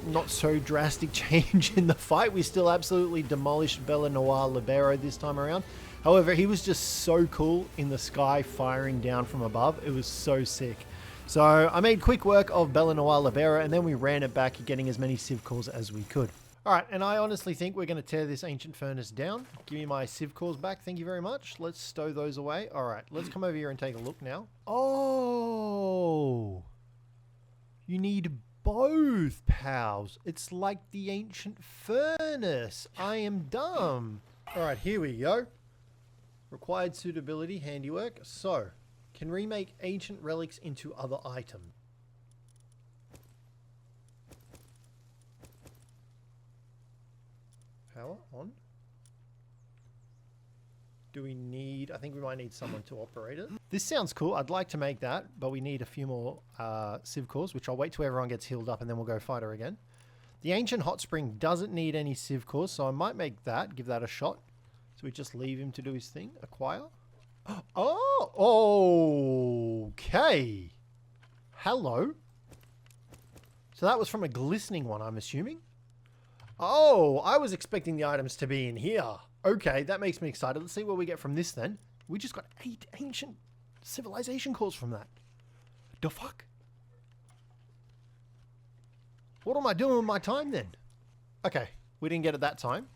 [SPEAKER 1] not so drastic change in the fight. We still absolutely demolished Bella Noir Libero this time around. However, he was just so cool in the sky firing down from above. It was so sick. So I made quick work of Bella Noir Libero and then we ran it back, getting as many Civ cores as we could. Alright, and I honestly think we're going to tear this ancient furnace down. Give me my Civ cores back. Thank you very much. Let's stow those away. Alright, let's come over here and take a look now. Oh! You need both, pals. It's like the ancient furnace. I am dumb. Alright, here we go. Required suitability, handiwork. So, can remake ancient relics into other items. Power on. Do we need... I think we might need someone to operate it. This sounds cool. I'd like to make that, but we need a few more Civ cores, which I'll wait till everyone gets healed up and then we'll go fight her again. The ancient hot spring doesn't need any Civ cores, so I might make that, give that a shot. So we just leave him to do his thing. Acquire. Oh, okay. Hello. So that was from a glistening one, I'm assuming. Oh, I was expecting the items to be in here. Okay, that makes me excited. Let's see what we get from this then. We just got 8 ancient civilization cores from that. The fuck? What am I doing with my time then? Okay, we didn't get it that time.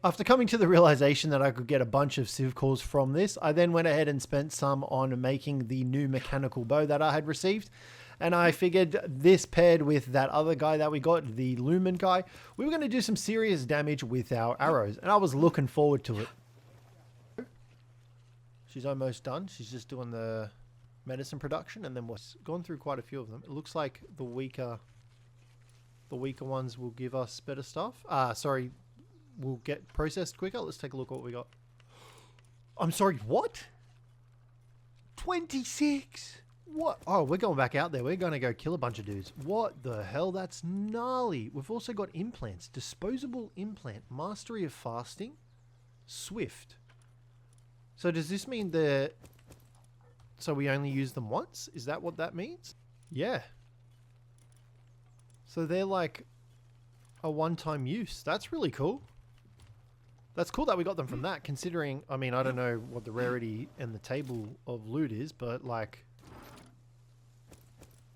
[SPEAKER 1] After coming to the realization that I could get a bunch of Civ cores from this, I then went ahead and spent some on making the new mechanical bow that I had received. And I figured this paired with that other guy that we got, the Lumen guy, we were going to do some serious damage with our arrows. And I was looking forward to it. She's almost done. She's just doing the medicine production. And then we've gone through quite a few of them. It looks like the weaker ones will give us better stuff. Will get processed quicker. Let's take a look at what we got. I'm sorry, what? 26? What? Oh, we're going back out there. We're going to go kill a bunch of dudes. What the hell? That's gnarly. We've also got implants. Disposable implant. Mastery of fasting. Swift. So does this mean that... So we only use them once? Is that what that means? Yeah. So they're like a one-time use. That's really cool. That's cool that we got them from that, considering, I mean, I don't know what the rarity and the table of loot is, but like,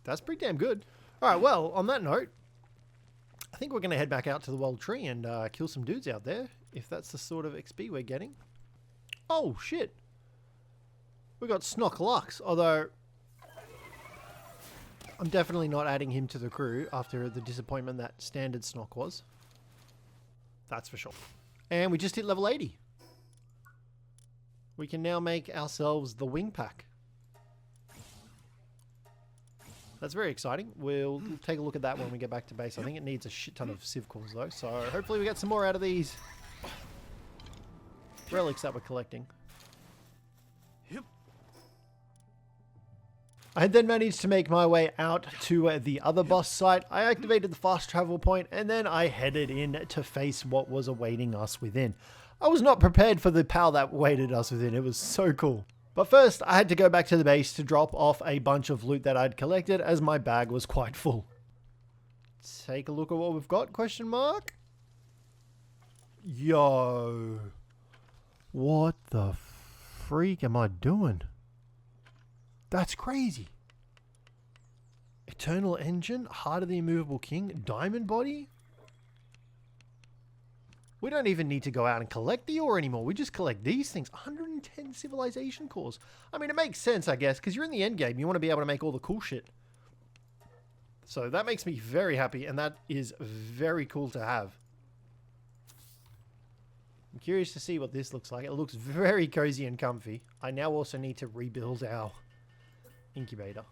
[SPEAKER 1] that's pretty damn good. All right, well, on that note, I think we're going to head back out to the World Tree and kill some dudes out there, if that's the sort of XP we're getting. Oh, shit. We got Snock Lux, although I'm definitely not adding him to the crew after the disappointment that standard Snock was. That's for sure. And we just hit level 80. We can now make ourselves the wing pack. That's very exciting. We'll take a look at that when we get back to base. I think it needs a shit ton of Civ cores though. So hopefully we get some more out of these relics that we're collecting. I had then managed to make my way out to the other boss site. I activated the fast travel point and then I headed in to face what was awaiting us within. I was not prepared for the power that awaited us within. It was so cool. But first, I had to go back to the base to drop off a bunch of loot that I'd collected as my bag was quite full. Take a look at what we've got, question mark. Yo. What the freak am I doing? That's crazy. Eternal Engine, Heart of the Immovable King, Diamond Body. We don't even need to go out and collect the ore anymore. We just collect these things. 110 civilization cores. I mean, it makes sense, I guess, because you're in the end game. You want to be able to make all the cool shit. So that makes me very happy, and that is very cool to have. I'm curious to see what this looks like. It looks very cozy and comfy. I now also need to rebuild our incubator.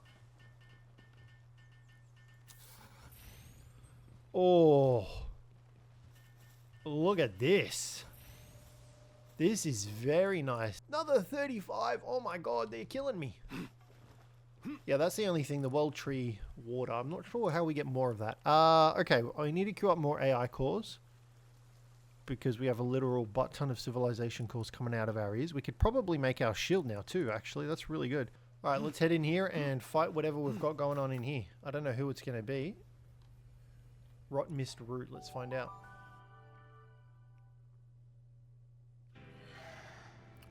[SPEAKER 1] Oh, look at this. This is very nice. Another 35. Oh my god, they're killing me. Yeah, that's the only thing, the World Tree water. I'm not sure how we get more of that. Okay, I need to queue up more AI cores, because we have a literal butt ton of civilization cores coming out of our ears. We could probably make our shield now too, actually. That's really good. All right, let's head in here and fight whatever we've got going on in here. I don't know who it's going to be. Rot Mist Root, let's find out.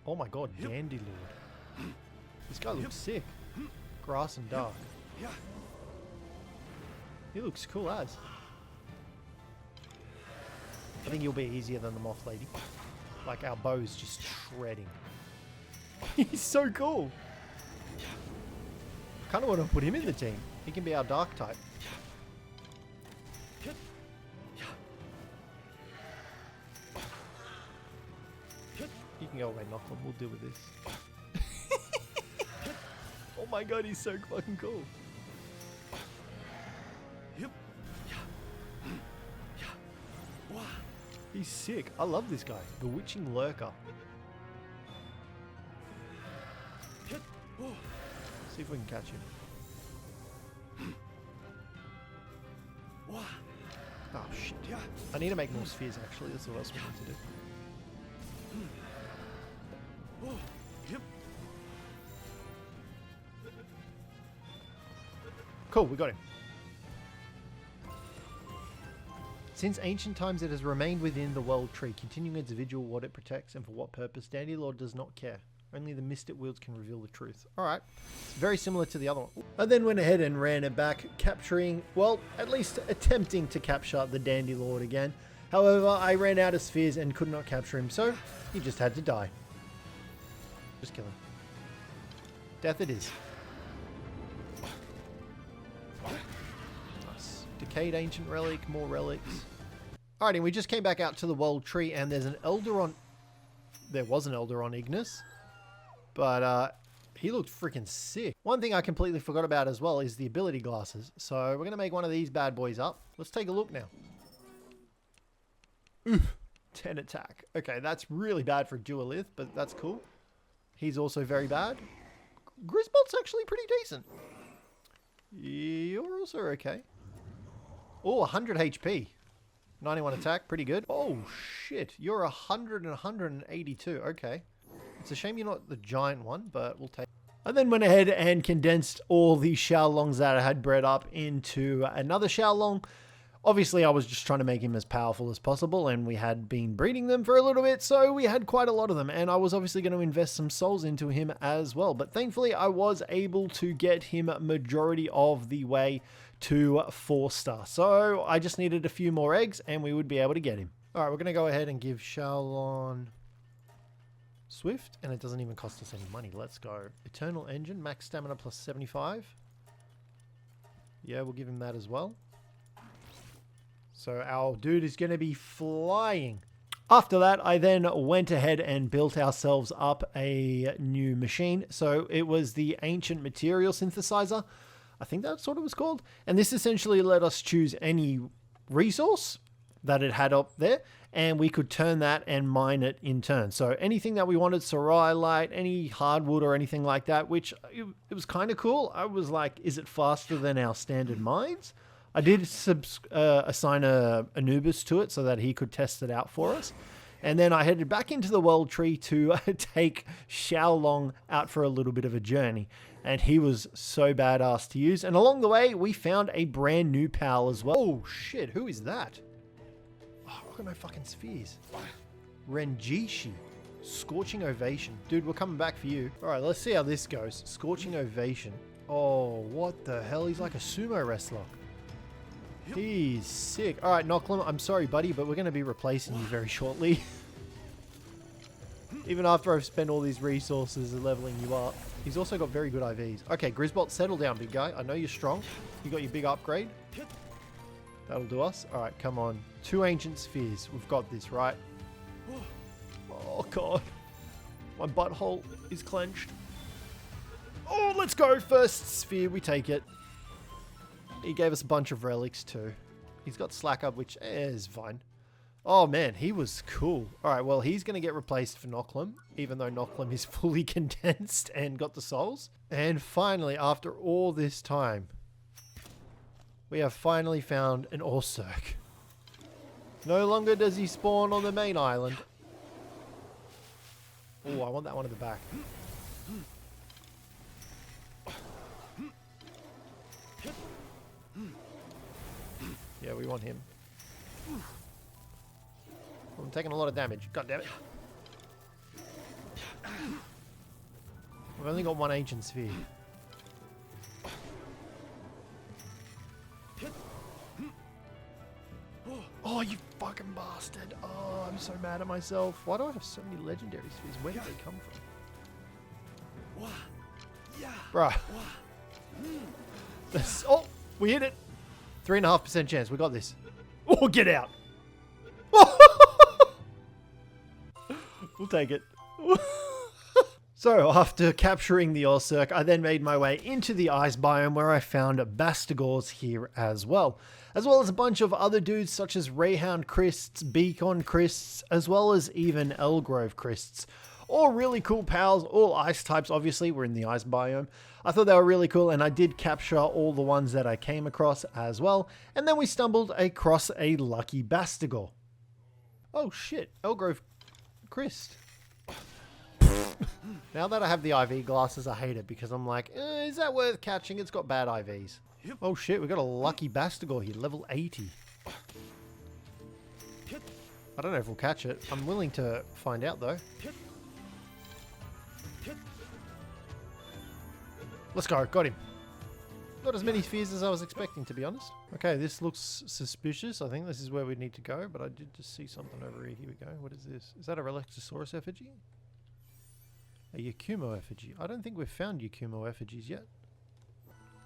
[SPEAKER 1] Oh my god, Dandy Lord. This guy looks sick. Grass and dark. He looks cool as. I think he'll be easier than the Moth Lady. Like, our bow's just shredding. He's so cool. I kind of want to put him in the team. He can be our dark type. You can go away, Knockland. We'll deal with this. Oh my god, he's so fucking cool. He's sick. I love this guy. Bewitching Lurker. See if we can catch him. Oh shit. I need to make more spheres actually. That's what else we need to do. Cool, we got him. Since ancient times it has remained within the World Tree, continuing its vigil, what it protects and for what purpose. Dandy Lord does not care. Only the mist it wields can reveal the truth. Alright, it's very similar to the other one. I then went ahead and ran it back, capturing, well, at least attempting to capture the Dandy Lord again. However, I ran out of spheres and could not capture him, so he just had to die. Just kill him. Death it is. Nice. Decayed ancient relic, more relics. Alrighty, we just came back out to the World Tree and there's an Elderon. There was an Elderon Ignis. But he looked freaking sick. One thing I completely forgot about as well is the ability glasses. So we're going to make one of these bad boys up. Let's take a look now. Oof. 10 attack. Okay, that's really bad for Dualith, but that's cool. He's also very bad. Grizzbolt's actually pretty decent. You're also okay. Oh, 100 HP. 91 attack, pretty good. Oh, shit. You're 100 and 182. Okay. It's a shame you're not the giant one, but we'll take... I then went ahead and condensed all the Shaolongs that I had bred up into another Shaolong. Obviously, I was just trying to make him as powerful as possible, and we had been breeding them for a little bit, so we had quite a lot of them, and I was obviously going to invest some souls into him as well. But thankfully, I was able to get him majority of the way to 4-star. So I just needed a few more eggs, and we would be able to get him. All right, we're going to go ahead and give Shaolong Swift, and it doesn't even cost us any money. Let's go. Eternal Engine, max stamina plus 75. Yeah, we'll give him that as well. So our dude is going to be flying. After that, I then went ahead and built ourselves up a new machine. So it was the Ancient Material Synthesizer. I think that's what it was called. And this essentially let us choose any resource that it had up there, and we could turn that and mine it in turn. So anything that we wanted, Sorylite, any hardwood or anything like that, which it was kind of cool. I was like, is it faster than our standard mines? I did assign a Anubis to it so that he could test it out for us. And then I headed back into the World Tree to take Shaolong out for a little bit of a journey. And he was so badass to use. And along the way, we found a brand new pal as well. Oh, shit. Who is that? Oh, look at my fucking spheres. Renjishi. Scorching Ovation. Dude, we're coming back for you. All right, let's see how this goes. Scorching Ovation. Oh, what the hell? He's like a sumo wrestler. He's sick. All right, Knockland, I'm sorry, buddy, but we're going to be replacing you very shortly. Even after I've spent all these resources leveling you up. He's also got very good IVs. Okay, Grizzbolt, settle down, big guy. I know you're strong. You got your big upgrade. That'll do us. All right, come on. 2 Ancient Spheres. We've got this, right? Oh, God. My butthole is clenched. Oh, let's go. First sphere, we take it. He gave us a bunch of relics, too. He's got Slack Up, which is fine. Oh, man, he was cool. All right, well, he's going to get replaced for Nochlum, even though Nochlum is fully condensed and got the souls. And finally, after all this time, we have finally found an Orserk. No longer does he spawn on the main island. Oh, I want that one at the back. Yeah, we want him. I'm taking a lot of damage. God damn it. We've only got 1 Ancient Sphere. Oh, you fucking bastard. Oh, I'm so mad at myself. Why do I have so many legendary spheres? Where did they come from? Bruh. Oh, we hit it. 3.5% chance. We got this. Oh, get out. We'll take it. So, after capturing the Orserk, I then made my way into the ice biome where I found Bastigors here as well as a bunch of other dudes such as Rayhound Krists, Beacon Krists, as well as even Elgrove Krists. All really cool pals, all ice types obviously, we're in the ice biome. I thought they were really cool and I did capture all the ones that I came across as well. And then we stumbled across a lucky Bastigor. Oh shit, Elgrove Krist. Now that I have the IV glasses, I hate it because I'm like, is that worth catching? It's got bad IVs. Oh shit, we got a lucky Bastigor here, level 80. I don't know if we'll catch it. I'm willing to find out though. Let's go, got him. Not as many spheres as I was expecting, to be honest. Okay, this looks suspicious. I think this is where we need to go, but I did just see something over here. Here we go. What is this? Is that a Relaxosaurus effigy? A Yakumo effigy. I don't think we've found Yakumo effigies yet.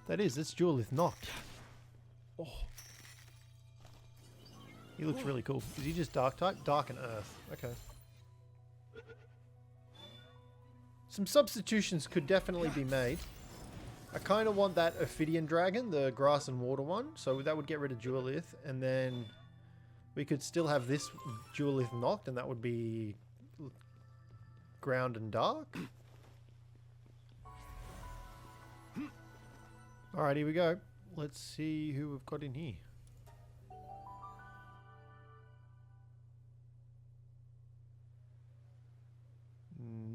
[SPEAKER 1] That is, that's Duelith Noct. Oh. He looks really cool. Is he just dark type? Dark and earth. Okay. Some substitutions could definitely be made. I kind of want that Ophidian Dragon, the grass and water one. So that would get rid of Duelith. And then we could still have this Duelith Noct, and that would be ground and dark. Alright, here we go. Let's see who we've got in here.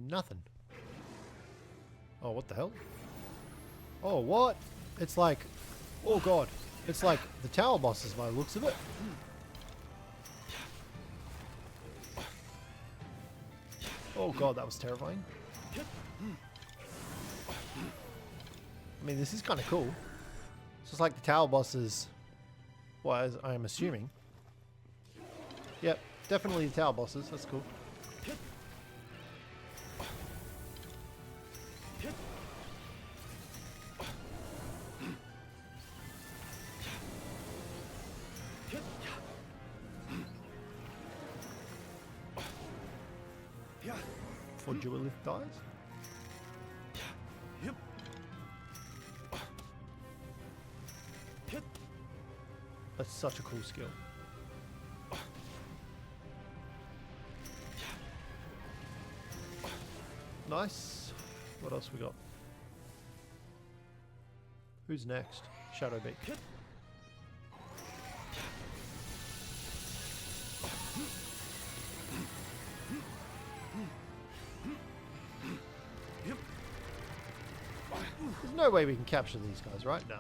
[SPEAKER 1] Nothing. Oh, what the hell? Oh, what? It's like... Oh, God. It's like the tower bosses by the looks of it. Oh, God, that was terrifying. I mean, this is kind of cool. It's just like the tower bosses was, I am assuming. Yep, definitely the tower bosses. That's cool. Before Duelith dies. That's such a cool skill. Nice. What else we got? Who's next? Shadowbeak. There's no way we can capture these guys right now.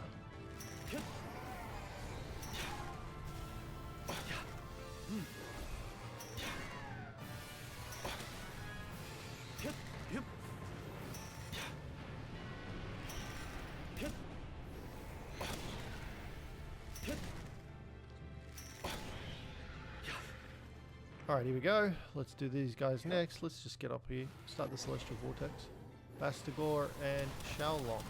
[SPEAKER 1] Alright, here we go. Let's do these guys next. Let's just get up here. Start the Celestial Vortex. Bastigor and Shaolong.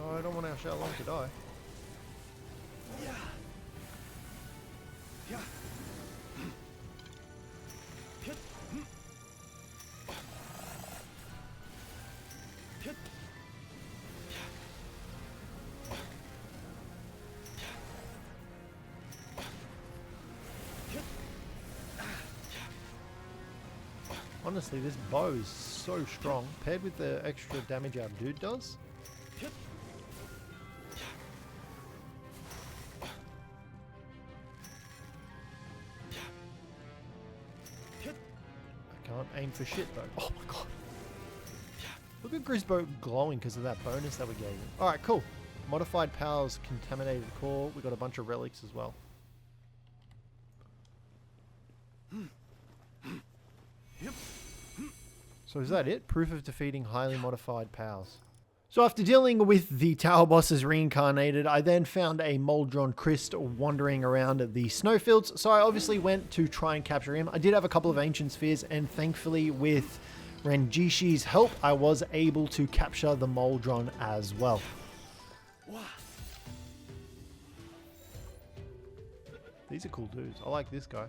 [SPEAKER 1] Oh, I don't want our Shaolong to die. Honestly, this bow is so strong, paired with the extra damage our dude does. I can't aim for shit though. Oh my god. Look at Grizzbolt glowing because of that bonus that we gave him. Alright, cool. Modified powers, contaminated core. We got a bunch of relics as well. So is that it? Proof of defeating highly modified powers. So after dealing with the tower bosses reincarnated, I then found a Moldron Christ wandering around the snowfields. So I obviously went to try and capture him. I did have a couple of ancient spheres, and thankfully with Renjishi's help, I was able to capture the Moldron as well. These are cool dudes. I like this guy.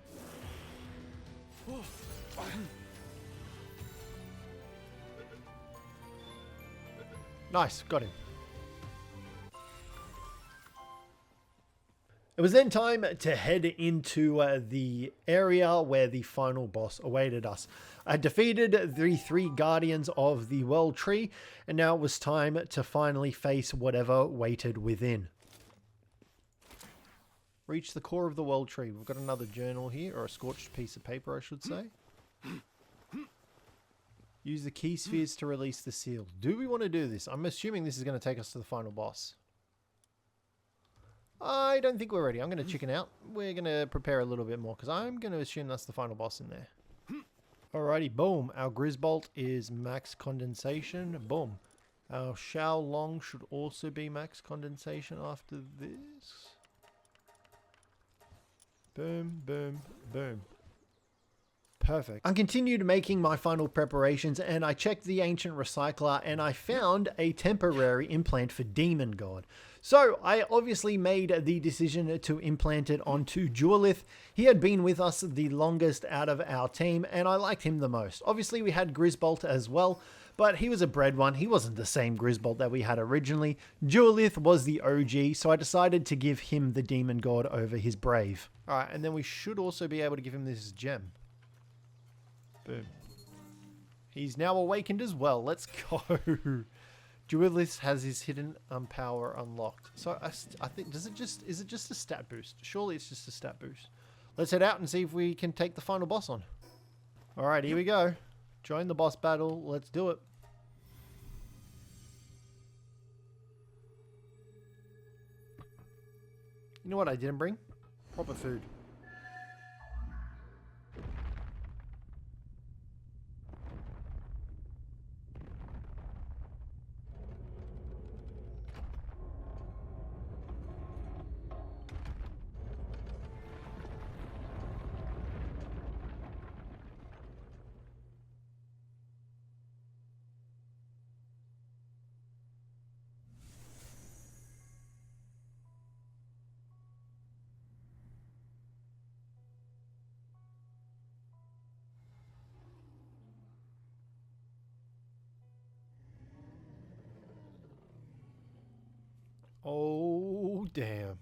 [SPEAKER 1] Nice, got him. It was then time to head into the area where the final boss awaited us. I defeated the 3 guardians of the World Tree, and now it was time to finally face whatever waited within. Reach the core of the World Tree. We've got another journal here, or a scorched piece of paper, I should say. Use the key spheres to release the seal. Do we want to do this? I'm assuming this is going to take us to the final boss. I don't think we're ready. I'm going to chicken out. We're going to prepare a little bit more because I'm going to assume that's the final boss in there. Alrighty, boom. Our Grizzbolt is max condensation. Boom. Our Shaolong should also be max condensation after this. Boom, boom, boom. Perfect. I continued making my final preparations, and I checked the ancient recycler and I found a temporary implant for Demon God. So I obviously made the decision to implant it onto Duelith. He had been with us the longest out of our team and I liked him the most. Obviously we had Grizzbolt as well, but he was a bred one. He wasn't the same Grizzbolt that we had originally. Duelith was the OG, so I decided to give him the Demon God over his Brave. Alright, and then we should also be able to give him this gem. Boom. He's now awakened as well. Let's go. Duelist has his hidden power unlocked. So I think, is it just a stat boost? Surely it's just a stat boost. Let's head out and see if we can take the final boss on. Alright, here we go. Join the boss battle. Let's do it. You know what I didn't bring? Proper food. Oh, damn.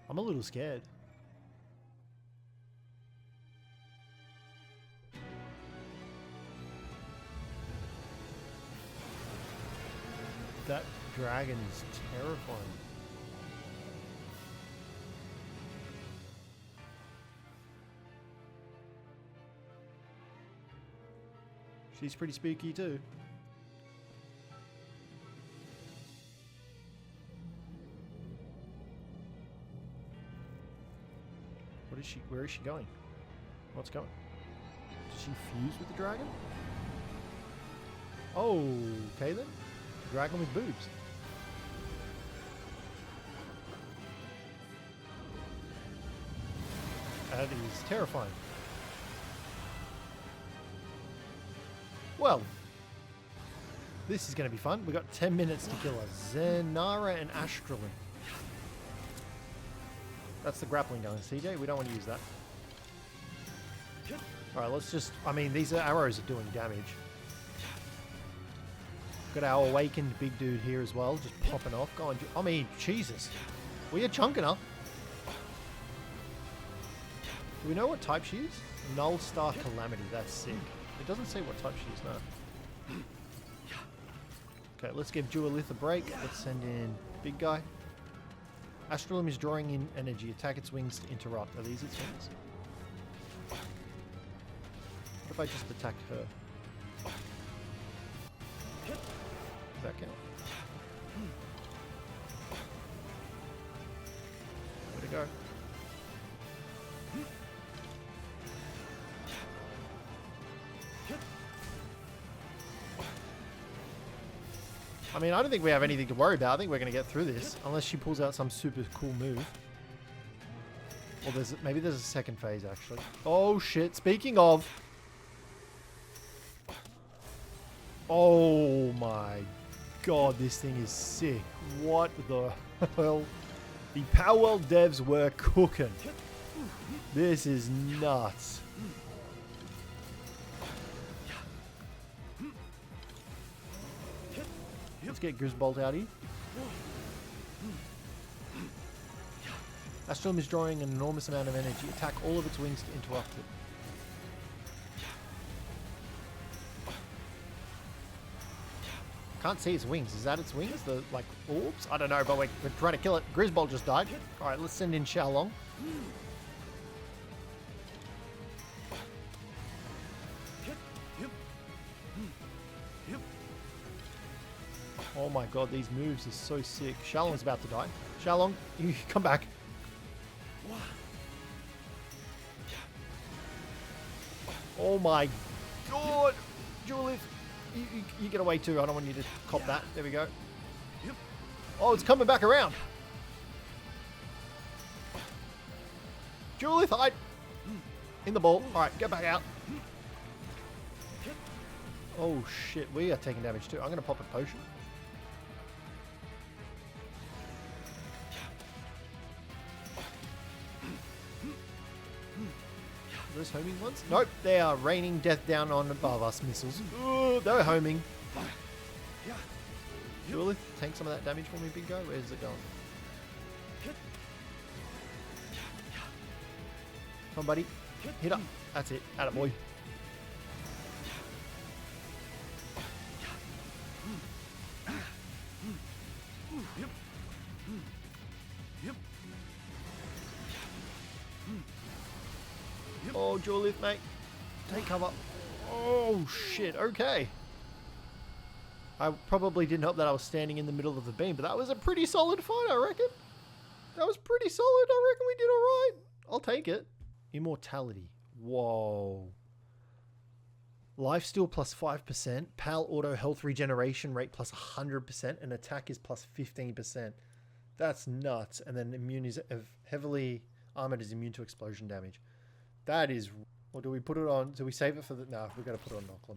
[SPEAKER 1] I'm a little scared. That dragon is terrifying. She's pretty spooky too. What is she? Where is she going? What's going? Did she fuse with the dragon? Oh, okay then. Dragon with boobs. That is terrifying. Well, this is going to be fun. We've got 10 minutes to kill her. Zenara and Astralin. That's the grappling gun, CJ. We don't want to use that. Alright, let's just... I mean, these arrows are doing damage. Got our awakened big dude here as well, just popping off. Go on. I mean, Jesus. We are chunking her. Do we know what type she is? Null Star Calamity. That's sick. It doesn't say what type she is, no. Okay, let's give Duelith a break. Let's send in big guy. Astralum is drawing in energy. Attack its wings to interrupt. Are these its wings? What if I just attacked her? Does that count? Where'd it go? I mean, I don't think we have anything to worry about. I think we're going to get through this. Unless she pulls out some super cool move. Or maybe there's a second phase, actually. Oh, shit. Speaking of... Oh, my God. This thing is sick. What the hell? The PALWORLD devs were cooking. This is nuts. Let's get Grizzbolt out here. Astralum is drawing an enormous amount of energy. Attack all of its wings to interrupt it. Can't see its wings. Is that its wings? The, like, orbs? I don't know, but we're trying to kill it. Grizzbolt just died. Alright, let's send in Shaolong. Oh my God, these moves are so sick. Shaolong's about to die. Shaolong, you come back. Oh my God. Duelith, you get away too. I don't want you to cop that. There we go. Oh, it's coming back around. Duelith, hide. In the ball. Alright, get back out. Oh shit, we are taking damage too. I'm going to pop a potion. Those homing ones? Nope, they are raining death down on above us missiles. Ooh, they're homing. Duelith, tank some of that damage for me, big guy. Where's it going? Come on, buddy. Hit up. That's it. Attaboy. Oh, Duelith, mate. Take cover. Oh, shit. Okay. I probably didn't help that I was standing in the middle of the beam, but that was a pretty solid fight, I reckon. That was pretty solid. I reckon we did all right. I'll take it. Immortality. Whoa. Lifesteal plus 5%. PAL auto health regeneration rate plus 100%. And attack is plus 15%. That's nuts. And then immune is heavily armored is immune to explosion damage. That is... Or do we put it on... Do we save it for the... No, we've got to put it on Nochlum.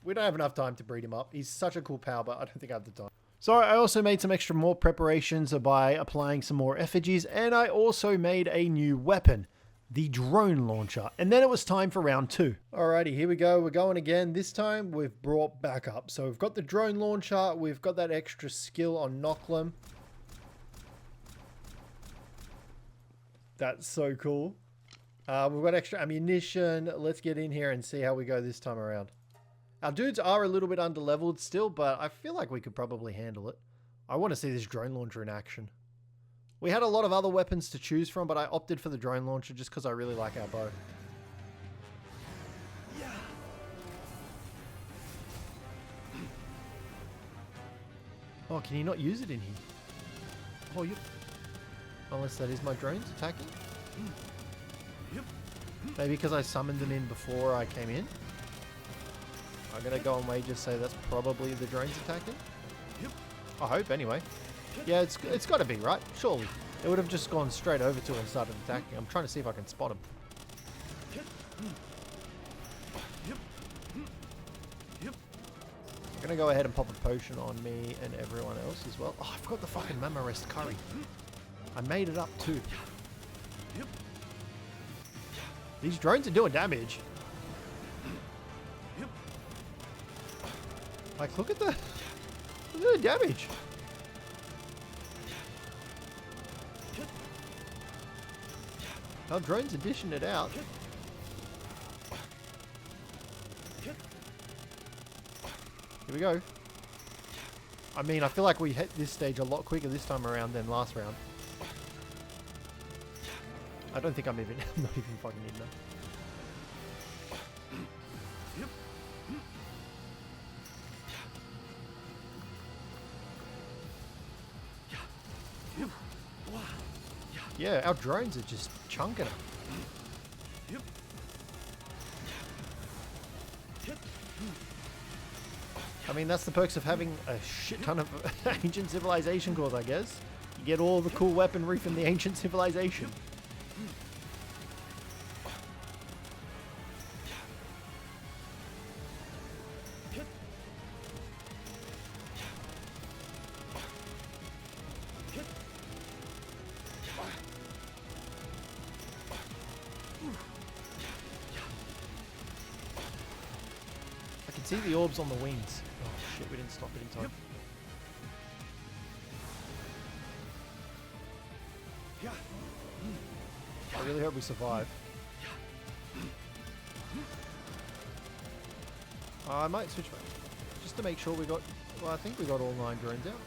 [SPEAKER 1] We don't have enough time to breed him up. He's such a cool pal, but I don't think I have the time. So I also made some extra more preparations by applying some more effigies, and I also made a new weapon, the drone launcher. And then it was time for round 2. Alrighty, here we go. We're going again. This time we've brought back up. So we've got the drone launcher. We've got that extra skill on Nochlum. That's so cool. We've got extra ammunition. Let's get in here and see how we go this time around. Our dudes are a little bit underleveled still, but I feel like we could probably handle it. I want to see this drone launcher in action. We had a lot of other weapons to choose from, but I opted for the drone launcher just because I really like our bow. Oh, can you not use it in here? Oh, yep. Unless that is my drones attacking. Maybe because I summoned them in before I came in. I'm going to go and just say that's probably the drones attacking. I hope, anyway. Yeah, it's got to be, right? Surely. It would have just gone straight over to it and started attacking. I'm trying to see if I can spot him. I'm gonna go ahead and pop a potion on me and everyone else as well. Oh, I forgot the fucking Mama Rest curry. I made it up too. These drones are doing damage. Like, look at the damage. Our drones are dishing it out. Here we go. I mean, I feel like we hit this stage a lot quicker this time around than last round. I don't think I'm not even fucking in there. Yeah, our drones are just chunking it. I mean, that's the perks of having a shit ton of ancient civilization cores, I guess. You get all the cool weaponry from the ancient civilization. See the orbs on the wings. Oh shit, we didn't stop it in time. I really hope we survive. I might switch back. Just to make sure we got... Well, I think we got all 9 drones out.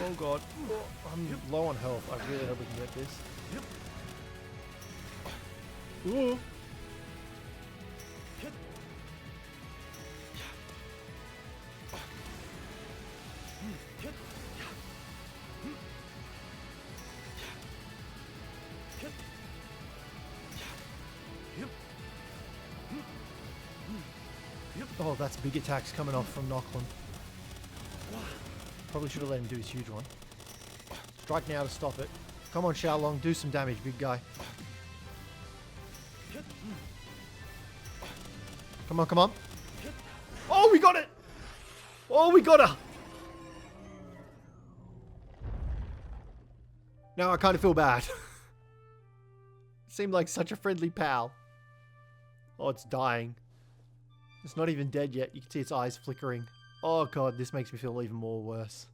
[SPEAKER 1] Oh god. Oh, I'm low on health. I really hope we can get this. Ooh. Oh, that's big attacks coming off from Nochlin. Probably should have let him do his huge one. Strike now to stop it. Come on, Shaolong, do some damage, big guy. Come on, come on. Oh, we got it! Oh, we got her! Now I kind of feel bad. Seemed like such a friendly pal. Oh, it's dying. It's not even dead yet. You can see its eyes flickering. Oh god, this makes me feel even more worse.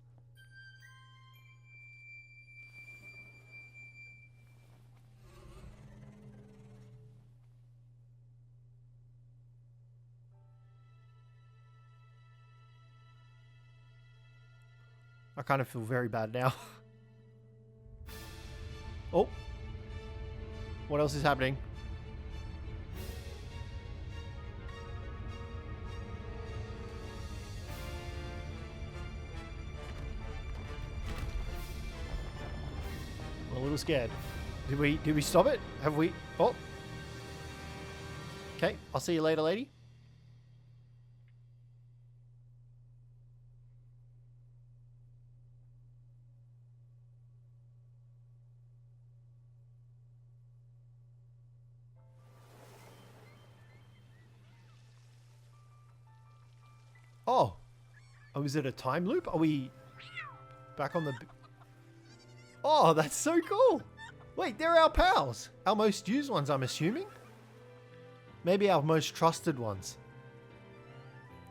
[SPEAKER 1] I kind of feel very bad now. Oh. What else is happening? I'm a little scared. Did we stop it? Have we? Oh. Okay, I'll see you later, lady. Oh. Oh, is it a time loop? Are we back on the... Oh, that's so cool. Wait, they're our pals. Our most used ones, I'm assuming. Maybe our most trusted ones.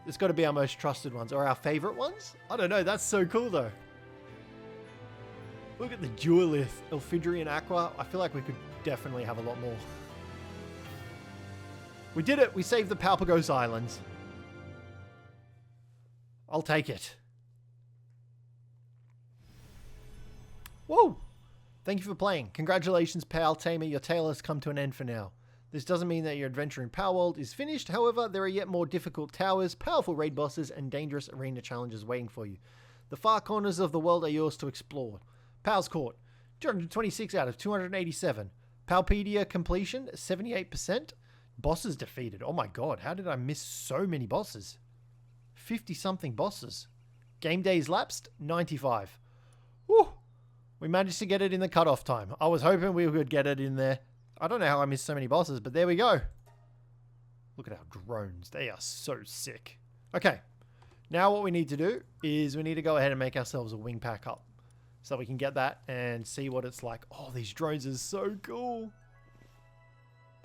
[SPEAKER 1] It's got to be our most trusted ones. Or our favorite ones? I don't know. That's so cool, though. Look at the Duelith, Elfidri and Aqua. I feel like we could definitely have a lot more. We did it. We saved the Palpagos Islands. I'll take it. Whoa! Thank you for playing. Congratulations, Pal Tamer. Your tale has come to an end for now. This doesn't mean that your adventure in Palworld is finished. However, there are yet more difficult towers, powerful raid bosses, and dangerous arena challenges waiting for you. The far corners of the world are yours to explore. Pal's Court, 226 out of 287. Palpedia completion, 78%. Bosses defeated. Oh my god, how did I miss so many bosses? 50-something bosses. Game days lapsed, 95. Woo! We managed to get it in the cutoff time. I was hoping we would get it in there. I don't know how I missed so many bosses, but there we go. Look at our drones. They are so sick. Okay. Now what we need to do is we need to go ahead and make ourselves a wing pack up. So we can get that and see what it's like. Oh, these drones are so cool.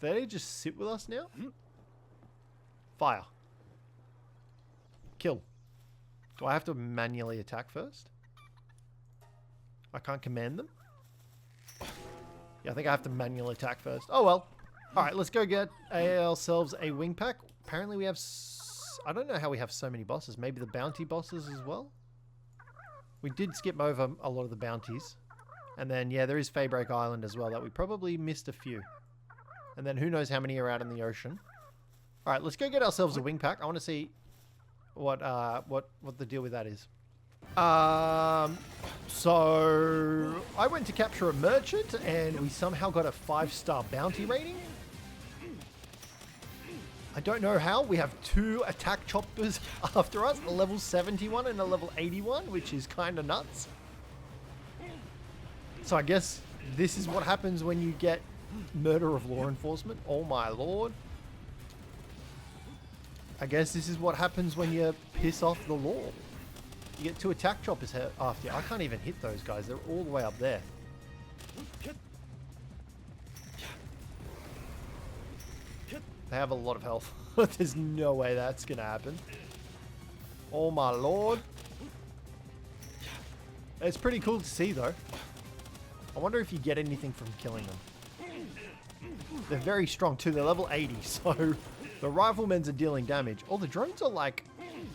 [SPEAKER 1] Do they just sit with us now? Fire. Kill. Do I have to manually attack first? I can't command them? Yeah, I think I have to manually attack first. Oh well. Alright, let's go get ourselves a wing pack. Apparently we have... I don't know how we have so many bosses. Maybe the bounty bosses as well? We did skip over a lot of the bounties. And then, yeah, there is Faybreak Island as well that we probably missed a few. And then who knows how many are out in the ocean. Alright, let's go get ourselves a wing pack. I want to see what the deal with that is. So I went to capture a merchant and we somehow got a 5-star bounty rating. I don't know how. We have 2 attack choppers after us, a level 71 and a level 81, which is kind of nuts. So I guess this is what happens when you get murder of law enforcement. Oh my lord. I guess this is what happens when you piss off the law. You get 2 attack choppers after you. I can't even hit those guys. They're all the way up there. They have a lot of health. There's no way that's going to happen. Oh my lord. It's pretty cool to see though. I wonder if you get anything from killing them. They're very strong too. They're level 80, so the riflemen are dealing damage. Oh, the drones are like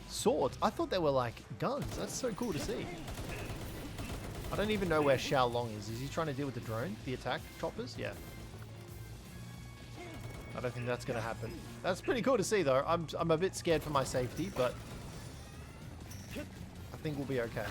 [SPEAKER 1] swords. I thought they were like guns. That's so cool to see. I don't even know where Shaolong is. Is he trying to deal with the drone? The attack choppers? Yeah. I don't think that's going to happen. That's pretty cool to see though. I'm a bit scared for my safety, but I think we'll be okay.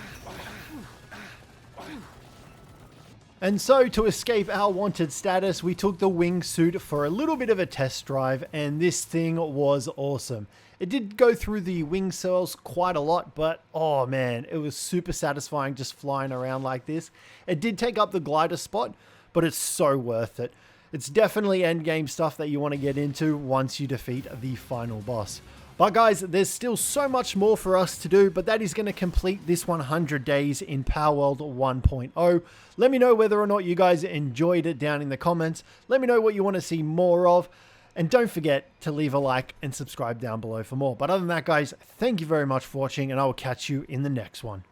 [SPEAKER 1] And so, to escape our wanted status, we took the wingsuit for a little bit of a test drive, and this thing was awesome. It did go through the wing cells quite a lot, but oh man, it was super satisfying just flying around like this. It did take up the glider spot, but it's so worth it. It's definitely endgame stuff that you want to get into once you defeat the final boss. But guys, there's still so much more for us to do, but that is going to complete this 100 days in PALWORLD 1.0. Let me know whether or not you guys enjoyed it down in the comments. Let me know what you want to see more of. And don't forget to leave a like and subscribe down below for more. But other than that, guys, thank you very much for watching, and I will catch you in the next one.